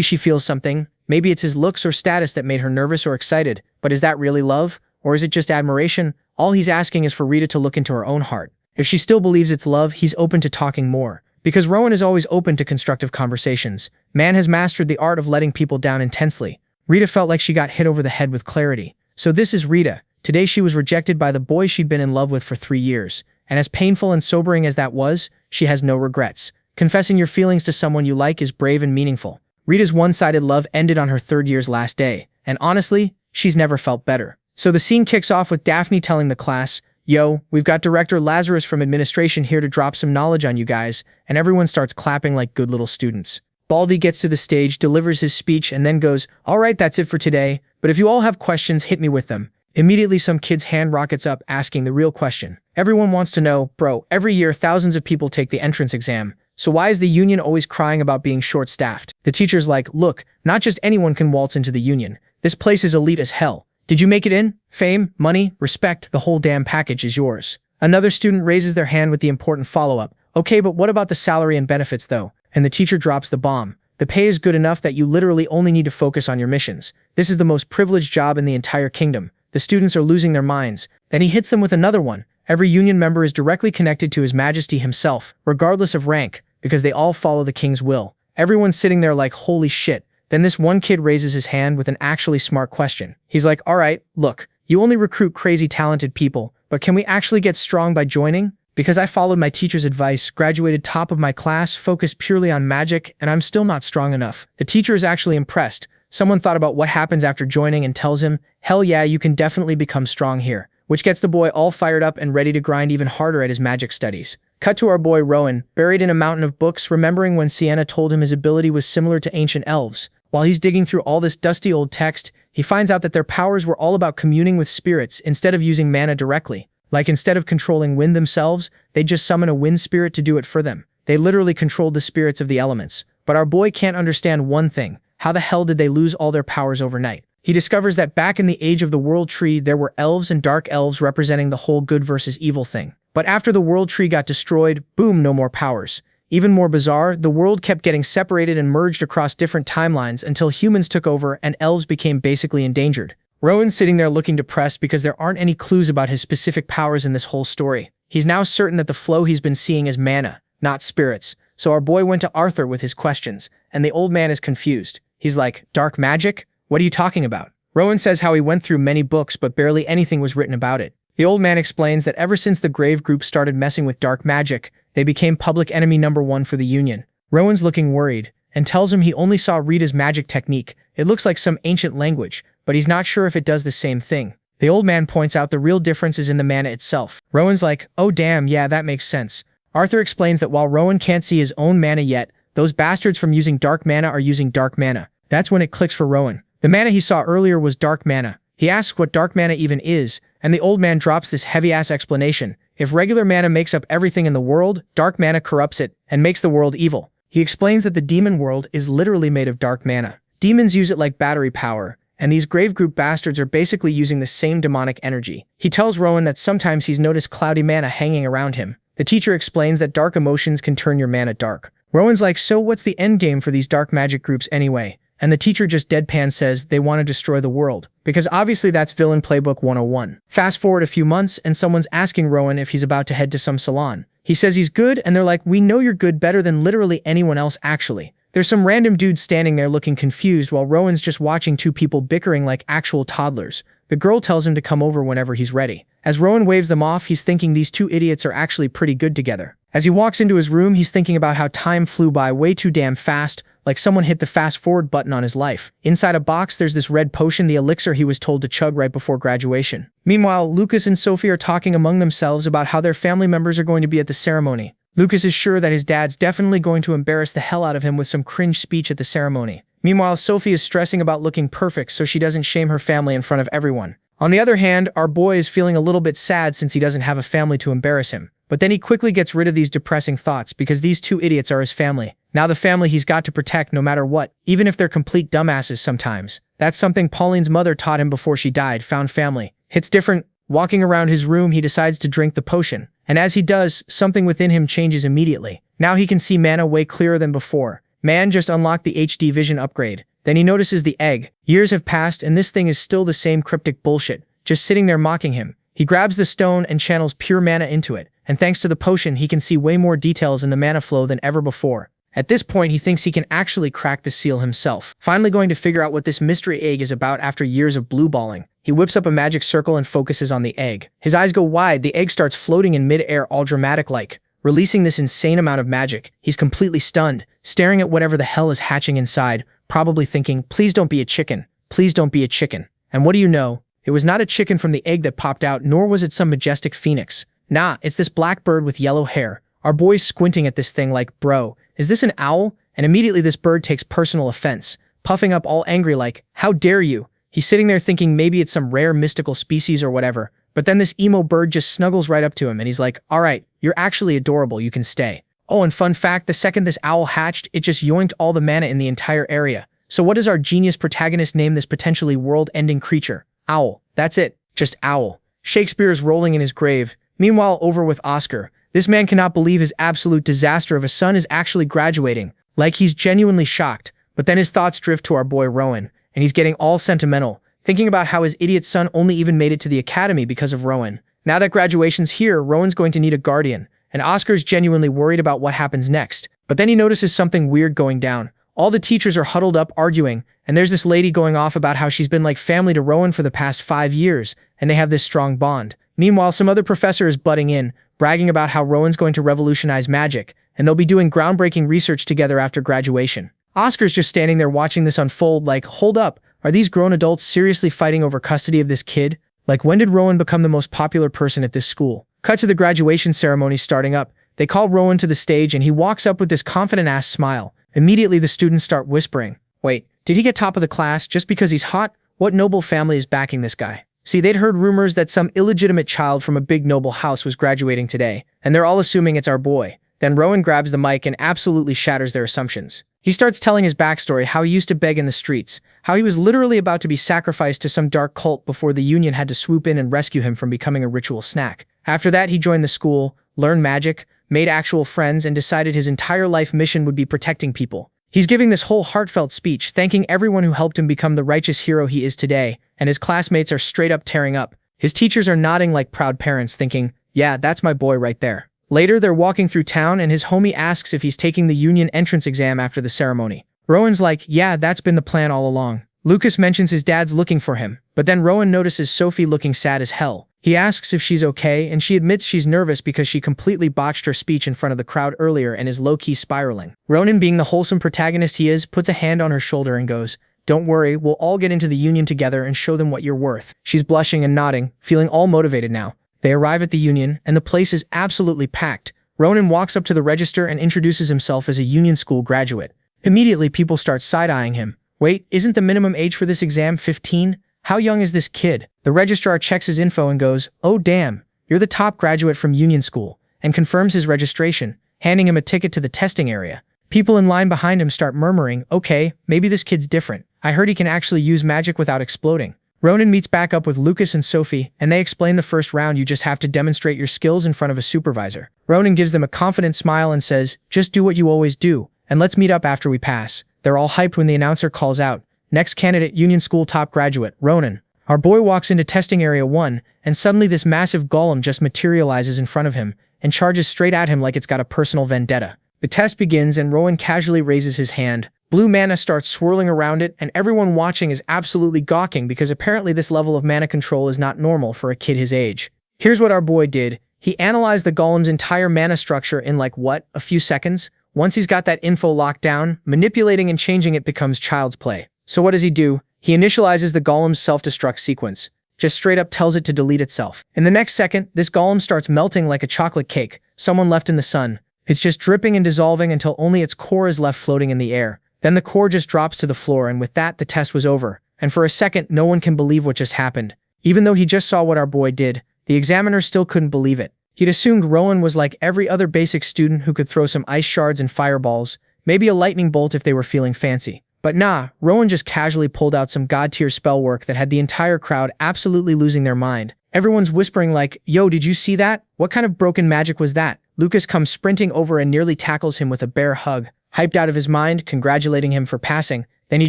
she feels something. Maybe it's his looks or status that made her nervous or excited. But is that really love? Or is it just admiration? All he's asking is for Rita to look into her own heart. If she still believes it's love, he's open to talking more. Because Rowan is always open to constructive conversations. Man has mastered the art of letting people down intensely. Rita felt like she got hit over the head with clarity. So this is Rita. Today she was rejected by the boy she'd been in love with for 3 years. And as painful and sobering as that was, she has no regrets. Confessing your feelings to someone you like is brave and meaningful. Rita's one-sided love ended on her third year's last day. And honestly, she's never felt better. So the scene kicks off with Daphne telling the class, "Yo, we've got Director Lazarus from administration here to drop some knowledge on you guys," and everyone starts clapping like good little students. Baldy gets to the stage, delivers his speech, and then goes, "All right, that's it for today, but if you all have questions, hit me with them." Immediately some kid's hand rockets up asking the real question. Everyone wants to know, bro, every year thousands of people take the entrance exam, so why is the union always crying about being short-staffed? The teacher's like, "Look, not just anyone can waltz into the union. This place is elite as hell. Did you make it in? Fame, money, respect, the whole damn package is yours." Another student raises their hand with the important follow-up. "Okay, but what about the salary and benefits though?" And the teacher drops the bomb. "The pay is good enough that you literally only need to focus on your missions. This is the most privileged job in the entire kingdom." The students are losing their minds. Then he hits them with another one. Every union member is directly connected to His Majesty himself, regardless of rank, because they all follow the king's will. Everyone's sitting there like, holy shit. Then this one kid raises his hand with an actually smart question. He's like, "All right, look, you only recruit crazy talented people, but can we actually get strong by joining? Because I followed my teacher's advice, graduated top of my class, focused purely on magic, and I'm still not strong enough." The teacher is actually impressed. Someone thought about what happens after joining and tells him, "Hell yeah, you can definitely become strong here," which gets the boy all fired up and ready to grind even harder at his magic studies. Cut to our boy Rowan, buried in a mountain of books, remembering when Sienna told him his ability was similar to ancient elves. While he's digging through all this dusty old text, he finds out that their powers were all about communing with spirits instead of using mana directly. Like instead of controlling wind themselves, they'd just summon a wind spirit to do it for them. They literally controlled the spirits of the elements. But our boy can't understand one thing. How the hell did they lose all their powers overnight? He discovers that back in the age of the World Tree, there were elves and dark elves representing the whole good versus evil thing. But after the World Tree got destroyed, boom, no more powers. Even more bizarre, the world kept getting separated and merged across different timelines until humans took over and elves became basically endangered. Rowan's sitting there looking depressed because there aren't any clues about his specific powers in this whole story. He's now certain that the flow he's been seeing is mana, not spirits. So our boy went to Arthur with his questions, and the old man is confused. He's like, dark magic? What are you talking about? Rowan says how he went through many books but barely anything was written about it. The old man explains that ever since the Grave group started messing with dark magic, they became public enemy #1 for the Union. Rowan's looking worried, and tells him he only saw Rita's magic technique. It looks like some ancient language, but he's not sure if it does the same thing. The old man points out the real difference is in the mana itself. Rowan's like, oh damn, yeah, that makes sense. Arthur explains that while Rowan can't see his own mana yet, those bastards from using dark mana are using dark mana. That's when it clicks for Rowan. The mana he saw earlier was dark mana. He asks what dark mana even is, and the old man drops this heavy-ass explanation. If regular mana makes up everything in the world, dark mana corrupts it and makes the world evil. He explains that the demon world is literally made of dark mana. Demons use it like battery power, and these Grave group bastards are basically using the same demonic energy. He tells Rowan that sometimes he's noticed cloudy mana hanging around him. The teacher explains that dark emotions can turn your mana dark. Rowan's like, so what's the end game for these dark magic groups anyway? And the teacher just deadpan says they want to destroy the world. Because obviously that's Villain Playbook 101. Fast forward a few months and someone's asking Rowan if he's about to head to some salon. He says he's good and they're like, we know you're good better than literally anyone else actually. There's some random dude standing there looking confused while Rowan's just watching two people bickering like actual toddlers. The girl tells him to come over whenever he's ready. As Rowan waves them off, he's thinking these two idiots are actually pretty good together. As he walks into his room, he's thinking about how time flew by way too damn fast, like someone hit the fast forward button on his life. Inside a box, there's this red potion, the elixir he was told to chug right before graduation. Meanwhile, Lucas and Sophie are talking among themselves about how their family members are going to be at the ceremony. Lucas is sure that his dad's definitely going to embarrass the hell out of him with some cringe speech at the ceremony. Meanwhile, Sophie is stressing about looking perfect so she doesn't shame her family in front of everyone. On the other hand, our boy is feeling a little bit sad since he doesn't have a family to embarrass him. But then he quickly gets rid of these depressing thoughts because these two idiots are his family. Now the family he's got to protect no matter what, even if they're complete dumbasses sometimes. That's something Pauline's mother taught him before she died, found family. Hits different. Walking around his room, he decides to drink the potion. And as he does, something within him changes immediately. Now he can see mana way clearer than before. Man just unlocked the HD vision upgrade. Then he notices the egg. Years have passed and this thing is still the same cryptic bullshit, just sitting there mocking him. He grabs the stone and channels pure mana into it, and thanks to the potion he can see way more details in the mana flow than ever before. At this point he thinks he can actually crack the seal himself, finally going to figure out what this mystery egg is about after years of blue-balling. He whips up a magic circle and focuses on the egg. His eyes go wide, the egg starts floating in mid-air all dramatic-like, releasing this insane amount of magic. He's completely stunned, staring at whatever the hell is hatching inside, probably thinking, please don't be a chicken, please don't be a chicken. And what do you know? It was not a chicken from the egg that popped out, nor was it some majestic phoenix. Nah, it's this black bird with yellow hair. Our boy's squinting at this thing like, bro, is this an owl? And immediately this bird takes personal offense, puffing up all angry like, how dare you? He's sitting there thinking maybe it's some rare mystical species or whatever, but then this emo bird just snuggles right up to him and he's like, alright, you're actually adorable, you can stay. Oh, and fun fact, the second this owl hatched, it just yoinked all the mana in the entire area. So what does our genius protagonist name this potentially world-ending creature? Owl. That's it. Just owl. Shakespeare is rolling in his grave. Meanwhile, over with Oscar. This man cannot believe his absolute disaster of a son is actually graduating. Like he's genuinely shocked. But then his thoughts drift to our boy Rowan, and he's getting all sentimental, thinking about how his idiot son only even made it to the academy because of Rowan. Now that graduation's here, Rowan's going to need a guardian, and Oscar's genuinely worried about what happens next. But then he notices something weird going down. All the teachers are huddled up arguing, and there's this lady going off about how she's been like family to Rowan for the past 5 years, and they have this strong bond. Meanwhile, some other professor is butting in, bragging about how Rowan's going to revolutionize magic, and they'll be doing groundbreaking research together after graduation. Oscar's just standing there watching this unfold like, hold up, are these grown adults seriously fighting over custody of this kid? Like, when did Rowan become the most popular person at this school? Cut to the graduation ceremony starting up. They call Rowan to the stage and he walks up with this confident-ass smile. Immediately the students start whispering, wait, did he get top of the class just because he's hot? What noble family is backing this guy? See, they'd heard rumors that some illegitimate child from a big noble house was graduating today, and they're all assuming it's our boy. Then Rowan grabs the mic and absolutely shatters their assumptions. He starts telling his backstory, how he used to beg in the streets, how he was literally about to be sacrificed to some dark cult before the Union had to swoop in and rescue him from becoming a ritual snack. After that, he joined the school, learned magic, made actual friends, and decided his entire life mission would be protecting people. He's giving this whole heartfelt speech, thanking everyone who helped him become the righteous hero he is today, and his classmates are straight up tearing up. His teachers are nodding like proud parents, thinking, yeah, that's my boy right there. Later, they're walking through town and his homie asks if he's taking the union entrance exam after the ceremony. Rowan's like, yeah, that's been the plan all along. Lucas mentions his dad's looking for him, but then Rowan notices Sophie looking sad as hell. He asks if she's okay, and she admits she's nervous because she completely botched her speech in front of the crowd earlier and is low-key spiraling. Rowan, being the wholesome protagonist he is, puts a hand on her shoulder and goes, don't worry, we'll all get into the union together and show them what you're worth. She's blushing and nodding, feeling all motivated now. They arrive at the union, and the place is absolutely packed. Rowan walks up to the register and introduces himself as a union school graduate. Immediately, people start side-eyeing him. Wait, isn't the minimum age for this exam 15? How young is this kid? The registrar checks his info and goes, oh damn, you're the top graduate from union school, and confirms his registration, handing him a ticket to the testing area. People in line behind him start murmuring, okay, maybe this kid's different. I heard he can actually use magic without exploding. Rowan meets back up with Lucas and Sophie, and they explain the first round you just have to demonstrate your skills in front of a supervisor. Rowan gives them a confident smile and says, just do what you always do, and let's meet up after we pass. They're all hyped when the announcer calls out, next candidate, union school top graduate, Rowan. Our boy walks into testing area 1, and suddenly this massive golem just materializes in front of him and charges straight at him like it's got a personal vendetta. The test begins and Rowan casually raises his hand. Blue mana starts swirling around it, and everyone watching is absolutely gawking because apparently this level of mana control is not normal for a kid his age. Here's what our boy did. He analyzed the golem's entire mana structure in like what, a few seconds? Once he's got that info locked down, manipulating and changing it becomes child's play. So what does he do? He initializes the golem's self-destruct sequence. Just straight up tells it to delete itself. In the next second, this golem starts melting like a chocolate cake, someone left in the sun. It's just dripping and dissolving until only its core is left floating in the air. Then the core just drops to the floor, and with that, the test was over. And for a second, no one can believe what just happened. Even though he just saw what our boy did, the examiner still couldn't believe it. He'd assumed Rowan was like every other basic student who could throw some ice shards and fireballs, maybe a lightning bolt if they were feeling fancy. But nah, Rowan just casually pulled out some god-tier spell work that had the entire crowd absolutely losing their mind. Everyone's whispering like, yo, did you see that? What kind of broken magic was that? Lucas comes sprinting over and nearly tackles him with a bear hug. Hyped out of his mind, congratulating him for passing. Then he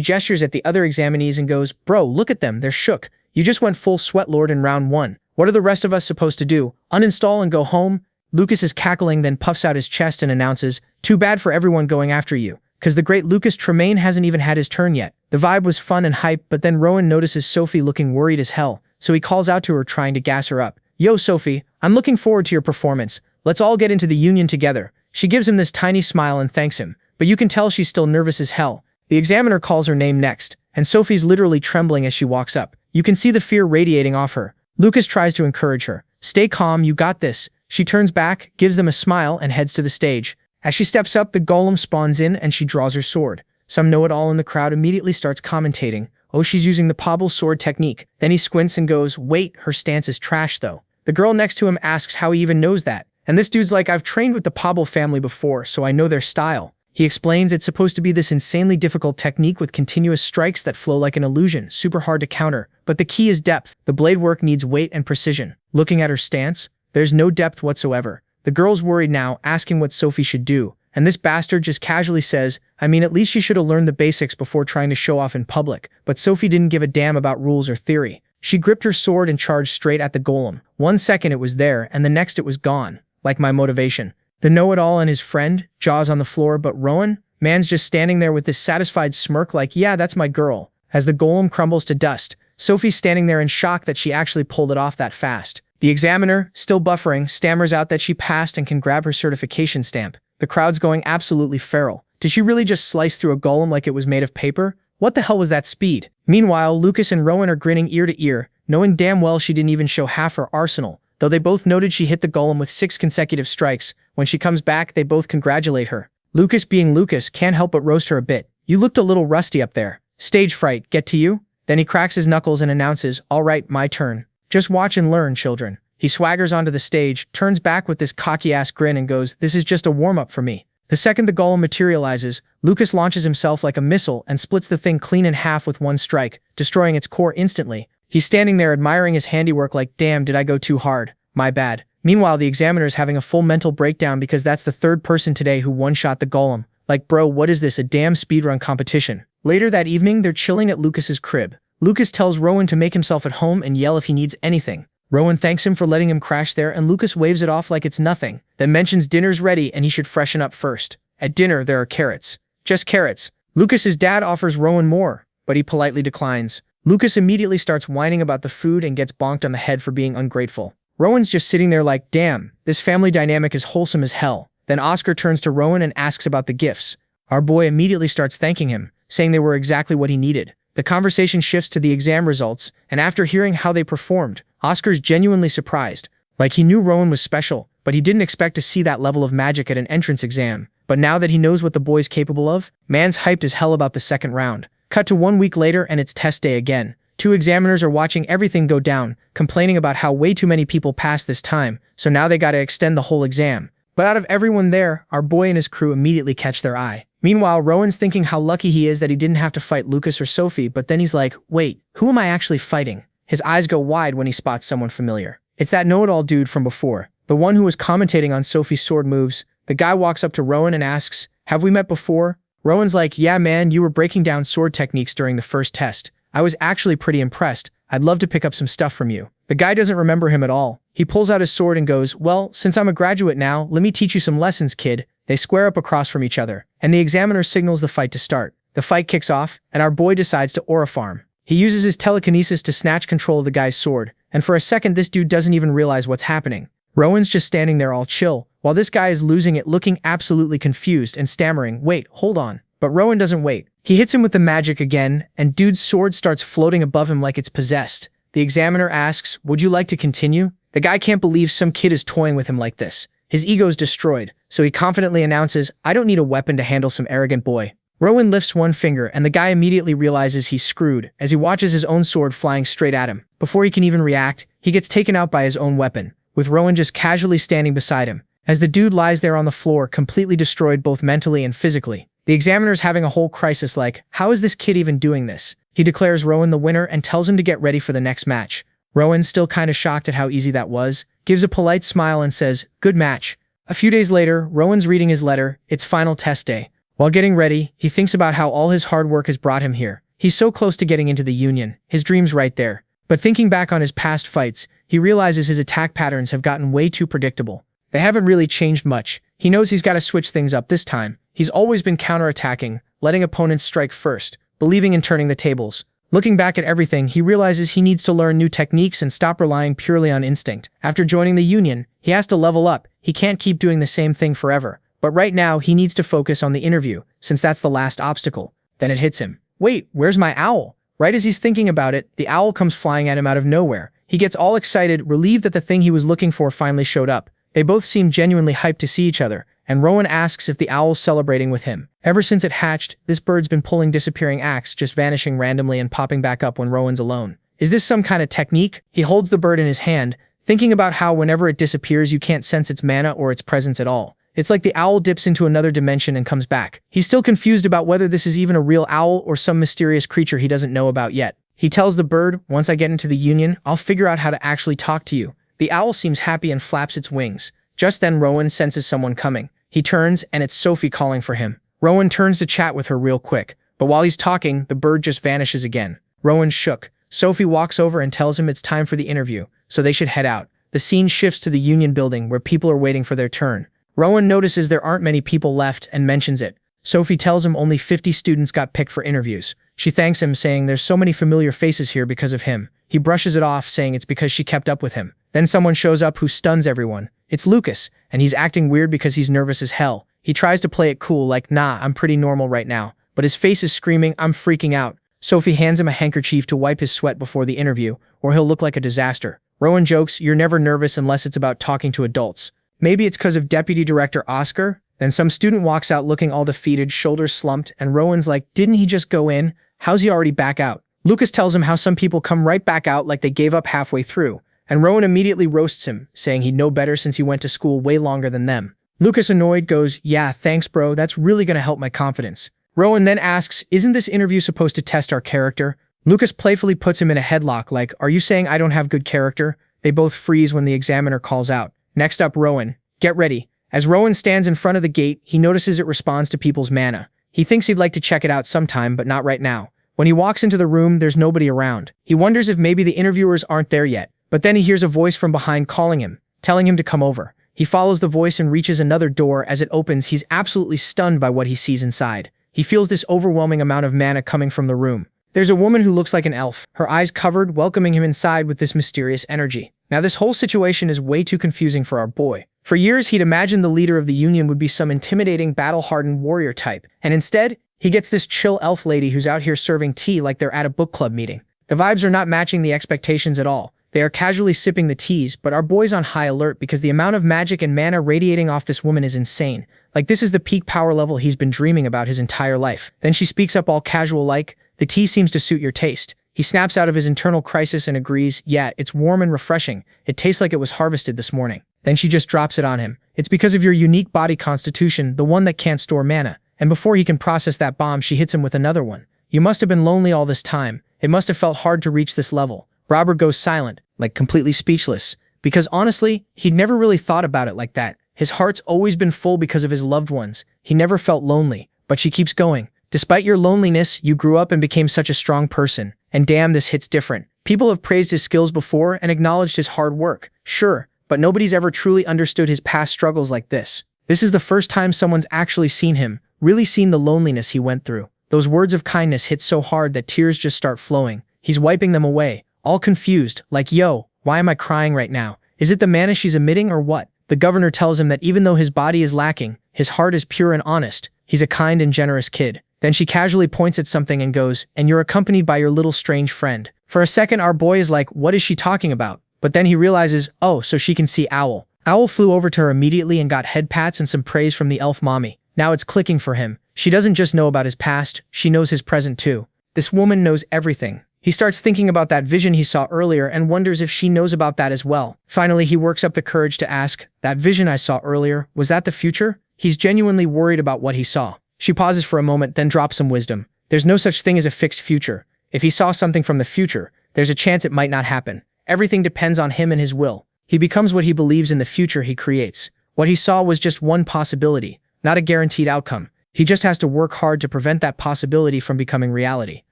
gestures at the other examinees and goes, bro, look at them, they're shook. You just went full Sweatlord in round 1. What are the rest of us supposed to do? Uninstall and go home? Lucas is cackling, then puffs out his chest and announces, too bad for everyone going after you. Cause the great Lucas Tremaine hasn't even had his turn yet. The vibe was fun and hype, but then Rowan notices Sophie looking worried as hell, so he calls out to her trying to gas her up. Yo Sophie, I'm looking forward to your performance. Let's all get into the union together. She gives him this tiny smile and thanks him, but you can tell she's still nervous as hell. The examiner calls her name next, and Sophie's literally trembling as she walks up. You can see the fear radiating off her. Lucas tries to encourage her. Stay calm, you got this. She turns back, gives them a smile, and heads to the stage. As she steps up, the golem spawns in and she draws her sword. Some know-it-all in the crowd immediately starts commentating. Oh, she's using the Pobble sword technique. Then he squints and goes, wait, her stance is trash though. The girl next to him asks how he even knows that. And this dude's like, I've trained with the Pobble family before, so I know their style. He explains it's supposed to be this insanely difficult technique with continuous strikes that flow like an illusion, super hard to counter. But the key is depth. The blade work needs weight and precision. Looking at her stance, there's no depth whatsoever. The girl's worried now, asking what Sophie should do. And this bastard just casually says, I mean, at least she should have learned the basics before trying to show off in public. But Sophie didn't give a damn about rules or theory. She gripped her sword and charged straight at the golem. 1 second it was there, and the next it was gone. Like my motivation. The know-it-all and his friend, jaws on the floor, but Rowan? Man's just standing there with this satisfied smirk like, yeah, that's my girl. As the golem crumbles to dust, Sophie's standing there in shock that she actually pulled it off that fast. The examiner, still buffering, stammers out that she passed and can grab her certification stamp. The crowd's going absolutely feral. Did she really just slice through a golem like it was made of paper? What the hell was that speed? Meanwhile, Lucas and Rowan are grinning ear to ear, knowing damn well she didn't even show half her arsenal. Though they both noted she hit the golem with 6 consecutive strikes, when she comes back, they both congratulate her. Lucas, being Lucas, can't help but roast her a bit. You looked a little rusty up there. Stage fright, get to you? Then he cracks his knuckles and announces, all right, my turn. Just watch and learn, children. He swaggers onto the stage, turns back with this cocky-ass grin and goes, this is just a warm-up for me. The second the golem materializes, Lucas launches himself like a missile and splits the thing clean in half with 1 strike, destroying its core instantly. He's standing there admiring his handiwork like, damn, did I go too hard? My bad. Meanwhile, the examiner's having a full mental breakdown because that's the 3rd person today who one-shot the golem. Like, bro, what is this, a damn speedrun competition? Later that evening, they're chilling at Lucas's crib. Lucas tells Rowan to make himself at home and yell if he needs anything. Rowan thanks him for letting him crash there, and Lucas waves it off like it's nothing, then mentions dinner's ready and he should freshen up first. At dinner, there are carrots. Just carrots. Lucas's dad offers Rowan more, but he politely declines. Lucas immediately starts whining about the food and gets bonked on the head for being ungrateful. Rowan's just sitting there like, damn, this family dynamic is wholesome as hell. Then Oscar turns to Rowan and asks about the gifts. Our boy immediately starts thanking him, saying they were exactly what he needed. The conversation shifts to the exam results, and after hearing how they performed, Oscar's genuinely surprised. Like, he knew Rowan was special, but he didn't expect to see that level of magic at an entrance exam. But now that he knows what the boy's capable of, man's hyped as hell about the second round. Cut to 1 week later and it's test day again. 2 examiners are watching everything go down, complaining about how way too many people passed this time, so now they gotta extend the whole exam. But out of everyone there, our boy and his crew immediately catch their eye. Meanwhile, Rowan's thinking how lucky he is that he didn't have to fight Lucas or Sophie, but then he's like, wait, who am I actually fighting? His eyes go wide when he spots someone familiar. It's that know-it-all dude from before, the one who was commentating on Sophie's sword moves. The guy walks up to Rowan and asks, have we met before? Rowan's like, yeah man, you were breaking down sword techniques during the first test. I was actually pretty impressed. I'd love to pick up some stuff from you. The guy doesn't remember him at all. He pulls out his sword and goes, well, since I'm a graduate now, let me teach you some lessons, kid. They square up across from each other, and the examiner signals the fight to start. The fight kicks off, and our boy decides to orphan. He uses his telekinesis to snatch control of the guy's sword, and for a second this dude doesn't even realize what's happening. Rowan's just standing there all chill, while this guy is losing it, looking absolutely confused and stammering, wait, hold on. But Rowan doesn't wait. He hits him with the magic again, and dude's sword starts floating above him like it's possessed. The examiner asks, would you like to continue? The guy can't believe some kid is toying with him like this. His ego's destroyed, so he confidently announces, I don't need a weapon to handle some arrogant boy. Rowan lifts one finger, and the guy immediately realizes he's screwed as he watches his own sword flying straight at him. Before he can even react, he gets taken out by his own weapon, with Rowan just casually standing beside him, as the dude lies there on the floor completely destroyed both mentally and physically. The examiner's having a whole crisis like, how is this kid even doing this? He declares Rowan the winner and tells him to get ready for the next match. Rowan, still kinda shocked at how easy that was, gives a polite smile and says, good match. A few days later, Rowan's reading his letter. It's final test day. While getting ready, he thinks about how all his hard work has brought him here. He's so close to getting into the Union, his dream's right there. But thinking back on his past fights, he realizes his attack patterns have gotten way too predictable. They haven't really changed much. He knows he's got to switch things up this time. He's always been counterattacking, letting opponents strike first, believing in turning the tables. Looking back at everything, he realizes he needs to learn new techniques and stop relying purely on instinct. After joining the Union, he has to level up. He can't keep doing the same thing forever. But right now, he needs to focus on the interview, since that's the last obstacle. Then it hits him. Wait, where's my owl? Right as he's thinking about it, the owl comes flying at him out of nowhere. He gets all excited, relieved that the thing he was looking for finally showed up. They both seem genuinely hyped to see each other, and Rowan asks if the owl's celebrating with him. Ever since it hatched, this bird's been pulling disappearing acts, just vanishing randomly and popping back up when Rowan's alone. Is this some kind of technique? He holds the bird in his hand, thinking about how whenever it disappears you can't sense its mana or its presence at all. It's like the owl dips into another dimension and comes back. He's still confused about whether this is even a real owl or some mysterious creature he doesn't know about yet. He tells the bird, once I get into the Union, I'll figure out how to actually talk to you. The owl seems happy and flaps its wings. Just then Rowan senses someone coming. He turns and it's Sophie calling for him. Rowan turns to chat with her real quick, but while he's talking, the bird just vanishes again. Rowan's shook. Sophie walks over and tells him it's time for the interview, so they should head out. The scene shifts to the Union building where people are waiting for their turn. Rowan notices there aren't many people left and mentions it. Sophie tells him only 50 students got picked for interviews. She thanks him, saying there's so many familiar faces here because of him. He brushes it off, saying it's because she kept up with him. Then someone shows up who stuns everyone. It's Lucas, and he's acting weird because he's nervous as hell. He tries to play it cool like, nah, I'm pretty normal right now. But his face is screaming, I'm freaking out. Sophie hands him a handkerchief to wipe his sweat before the interview, or he'll look like a disaster. Rowan jokes, you're never nervous unless it's about talking to adults. Maybe it's because of Deputy Director Oscar? Then some student walks out looking all defeated, shoulders slumped, and Rowan's like, didn't he just go in? How's he already back out? Lucas tells him how some people come right back out like they gave up halfway through, and Rowan immediately roasts him, saying he'd know better since he went to school way longer than them. Lucas, annoyed, goes, yeah, thanks bro, that's really gonna help my confidence. Rowan then asks, isn't this interview supposed to test our character? Lucas playfully puts him in a headlock like, are you saying I don't have good character? They both freeze when the examiner calls out. Next up, Rowan. Get ready. As Rowan stands in front of the gate, he notices it responds to people's mana. He thinks he'd like to check it out sometime, but not right now. When he walks into the room, there's nobody around. He wonders if maybe the interviewers aren't there yet, but then he hears a voice from behind calling him, telling him to come over. He follows the voice and reaches another door. As it opens, he's absolutely stunned by what he sees inside. He feels this overwhelming amount of mana coming from the room. There's a woman who looks like an elf, her eyes covered, welcoming him inside with this mysterious energy. Now this whole situation is way too confusing for our boy. For years, he'd imagined the leader of the Union would be some intimidating, battle-hardened warrior type, and instead, he gets this chill elf lady who's out here serving tea like they're at a book club meeting. The vibes are not matching the expectations at all. They are casually sipping the teas, but our boy's on high alert because the amount of magic and mana radiating off this woman is insane. Like this is the peak power level he's been dreaming about his entire life. Then she speaks up all casual like, "The tea seems to suit your taste." He snaps out of his internal crisis and agrees, "Yeah, it's warm and refreshing. It tastes like it was harvested this morning." Then she just drops it on him. "It's because of your unique body constitution, the one that can't store mana." And before he can process that bomb, she hits him with another one. "You must have been lonely all this time. It must have felt hard to reach this level." Robert goes silent, like completely speechless, because honestly, he'd never really thought about it like that. His heart's always been full because of his loved ones. He never felt lonely, but she keeps going. "Despite your loneliness, you grew up and became such a strong person. And damn, this hits different. People have praised his skills before and acknowledged his hard work. Sure, but nobody's ever truly understood his past struggles like this. This is the first time someone's actually seen him, really seen the loneliness he went through." Those words of kindness hit so hard that tears just start flowing. He's wiping them away, all confused, like, "Yo, why am I crying right now? Is it the mana she's emitting or what?" The governor tells him that even though his body is lacking, his heart is pure and honest. He's a kind and generous kid. Then she casually points at something and goes, "And you're accompanied by your little strange friend." For a second, our boy is like, what is she talking about? But then he realizes, oh, so she can see Owl. Owl flew over to her immediately and got head pats and some praise from the elf mommy. Now it's clicking for him. She doesn't just know about his past, she knows his present too. This woman knows everything. He starts thinking about that vision he saw earlier and wonders if she knows about that as well. Finally, he works up the courage to ask, "That vision I saw earlier, was that the future?" He's genuinely worried about what he saw. She pauses for a moment, then drops some wisdom. There's no such thing as a fixed future. If he saw something from the future, there's a chance it might not happen. Everything depends on him and his will. He becomes what he believes in the future he creates. What he saw was just one possibility, not a guaranteed outcome. He just has to work hard to prevent that possibility from becoming reality.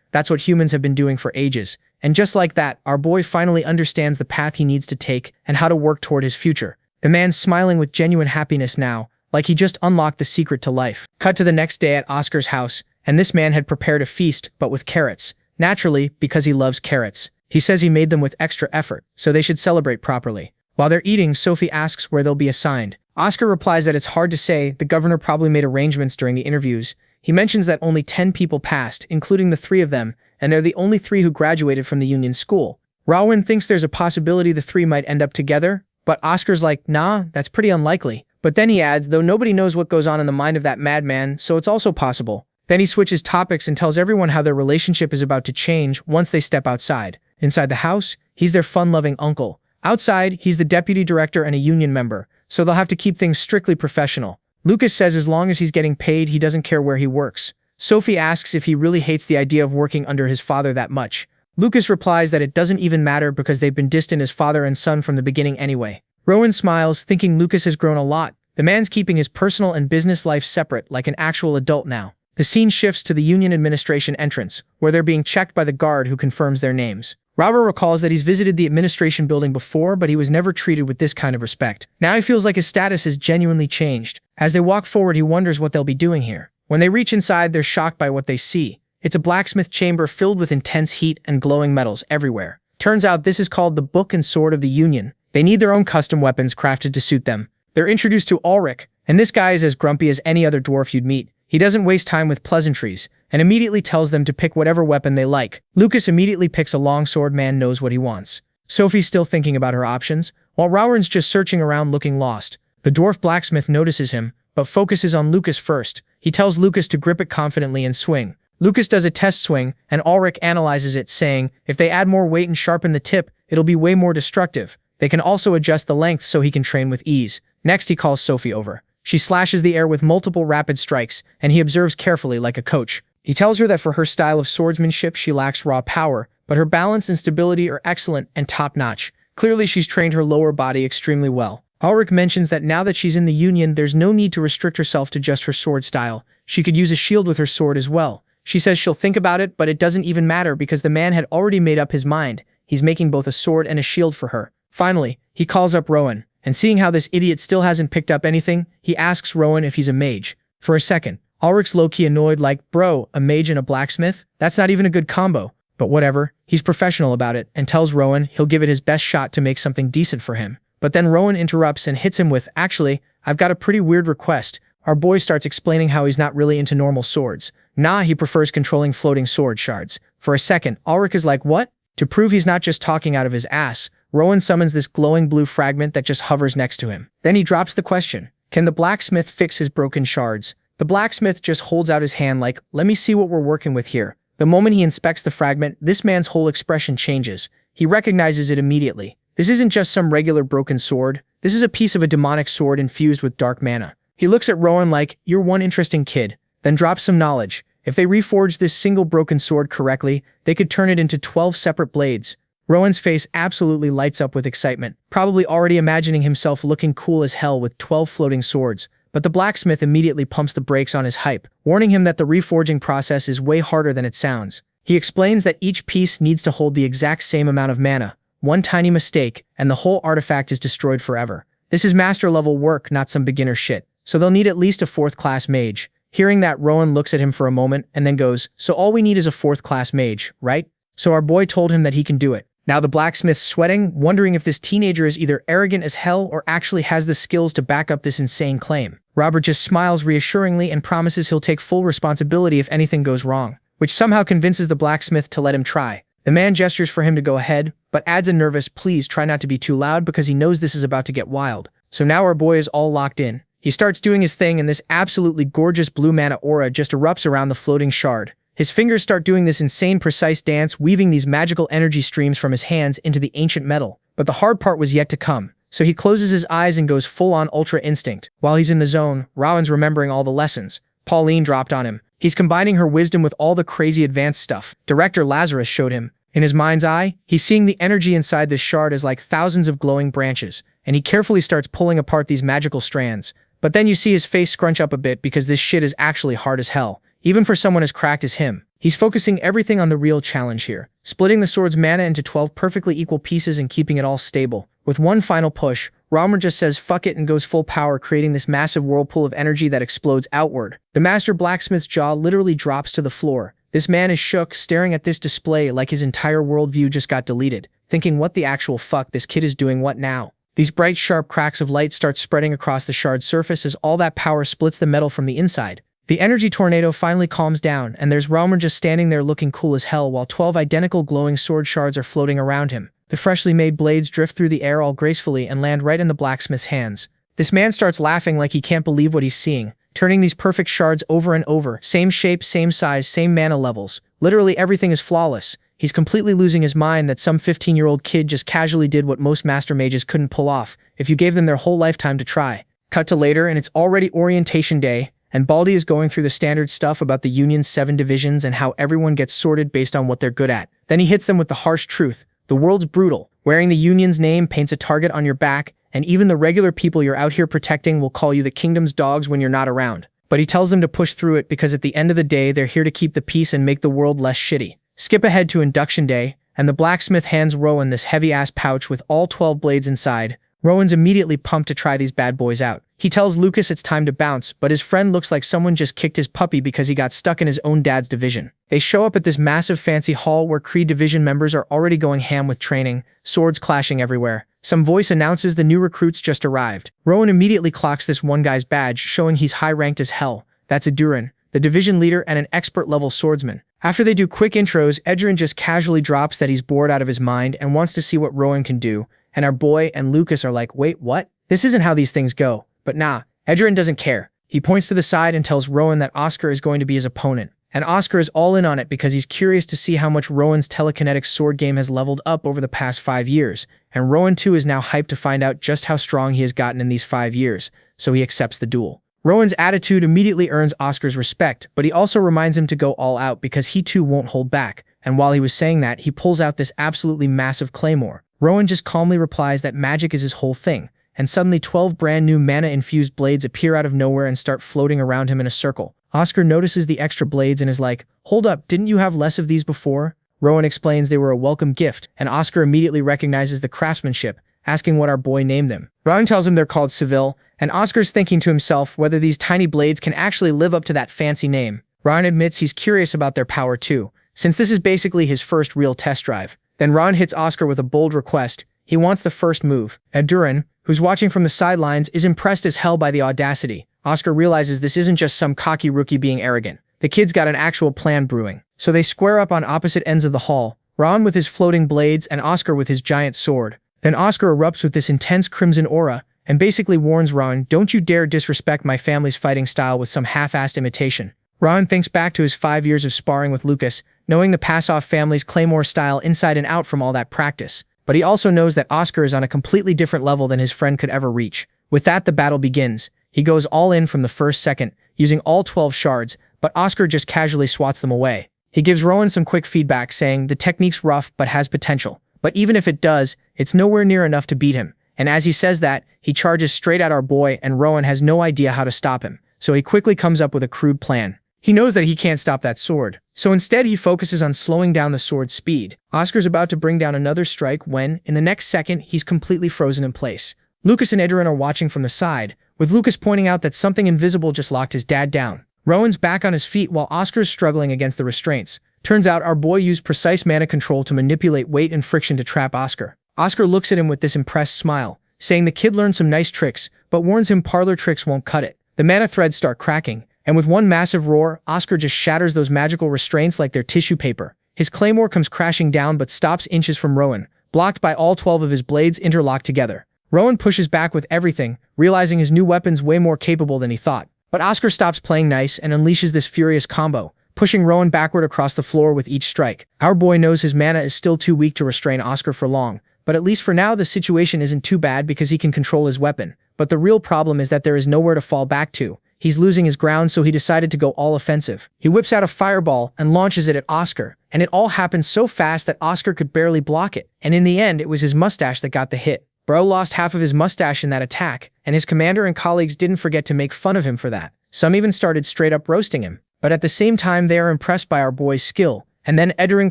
That's what humans have been doing for ages. And just like that, our boy finally understands the path he needs to take and how to work toward his future. The man's smiling with genuine happiness now, like he just unlocked the secret to life. Cut to the next day at Oscar's house, and this man had prepared a feast, but with carrots. Naturally, because he loves carrots. He says he made them with extra effort, so they should celebrate properly. While they're eating, Sophie asks where they'll be assigned. Oscar replies that it's hard to say, the governor probably made arrangements during the interviews. He mentions that only 10 people passed, including the 3 of them, and they're the only 3 who graduated from the Union School. Rowan thinks there's a possibility the 3 might end up together, but Oscar's like, nah, that's pretty unlikely. But then he adds, though nobody knows what goes on in the mind of that madman, so it's also possible. Then he switches topics and tells everyone how their relationship is about to change once they step outside. Inside the house, he's their fun-loving uncle. Outside, he's the deputy director and a union member, so they'll have to keep things strictly professional. Lucas says as long as he's getting paid, he doesn't care where he works. Sophie asks if he really hates the idea of working under his father that much. Lucas replies that it doesn't even matter because they've been distant as father and son from the beginning anyway. Rowan smiles, thinking Lucas has grown a lot. The man's keeping his personal and business life separate like an actual adult now. The scene shifts to the Union administration entrance, where they're being checked by the guard who confirms their names. Robert recalls that he's visited the administration building before, but he was never treated with this kind of respect. Now he feels like his status has genuinely changed. As they walk forward, he wonders what they'll be doing here. When they reach inside, they're shocked by what they see. It's a blacksmith chamber filled with intense heat and glowing metals everywhere. Turns out this is called the Book and Sword of the Union. They need their own custom weapons crafted to suit them. They're introduced to Ulrich, and this guy is as grumpy as any other dwarf you'd meet. He doesn't waste time with pleasantries, and immediately tells them to pick whatever weapon they like. Lucas immediately picks a longsword. Man knows what he wants. Sophie's still thinking about her options, while Rowan's just searching around looking lost. The dwarf blacksmith notices him, but focuses on Lucas first. He tells Lucas to grip it confidently and swing. Lucas does a test swing, and Ulrich analyzes it, saying, if they add more weight and sharpen the tip, it'll be way more destructive. They can also adjust the length so he can train with ease. Next, he calls Sophie over. She slashes the air with multiple rapid strikes, and he observes carefully like a coach. He tells her that for her style of swordsmanship, she lacks raw power, but her balance and stability are excellent and top-notch. Clearly, she's trained her lower body extremely well. Ulrich mentions that now that she's in the Union, there's no need to restrict herself to just her sword style. She could use a shield with her sword as well. She says she'll think about it, but it doesn't even matter because the man had already made up his mind. He's making both a sword and a shield for her. Finally, he calls up Rowan, and seeing how this idiot still hasn't picked up anything, he asks Rowan if he's a mage. For a second, Ulrich's low-key annoyed like, bro, a mage and a blacksmith? That's not even a good combo. But whatever, he's professional about it and tells Rowan he'll give it his best shot to make something decent for him. But then Rowan interrupts and hits him with, actually, I've got a pretty weird request. Our boy starts explaining how he's not really into normal swords. Nah, he prefers controlling floating sword shards. For a second, Ulrich is like, what? To prove he's not just talking out of his ass, Rowan summons this glowing blue fragment that just hovers next to him. Then he drops the question, can the blacksmith fix his broken shards? The blacksmith just holds out his hand like, let me see what we're working with here. The moment he inspects the fragment, this man's whole expression changes. He recognizes it immediately. This isn't just some regular broken sword. This is a piece of a demonic sword infused with dark mana. He looks at Rowan like, you're one interesting kid, then drops some knowledge. If they reforged this single broken sword correctly, they could turn it into 12 separate blades. Rowan's face absolutely lights up with excitement, probably already imagining himself looking cool as hell with 12 floating swords. But the blacksmith immediately pumps the brakes on his hype, warning him that the reforging process is way harder than it sounds. He explains that each piece needs to hold the exact same amount of mana. One tiny mistake, and the whole artifact is destroyed forever. This is master-level work, not some beginner shit. So they'll need at least a 4th-class mage. Hearing that, Rowan looks at him for a moment and then goes, so all we need is a 4th-class mage, right? So our boy told him that he can do it. Now the blacksmith's sweating, wondering if this teenager is either arrogant as hell or actually has the skills to back up this insane claim. Robert just smiles reassuringly and promises he'll take full responsibility if anything goes wrong, which somehow convinces the blacksmith to let him try. The man gestures for him to go ahead, but adds a nervous, please try not to be too loud because he knows this is about to get wild. So now our boy is all locked in. He starts doing his thing and this absolutely gorgeous blue mana aura just erupts around the floating shard. His fingers start doing this insane precise dance, weaving these magical energy streams from his hands into the ancient metal. But the hard part was yet to come. So he closes his eyes and goes full-on Ultra Instinct. While he's in the zone, Rowan's remembering all the lessons Pauline dropped on him. He's combining her wisdom with all the crazy advanced stuff Director Lazarus showed him. In his mind's eye, he's seeing the energy inside this shard as like thousands of glowing branches, and he carefully starts pulling apart these magical strands. But then you see his face scrunch up a bit because this shit is actually hard as hell, even for someone as cracked as him. He's focusing everything on the real challenge here, splitting the sword's mana into 12 perfectly equal pieces and keeping it all stable. With one final push, Rowan just says fuck it and goes full power, creating this massive whirlpool of energy that explodes outward. The master blacksmith's jaw literally drops to the floor. This man is shook, staring at this display like his entire worldview just got deleted, thinking what the actual fuck, this kid is doing what now? These bright sharp cracks of light start spreading across the shard's surface as all that power splits the metal from the inside. The energy tornado finally calms down, and there's Rowan just standing there looking cool as hell while 12 identical glowing sword shards are floating around him. The freshly made blades drift through the air all gracefully and land right in the blacksmith's hands. This man starts laughing like he can't believe what he's seeing, turning these perfect shards over and over. Same shape, same size, same mana levels. Literally everything is flawless. He's completely losing his mind that some 15-year-old kid just casually did what most master mages couldn't pull off if you gave them their whole lifetime to try. Cut to later, and it's already orientation day, and Baldy is going through the standard stuff about the Union's 7 divisions and how everyone gets sorted based on what they're good at. Then he hits them with the harsh truth. The world's brutal. Wearing the Union's name paints a target on your back, and even the regular people you're out here protecting will call you the kingdom's dogs when you're not around. But he tells them to push through it because at the end of the day, they're here to keep the peace and make the world less shitty. Skip ahead to induction day, and the blacksmith hands Rowan this heavy-ass pouch with all 12 blades inside. Rowan's immediately pumped to try these bad boys out. He tells Lucas it's time to bounce, but his friend looks like someone just kicked his puppy because he got stuck in his own dad's division. They show up at this massive fancy hall where Creed division members are already going ham with training, swords clashing everywhere. Some voice announces the new recruits just arrived. Rowan immediately clocks this one guy's badge, showing he's high-ranked as hell. That's Aduran, the division leader and an expert-level swordsman. After they do quick intros, Edrin just casually drops that he's bored out of his mind and wants to see what Rowan can do, and our boy and Lucas are like, wait, what? This isn't how these things go. But nah, Edrin doesn't care. He points to the side and tells Rowan that Oscar is going to be his opponent. And Oscar is all in on it because he's curious to see how much Rowan's telekinetic sword game has leveled up over the past 5 years. And Rowan too is now hyped to find out just how strong he has gotten in these 5 years, so he accepts the duel. Rowan's attitude immediately earns Oscar's respect, but he also reminds him to go all out because he too won't hold back. And while he was saying that, he pulls out this absolutely massive claymore. Rowan just calmly replies that magic is his whole thing, and suddenly 12 brand new mana-infused blades appear out of nowhere and start floating around him in a circle. Oscar notices the extra blades and is like, "Hold up, didn't you have less of these before?" Rowan explains they were a welcome gift, and Oscar immediately recognizes the craftsmanship, asking what our boy named them. Rowan tells him they're called Seville, and Oscar's thinking to himself whether these tiny blades can actually live up to that fancy name. Rowan admits he's curious about their power too, since this is basically his first real test drive. Then Rowan hits Oscar with a bold request. He wants the first move. Duran, who's watching from the sidelines, is impressed as hell by the audacity. Oscar realizes this isn't just some cocky rookie being arrogant. The kid's got an actual plan brewing. So they square up on opposite ends of the hall, Rowan with his floating blades and Oscar with his giant sword. Then Oscar erupts with this intense crimson aura, and basically warns Rowan, "Don't you dare disrespect my family's fighting style with some half-assed imitation." Rowan thinks back to his 5 years of sparring with Lucas, knowing the Pass-Off family's claymore style inside and out from all that practice. But he also knows that Oscar is on a completely different level than his friend could ever reach. With that, the battle begins. He goes all in from the first second, using all 12 shards, but Oscar just casually swats them away. He gives Rowan some quick feedback, saying the technique's rough but has potential. But even if it does, it's nowhere near enough to beat him. And as he says that, he charges straight at our boy, and Rowan has no idea how to stop him. So he quickly comes up with a crude plan. He knows that he can't stop that sword. So instead he focuses on slowing down the sword's speed. Oscar's about to bring down another strike when, in the next second, he's completely frozen in place. Lucas and Edrin are watching from the side, with Lucas pointing out that something invisible just locked his dad down. Rowan's back on his feet while Oscar's struggling against the restraints. Turns out our boy used precise mana control to manipulate weight and friction to trap Oscar. Oscar looks at him with this impressed smile, saying the kid learned some nice tricks, but warns him parlor tricks won't cut it. The mana threads start cracking, and with one massive roar, Oscar just shatters those magical restraints like they're tissue paper. His claymore comes crashing down but stops inches from Rowan, blocked by all 12 of his blades interlocked together. Rowan pushes back with everything, realizing his new weapon's way more capable than he thought. But Oscar stops playing nice and unleashes this furious combo, pushing Rowan backward across the floor with each strike. Our boy knows his mana is still too weak to restrain Oscar for long, but at least for now the situation isn't too bad because he can control his weapon. But the real problem is that there is nowhere to fall back to. He's losing his ground, so he decided to go all offensive. He whips out a fireball and launches it at Oscar, and it all happens so fast that Oscar could barely block it. And in the end, it was his mustache that got the hit. Bro lost half of his mustache in that attack, and his commander and colleagues didn't forget to make fun of him for that. Some even started straight up roasting him. But at the same time, they are impressed by our boy's skill. And then Edrin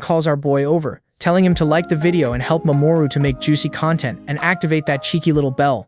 calls our boy over, telling him to like the video and help Mamoru to make juicy content and activate that cheeky little bell.